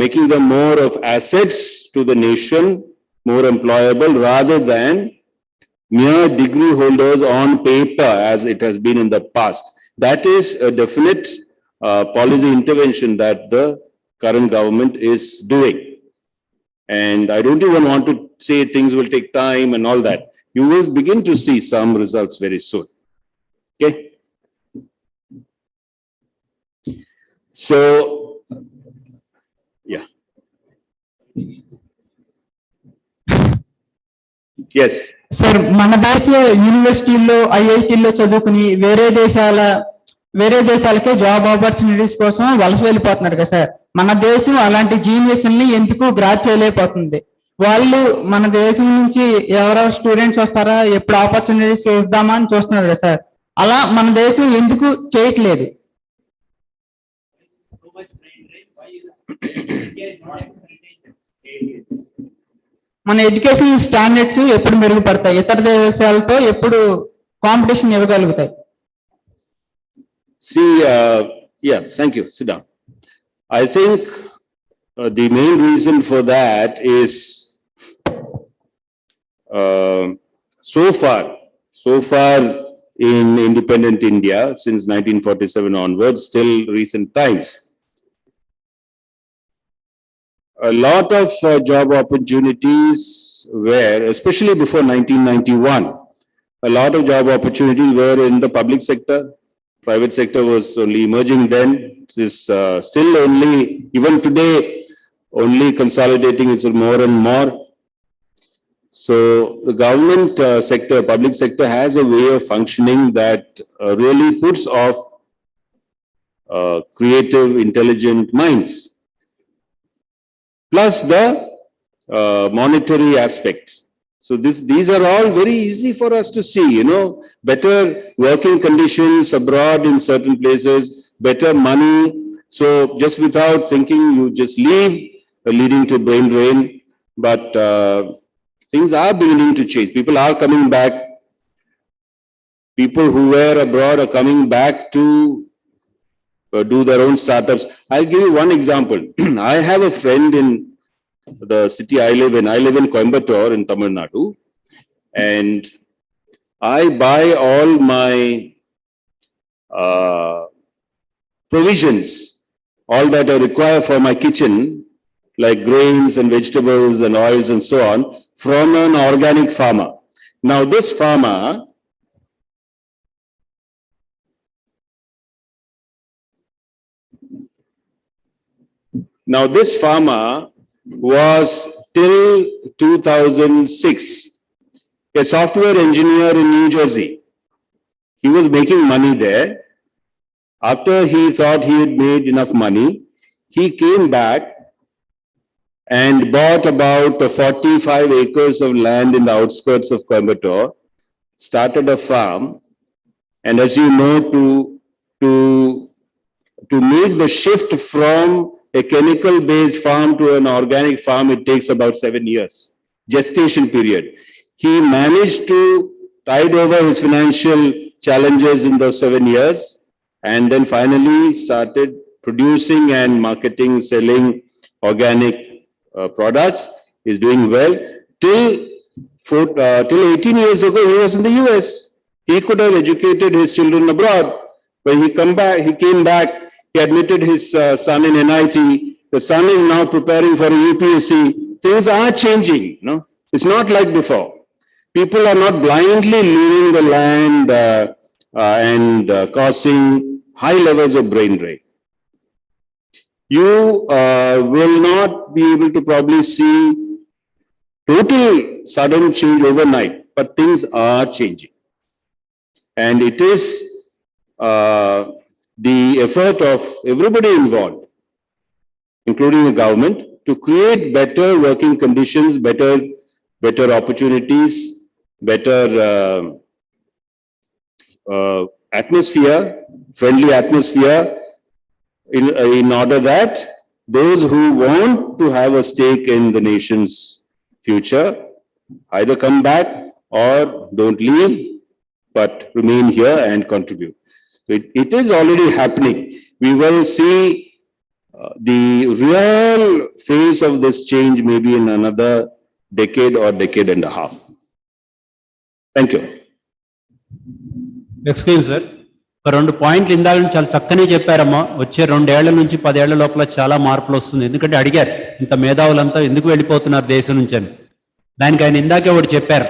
making them more of assets to the nation, more employable rather than mere degree holders on paper as it has been in the past. That is a definite policy intervention that the current government is doing. And I don't even want to say things will take time and all that. You will begin to see some results very soon. Okay. So, yeah. Yes. Sir మన దేశ యూనివర్సిటీల్లో ఐఐటీల్లో చదువుకుని వేరే దేశాలకే job opportunities కోసం వలస వెళ్ళిపోతున్నారు కదా sir. మన దేశం అలాంటి జీనియస్ని ఎందుకు గ్రాప్ చేయలేకపోతుంది? వాళ్ళు మన దేశం నుంచి ఎవరెవరు స్టూడెంట్స్ వస్తారా, ఎప్పుడు ఆపర్చునిటీస్ ఇద్దామా అని చూస్తున్నారు కదా సార్. అలా మన దేశం ఎందుకు చేయట్లేదు? మన ఎడ్యుకేషన్ స్టాండర్డ్స్ ఎప్పుడు మెరుగుపడతాయి? ఇతర దేశాలతో ఎప్పుడు competition ఇవ్వగలుగుతాయి? See, yeah, thank you. Sit down. I think the main reason for that is so far in independent India, since 1947 onwards, till recent times, a lot of job opportunities were, especially before 1991, a lot of job opportunities were in the public sector. Private sector was only emerging then. It is still only, even today, only consolidating itself more and more. So the government sector, public sector has a way of functioning that really puts off creative, intelligent minds. Plus the monetary aspect. So these are all very easy for us to see, better working conditions abroad in certain places, better money. So just without thinking, you just leave, leading to brain drain. But things are beginning to change. People are coming back. People who were abroad are coming back to do their own startups. I'll give you one example. I have a friend in the city I live in. I live in Coimbatore in Tamil Nadu, and I buy all my provisions, all that I require for my kitchen, like grains and vegetables and oils and so on, from an organic farmer. Now this farmer was till 2006 a software engineer in New Jersey. He was making money there. After he thought he had made enough money, he came back and bought about 45 acres of land in the outskirts of Coimbatore, started a farm, and as you know, to make the shift from a chemical-based farm to an organic farm, it takes about 7 years, gestation period. He managed to tide over his financial challenges in those 7 years, and then finally started producing and marketing, selling organic products. He's doing well. Till 18 years ago, he was in the US. He could have educated his children abroad. When he came back, he admitted his son in NIT. The son is now preparing for a UPSC. Things are changing. It's not like before. People are not blindly leaving the land and causing high levels of brain drain. You will not be able to probably see total sudden change overnight, but things are changing. And it is the effort of everybody involved, including the government, to create better working conditions, better opportunities, better atmosphere, friendly atmosphere, in order that those who want to have a stake in the nation's future either come back or don't leave, but remain here and contribute. It is already happening. We will see the real phase of this change maybe in another decade or decade and a half. Thank you. Excuse sir, ఒక 2 పాయింట్లు ఇందాక చాలా చక్కనే చెప్పారమ్మా. వచ్చే 2 ఏళ్ల నుంచి 10 ఏళ్ల లోపల చాలా మార్పులు వస్తుంది. ఎందుకంటే అడిగారు ఇంత మేధావులంతా ఎందుకు వెళ్ళిపోతున్నారు దేశం నుంచి అని. దానికి ఆయన ఇందాకే ఒకటి చెప్పారు.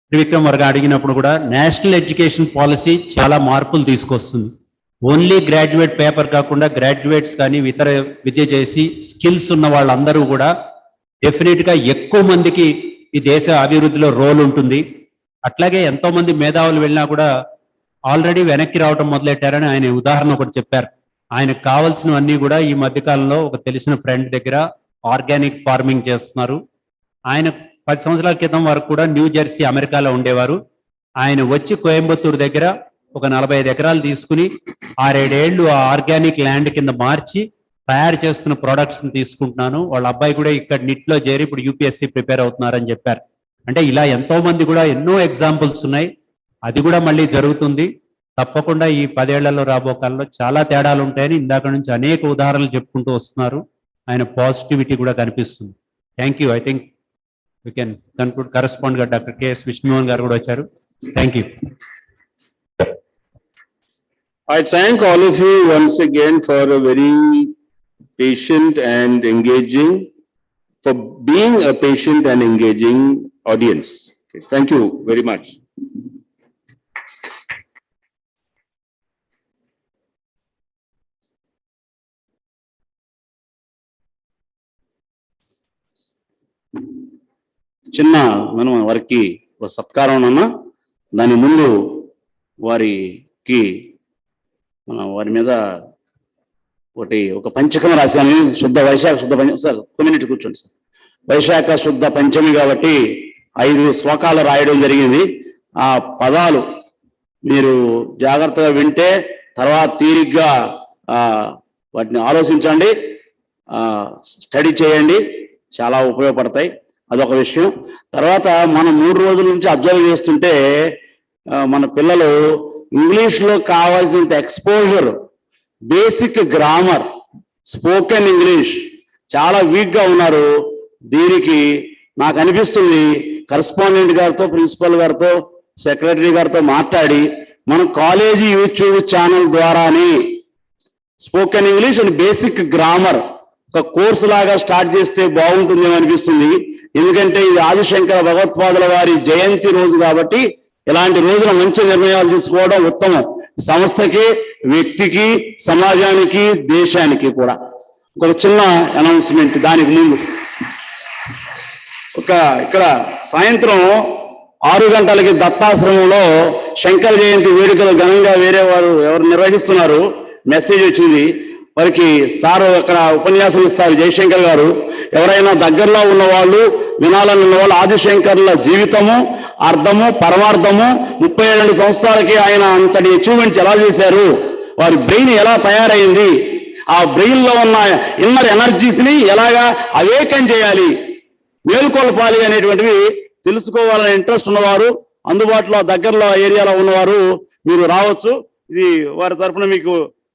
త్రివిక్రమ్ వర్గ అడిగినప్పుడు కూడా నేషనల్ ఎడ్యుకేషన్ పాలసీ చాలా మార్పులు తీసుకొస్తుంది. ఓన్లీ గ్రాడ్యుయేట్ పేపర్ కాకుండా గ్రాడ్యుయేట్స్ కానీ ఇతర విద్య చేసి స్కిల్స్ ఉన్న వాళ్ళందరూ కూడా డెఫినెట్గా ఎక్కువ మందికి ఈ దేశ అభివృద్ధిలో రోల్ ఉంటుంది. అట్లాగే ఎంతో మంది మేధావులు వెళ్ళినా కూడా ఆల్రెడీ వెనక్కి రావడం మొదలెట్టారని ఆయన ఉదాహరణ ఒకటి చెప్పారు. ఆయనకు కావాల్సినవన్నీ కూడా ఈ మధ్యకాలంలో ఒక తెలిసిన ఫ్రెండ్ దగ్గర ఆర్గానిక్ ఫార్మింగ్ చేస్తున్నారు. ఆయన 10 సంవత్సరాల క్రితం వరకు కూడా న్యూ జెర్సీ అమెరికాలో ఉండేవారు. ఆయన వచ్చి కోయంబత్తూరు దగ్గర ఒక 45 ఎకరాలు తీసుకుని 6-7 ఏళ్ళు ఆ ఆర్గానిక్ ల్యాండ్ కింద మార్చి తయారు చేస్తున్న ప్రొడక్ట్స్ తీసుకుంటున్నాను. వాళ్ళ అబ్బాయి కూడా ఇక్కడ నిట్లో చేరి ఇప్పుడు యూపీఎస్సీ ప్రిపేర్ అవుతున్నారని చెప్పారు. అంటే ఇలా ఎంతో మంది కూడా ఎన్నో ఎగ్జాంపుల్స్ ఉన్నాయి. అది కూడా మళ్ళీ జరుగుతుంది. తప్పకుండా ఈ 10 ఏళ్లలో రాబో కాలంలో చాలా తేడాలు ఉంటాయని ఇందాక నుంచి అనేక ఉదాహరణలు చెప్పుకుంటూ వస్తున్నారు. ఆయన పాజిటివిటీ కూడా కనిపిస్తుంది. Thank you. I think we can conclude. Correspondent గా డాక్టర్ కెఎస్ విష్ణుమోహన్ గారు కూడా వచ్చారు. Thank you. I thank all of you once again for a very patient and engaging, for being a patient and engaging audience. Okay, thank you very much. చిన్న మనం వారికి ఒక సత్కారం అన్నా, దాని ముందు వారికి వారి మీద ఒక పంచకం రాశాను. శుద్ధ వైశాఖ శుద్ధ పంచమి. సార్ కమ్యూనిటీ కూర్చోండి సార్. వైశాఖ శుద్ధ పంచమి కాబట్టి 5 శ్లోకాలు రాయడం జరిగింది. ఆ పదాలు మీరు జాగ్రత్తగా వింటే తర్వాత తీరిగ్గా వాటిని ఆలోచించండి, స్టడీ చేయండి, చాలా ఉపయోగపడతాయి. అదొక విషయం. తర్వాత మనం 3 రోజుల నుంచి అబ్జర్వ్ చేస్తుంటే మన పిల్లలు ఇంగ్లీష్లో కావాల్సినంత exposure, basic grammar, spoken English చాలా వీక్గా ఉన్నారు. దీనికి నాకు అనిపిస్తుంది కరస్పాండెంట్ గారితో, ప్రిన్సిపల్ గారితో, సెక్రటరీ గారితో మాట్లాడి మనం కాలేజీ యూట్యూబ్ ఛానల్ ద్వారానే spoken English and basic grammar ఒక కోర్సు లాగా స్టార్ట్ చేస్తే బాగుంటుందేమో అనిపిస్తుంది. ఎందుకంటే ఇది ఆదిశంకర భగవత్పాదుల వారి జయంతి రోజు కాబట్టి ఇలాంటి రోజున మంచి నిర్ణయాలు తీసుకోవడం ఉత్తమం. సంస్థకి, వ్యక్తికి, సమాజానికి, దేశానికి కూడా. ఒక చిన్న అనౌన్స్మెంట్ దానికి ముందు ఇక్కడ సాయంత్రం 6 గంటలకి దత్తాశ్రమంలో శంకర జయంతి వేడుకలు ఘనంగా వేరే వారు ఎవరు నిర్వహిస్తున్నారు. మెసేజ్ వచ్చింది వారికి. సార్ అక్కడ ఉపన్యాసం ఇస్తారు జయశంకర్ గారు. ఎవరైనా దగ్గరలో ఉన్నవాళ్ళు, వినాలని ఉన్నవాళ్ళు, ఆదిశంకర్ల జీవితము, అర్థము, పరమార్థము, 32 సంవత్సరాలకి ఆయన అంతటి అచీవ్మెంట్స్ ఎలా చేశారు, వారి బ్రెయిన్ ఎలా తయారైంది, ఆ బ్రెయిన్ లో ఉన్న ఇన్నర్ ఎనర్జీస్ ని ఎలాగా అవేకం చేయాలి, మేలుకొల్పాలి అనేటువంటివి తెలుసుకోవాలనే ఇంట్రెస్ట్ ఉన్నవారు, అందుబాటులో దగ్గరలో ఏరియాలో ఉన్నవారు మీరు రావచ్చు. ఇది వారి తరఫున మీకు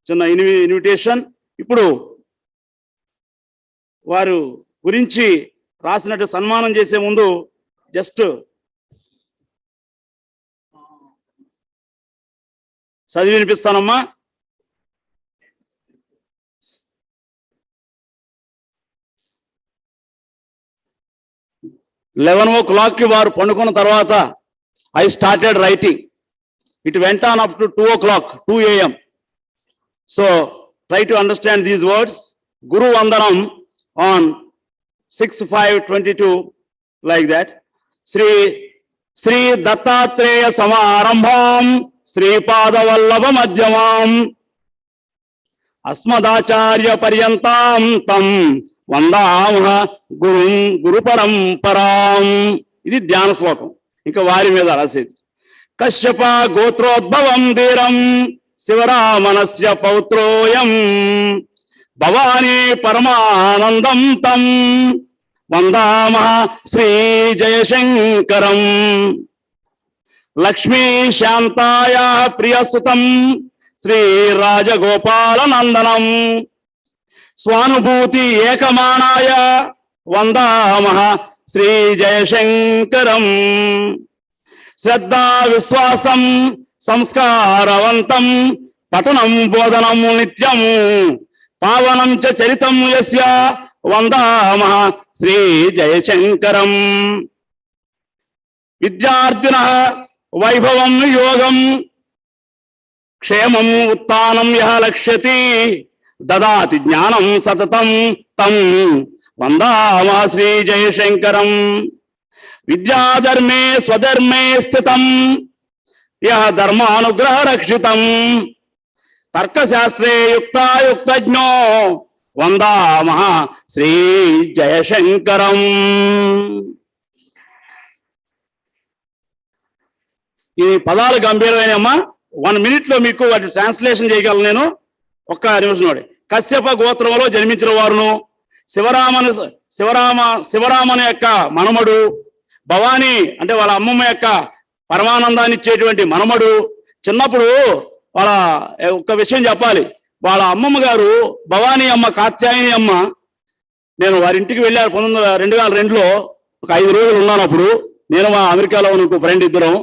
చిన్న ఇన్విటేషన్. ఇప్పుడు వారు గురించి రాసినట్టు సన్మానం చేసే ముందు జస్ట్ చదివి వినిపిస్తానమ్మా. లెవెన్ ఓ క్లాక్కి వారు పండుకున్న తర్వాత I started writing. It went on up to 2 o'clock, 2 AM. So try to understand these words. Guru Vandanam on 6/5/22 like that. Sri Dattatreya Samarambham Sri Padavallabha Madhyamam Asmadacharya Paryantam Tam Vandamaha Guru Paramparam. ఇది ధ్యాన శ్లోకం. ఇంకా వారి మీద రాసేది. కశ్యప గోత్రోద్భవం ధీరం శివరామనస్య పౌత్రోయం భవానీ పరమానందం తం వందామః శ్రీ జయశంకరం. లక్ష్మీ శాంతాయ ప్రియసుతం శ్రీ రాజగోపాల నందనం స్వానుభూతి ఏకమానాయ వందామః శ్రీ జయశంకరం. శ్రద్ధా విశ్వాసం సంస్కారవంతం పఠనం బోధనం నిత్యం పావనం చ చరితం యస్య వందామః శ్రీ జయశంకరం. విద్యార్థినః వైభవం యోగం క్షేమం ఉత్థానం యః లక్ష్యతి దదాతి జ్ఞానం సతతం తం వందామః శ్రీ జయశంకరం. విద్యాధర్మే స్వధర్మే స్థితం యః ధర్మానుగ్రహ రక్షితం తర్కశాస్త్రే యుక్తాయుక్తజ్ఞో వందామః శ్రీ జయశంకరం. ఈ పదాలు గంభీరమైనమ్మా. 1 minute లో మీకు వాటి ట్రాన్స్లేషన్ చేయగలను నేను. ఒక్క నిమిషం నోడి. కశ్యప గోత్రంలో జన్మించిన వారును శివరామని యొక్క మనమడు, భవానీ అంటే వాళ్ళ అమ్మమ్మ యొక్క పరమానందాన్ని ఇచ్చేటువంటి మనమడు. చిన్నప్పుడు వాళ్ళ ఒక్క విషయం చెప్పాలి, వాళ్ళ అమ్మమ్మ గారు భవానీ అమ్మ, కాత్యాయని అమ్మ, నేను వారింటికి వెళ్ళాను 2002లో. ఒక 5 రోజులు ఉన్నాను అప్పుడు. నేను మా అమెరికాలో ఉన్న ఇంకో ఫ్రెండ్ ఇద్దరం.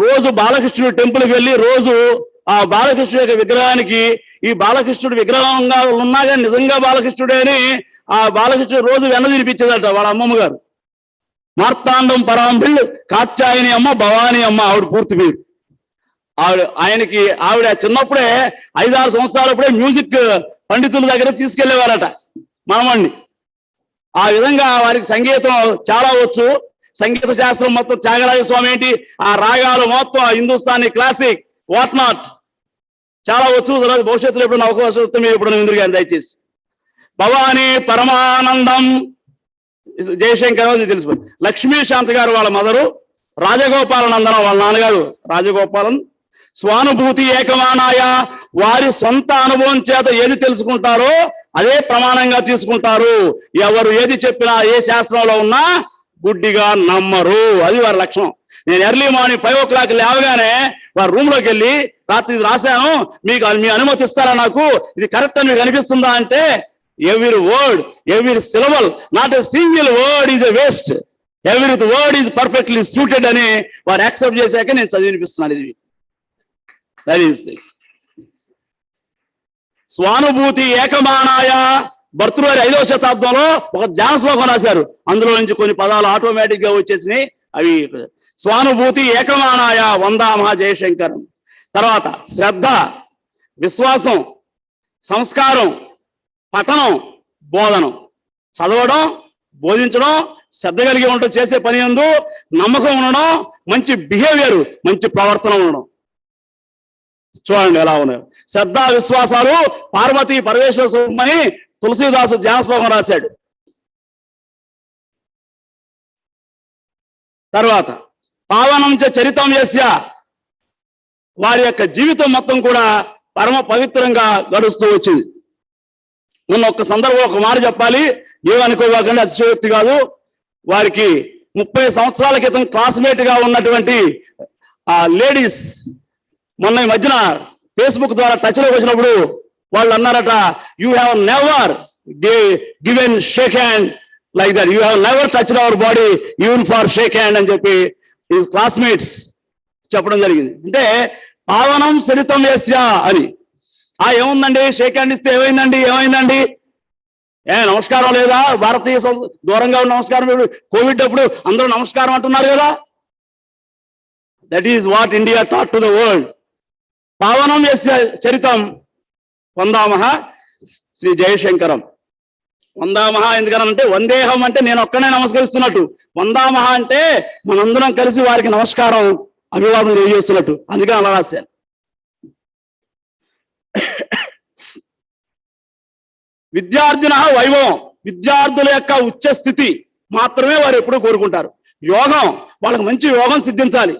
రోజు బాలకృష్ణుడు టెంపుల్కి వెళ్ళి రోజు ఆ బాలకృష్ణుడు యొక్క విగ్రహానికి, ఈ బాలకృష్ణుడు విగ్రహంగా ఉన్నా కానీ నిజంగా బాలకృష్ణుడే అని ఆ బాలకృష్ణుడు రోజు వెన్న తినిపించేదట వాళ్ళ అమ్మమ్మ గారు. మార్తాండం పరాంభిళ్ళు కాత్యాయని అమ్మ, భవానీ అమ్మ ఆవిడ పూర్తి పేరు. ఆవిడ చిన్నప్పుడే 5-6 సంవత్సరాలప్పుడే మ్యూజిక్ పండితుల దగ్గర తీసుకెళ్లేవారట మనమణ్ణి. ఆ విధంగా వారికి సంగీతం చాలా వచ్చు. సంగీత శాస్త్రం మొత్తం త్యాగరాజ స్వామి ఏంటి, ఆ రాగాలు మొత్తం హిందుస్థానీ క్లాసిక్ వాట్ నాట్ చాలా వచ్చు. తర్వాత భవిష్యత్తులో ఎప్పుడు అవకాశం వస్తే మీరు ఎప్పుడు ఇంద్రు గారు దయచేసి. భవానీ పరమానందం జయశంకర్ తెలుసు. లక్ష్మీశాంత్ గారు వాళ్ళ మదరు, రాజగోపాలనందన వాళ్ళ నాన్నగారు రాజగోపాలన్. స్వానుభూతి ఏకమానాయ, వారి సొంత అనుభవం చేత ఏది తెలుసుకుంటారో అదే ప్రమాణంగా తీసుకుంటారు. ఎవరు ఏది చెప్పినా ఏ శాస్త్రంలో ఉన్నా గుడ్డిగా నమ్మరు. అది వారి లక్షణం. నేను ఎర్లీ మార్నింగ్ 5 o'clock లేవగానే వారి రూమ్ లోకి వెళ్ళి రాత్రి ఇది రాశాను, మీ అనుమతి ఇస్తారా, నాకు ఇది కరెక్ట్ అని మీకు అనిపిస్తుందా అంటే, every word, every syllable, not a single word is a waste. Every word is perfectly suited అని వారు యాక్సెప్ట్ చేశాక నేను చదివినిపిస్తున్నాను. ఇది స్వానుభూతి ఏకమానాయ. భర్తృవారి 5వ శతాబ్దంలో ఒక ధ్యాన శ్లోకం రాశారు. అందులో నుంచి కొన్ని పదాలు ఆటోమేటిక్ గా వచ్చేసినాయి. అవి స్వానుభూతి ఏకమానాయ వందామహ జయశంకరం. తర్వాత శ్రద్ధ, విశ్వాసం, సంస్కారం, పఠనం, బోధనం. చదవడం, బోధించడం, శ్రద్ధ కలిగి ఉండడం, చేసే పని యందు నమ్మకం ఉండడం, మంచి బిహేవియర్, మంచి ప్రవర్తన ఉండడం. చూడండి ఎలా ఉన్నాయి. శ్రద్ధ విశ్వాసాలు పార్వతీ పరమేశ్వర స్వరూపమని తులసీదాసు ధ్యాన శ్లోకం రాశాడు. తర్వాత పావనం చ చరితం యస్య, వారి యొక్క జీవితం మొత్తం కూడా పరమ పవిత్రంగా గడుస్తూ వచ్చింది. మొన్న ఒక్క సందర్భం ఒక మాట చెప్పాలి, ఏమనుకోవాకండి, అతిశయోక్తి కాదు. వారికి 30 సంవత్సరాల క్రితం క్లాస్మేట్ గా ఉన్నటువంటి ఆ లేడీస్ మొన్న ఈ మధ్యన ఫేస్బుక్ ద్వారా టచ్ లోకి వచ్చినప్పుడు వాళ్ళు అన్నారట, you have never given shake hand like that, you have never touched our body even for shake hand అని చెప్పి హిస్ క్లాస్మేట్స్ చెప్పడం జరిగింది. అంటే పావనం సరితం యస్య అని. ఏముందండి, షేక్ హ్యాండ్ ఇస్తే ఏమైందండి, నమస్కారం లేదా? భారతీయ దూరంగా ఉన్న నమస్కారం. కోవిడ్ అప్పుడు అందరూ నమస్కారం అంటున్నారు కదా. That is what India taught to the world. పావనం యస్య చరితం వందామహ శ్రీ జయశంకరం. వందామహ ఎందుకనంటే, వందేహం అంటే నేను ఒక్కనే నమస్కరిస్తున్నట్టు, వందామహ అంటే మనందరం కలిసి వారికి నమస్కారం అభివాదం తెలియజేస్తున్నట్టు. అందుకని అలా రాశాను. విద్యార్థిన వైభవం, విద్యార్థుల యొక్క ఉచ్చ స్థితి మాత్రమే వారు ఎప్పుడూ కోరుకుంటారు. యోగం, వాళ్ళకి మంచి యోగం సిద్ధించాలి.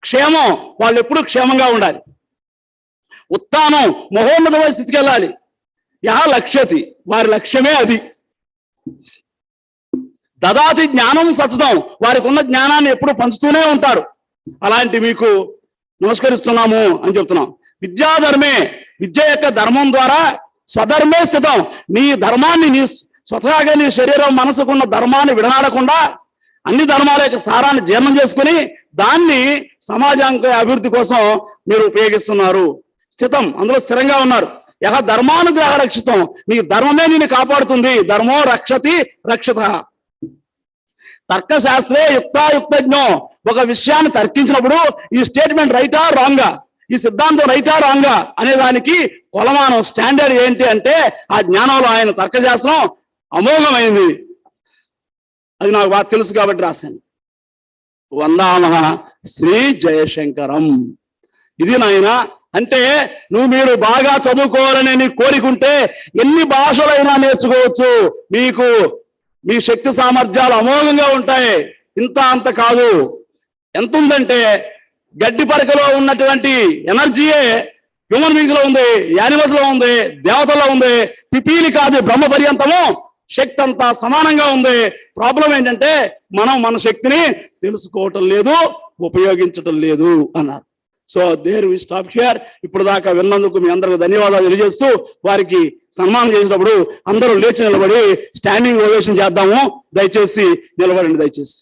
క్షేమం, వాళ్ళు ఎప్పుడూ క్షేమంగా ఉండాలి. ఉత్థానం, మహోన్నతమైన స్థితికి వెళ్ళాలి. లక్ష్యతి, వారి లక్ష్యమే అది. దదాతి జ్ఞానం సతతం, వారికి ఉన్న జ్ఞానాన్ని ఎప్పుడు పంచుతూనే ఉంటారు. అలాంటి మీకు నమస్కరిస్తున్నాము అని చెప్తున్నాం. విద్యాధర్మే, విద్య యొక్క ధర్మం ద్వారా స్వధర్మే స్థితం, నీ ధర్మాన్ని, నీ స్వతహాగా నీ శరీరం మనసుకున్న ధర్మాన్ని విడనాడకుండా అన్ని ధర్మాల యొక్క సారాన్ని జీర్ణం చేసుకుని దాన్ని సమాజానికి అభివృద్ధి కోసం మీరు ఉపయోగిస్తున్నారు. స్థితం, అందులో స్థిరంగా ఉన్నారు. ధర్మానుగ్రహ రక్షితం, నీ ధర్మమే నిన్ను కాపాడుతుంది. ధర్మో రక్షతి రక్షిత. తర్కశాస్త్రే యుక్తాయుక్తజ్ఞం, ఒక విషయాన్ని తర్కించినప్పుడు ఈ స్టేట్మెంట్ రైటా రాంగా, ఈ సిద్ధాంతం రైటా రాంగా అనే దానికి కొలమానం స్టాండర్డ్ ఏంటి అంటే, ఆ జ్ఞానంలో ఆయన తర్కశాస్త్రం అమోఘమైంది. అది నాకు బాగా తెలుసు కాబట్టి రాశాను. వందామహ శ్రీ జయశంకరం. ఇది నాయన అంటే మీరు బాగా చదువుకోవాలని నీ కోరికుంటే ఎన్ని భాషలైనా నేర్చుకోవచ్చు. మీకు మీ శక్తి సామర్థ్యాలు అమోఘంగా ఉంటాయి. ఇంత అంత కాదు. ఎంత ఉందంటే గడ్డి పరకలో ఉన్నటువంటి ఎనర్జీయే హ్యూమన్ బీయింగ్స్ లో ఉంది, యానిమల్స్ లో ఉంది, దేవతల్లో ఉంది. పిపీలి కాదు, బ్రహ్మ పర్యంతము శక్తి అంతా సమానంగా ఉంది. ప్రాబ్లం ఏంటంటే మనం మన శక్తిని తెలుసుకోవటం లేదు, ఉపయోగించటం లేదు అన్నారు. So there we stop here. ఇప్పుడు దాకా విన్నందుకు మీ అందరికి ధన్యవాదాలు తెలియజేస్తూ వారికి సన్మానం చేసినప్పుడు అందరూ లేచి నిలబడి స్టాండింగ్ ఓవేషన్ చేద్దాము. దయచేసి నిలబడండి దయచేసి.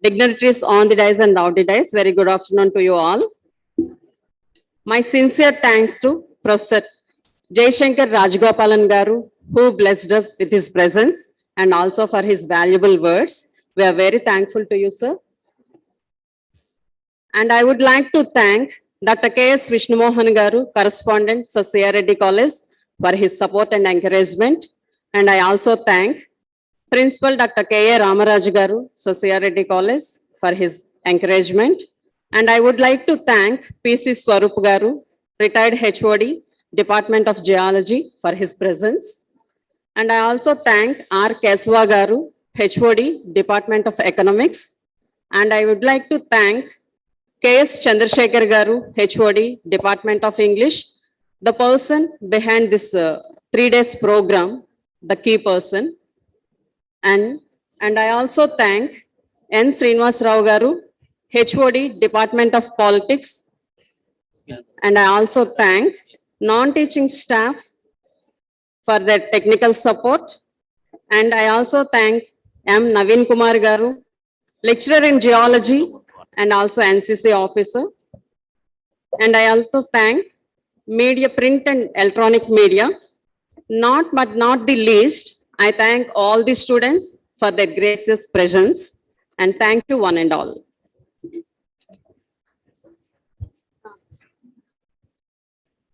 Dignitaries on the dais and out the dais, very good afternoon to you all. My sincere thanks to Professor Jayashankar Rajagopalam garu, who blessed us with his presence and also for his valuable words. We are very thankful to you, sir. And I would like to thank Dr. K.S. Vishnumohan garu, correspondent, C.R. Reddy College, for his support and encouragement. And I also thank Principal Dr. K.A. Ramaraj garu, C.R. Reddy College, for his encouragement. And I would like to thank P.C. Swarup garu, retired HOD, Department of Geology, for his presence. And I also thank R. Keswa garu, HOD, Department of Economics. And I would like to thank K.S. Chandrasekhar garu, HOD, Department of English, the person behind this 3 days program, the key person. And I also thank N. Srinivas Rao garu, HOD, Department of Politics. And I also thank non-teaching staff for their technical support. And I also thank M. Naveen Kumar garu, lecturer in geology and also NCC officer. And I also thank media, print and electronic media. Not but not the least, I thank all the students for their gracious presence, and thank you one and all.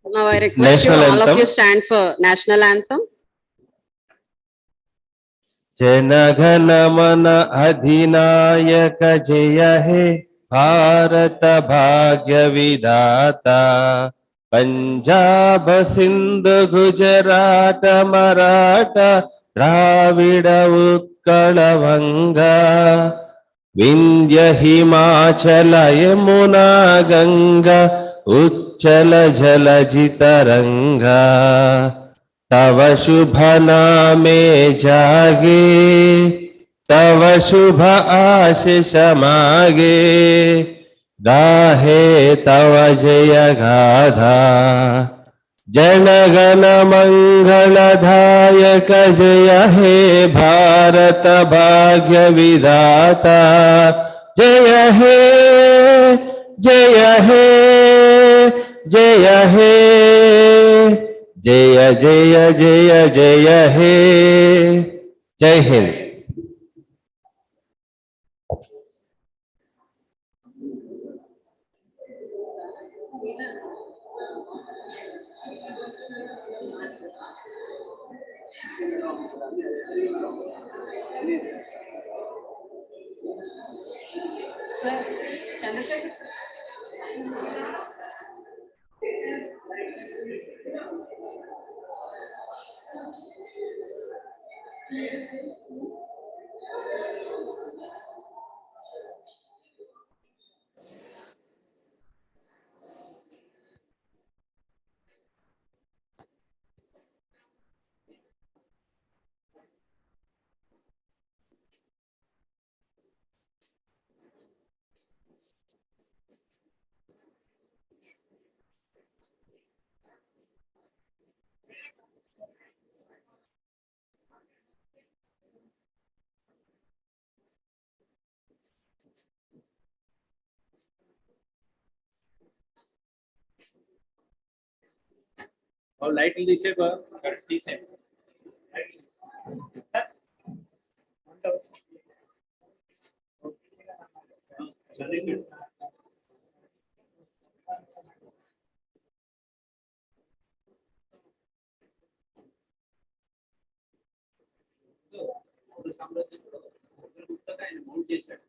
Now I request you all of you stand for national anthem. Jana mana adhinayaka jaya he Bharata bhagya vidata Punjab Sindh Gujarat Maratha Dravida उत्कलवङ्गा Vindhya Himachal Yamuna Ganga उच्चल जलजितरङ्गा तव शुभ नामे जागे तव शुभ आशीष मागे गाहे तव जय गाथा जनगण मंगलदायक जय हे भारत भाग्य विधाता जय हे जय हे जय हे जय जय जय जय हे जय हिंद। లైట్ తీసేపు తీసే ఆయన మౌంట్ చేశాడు.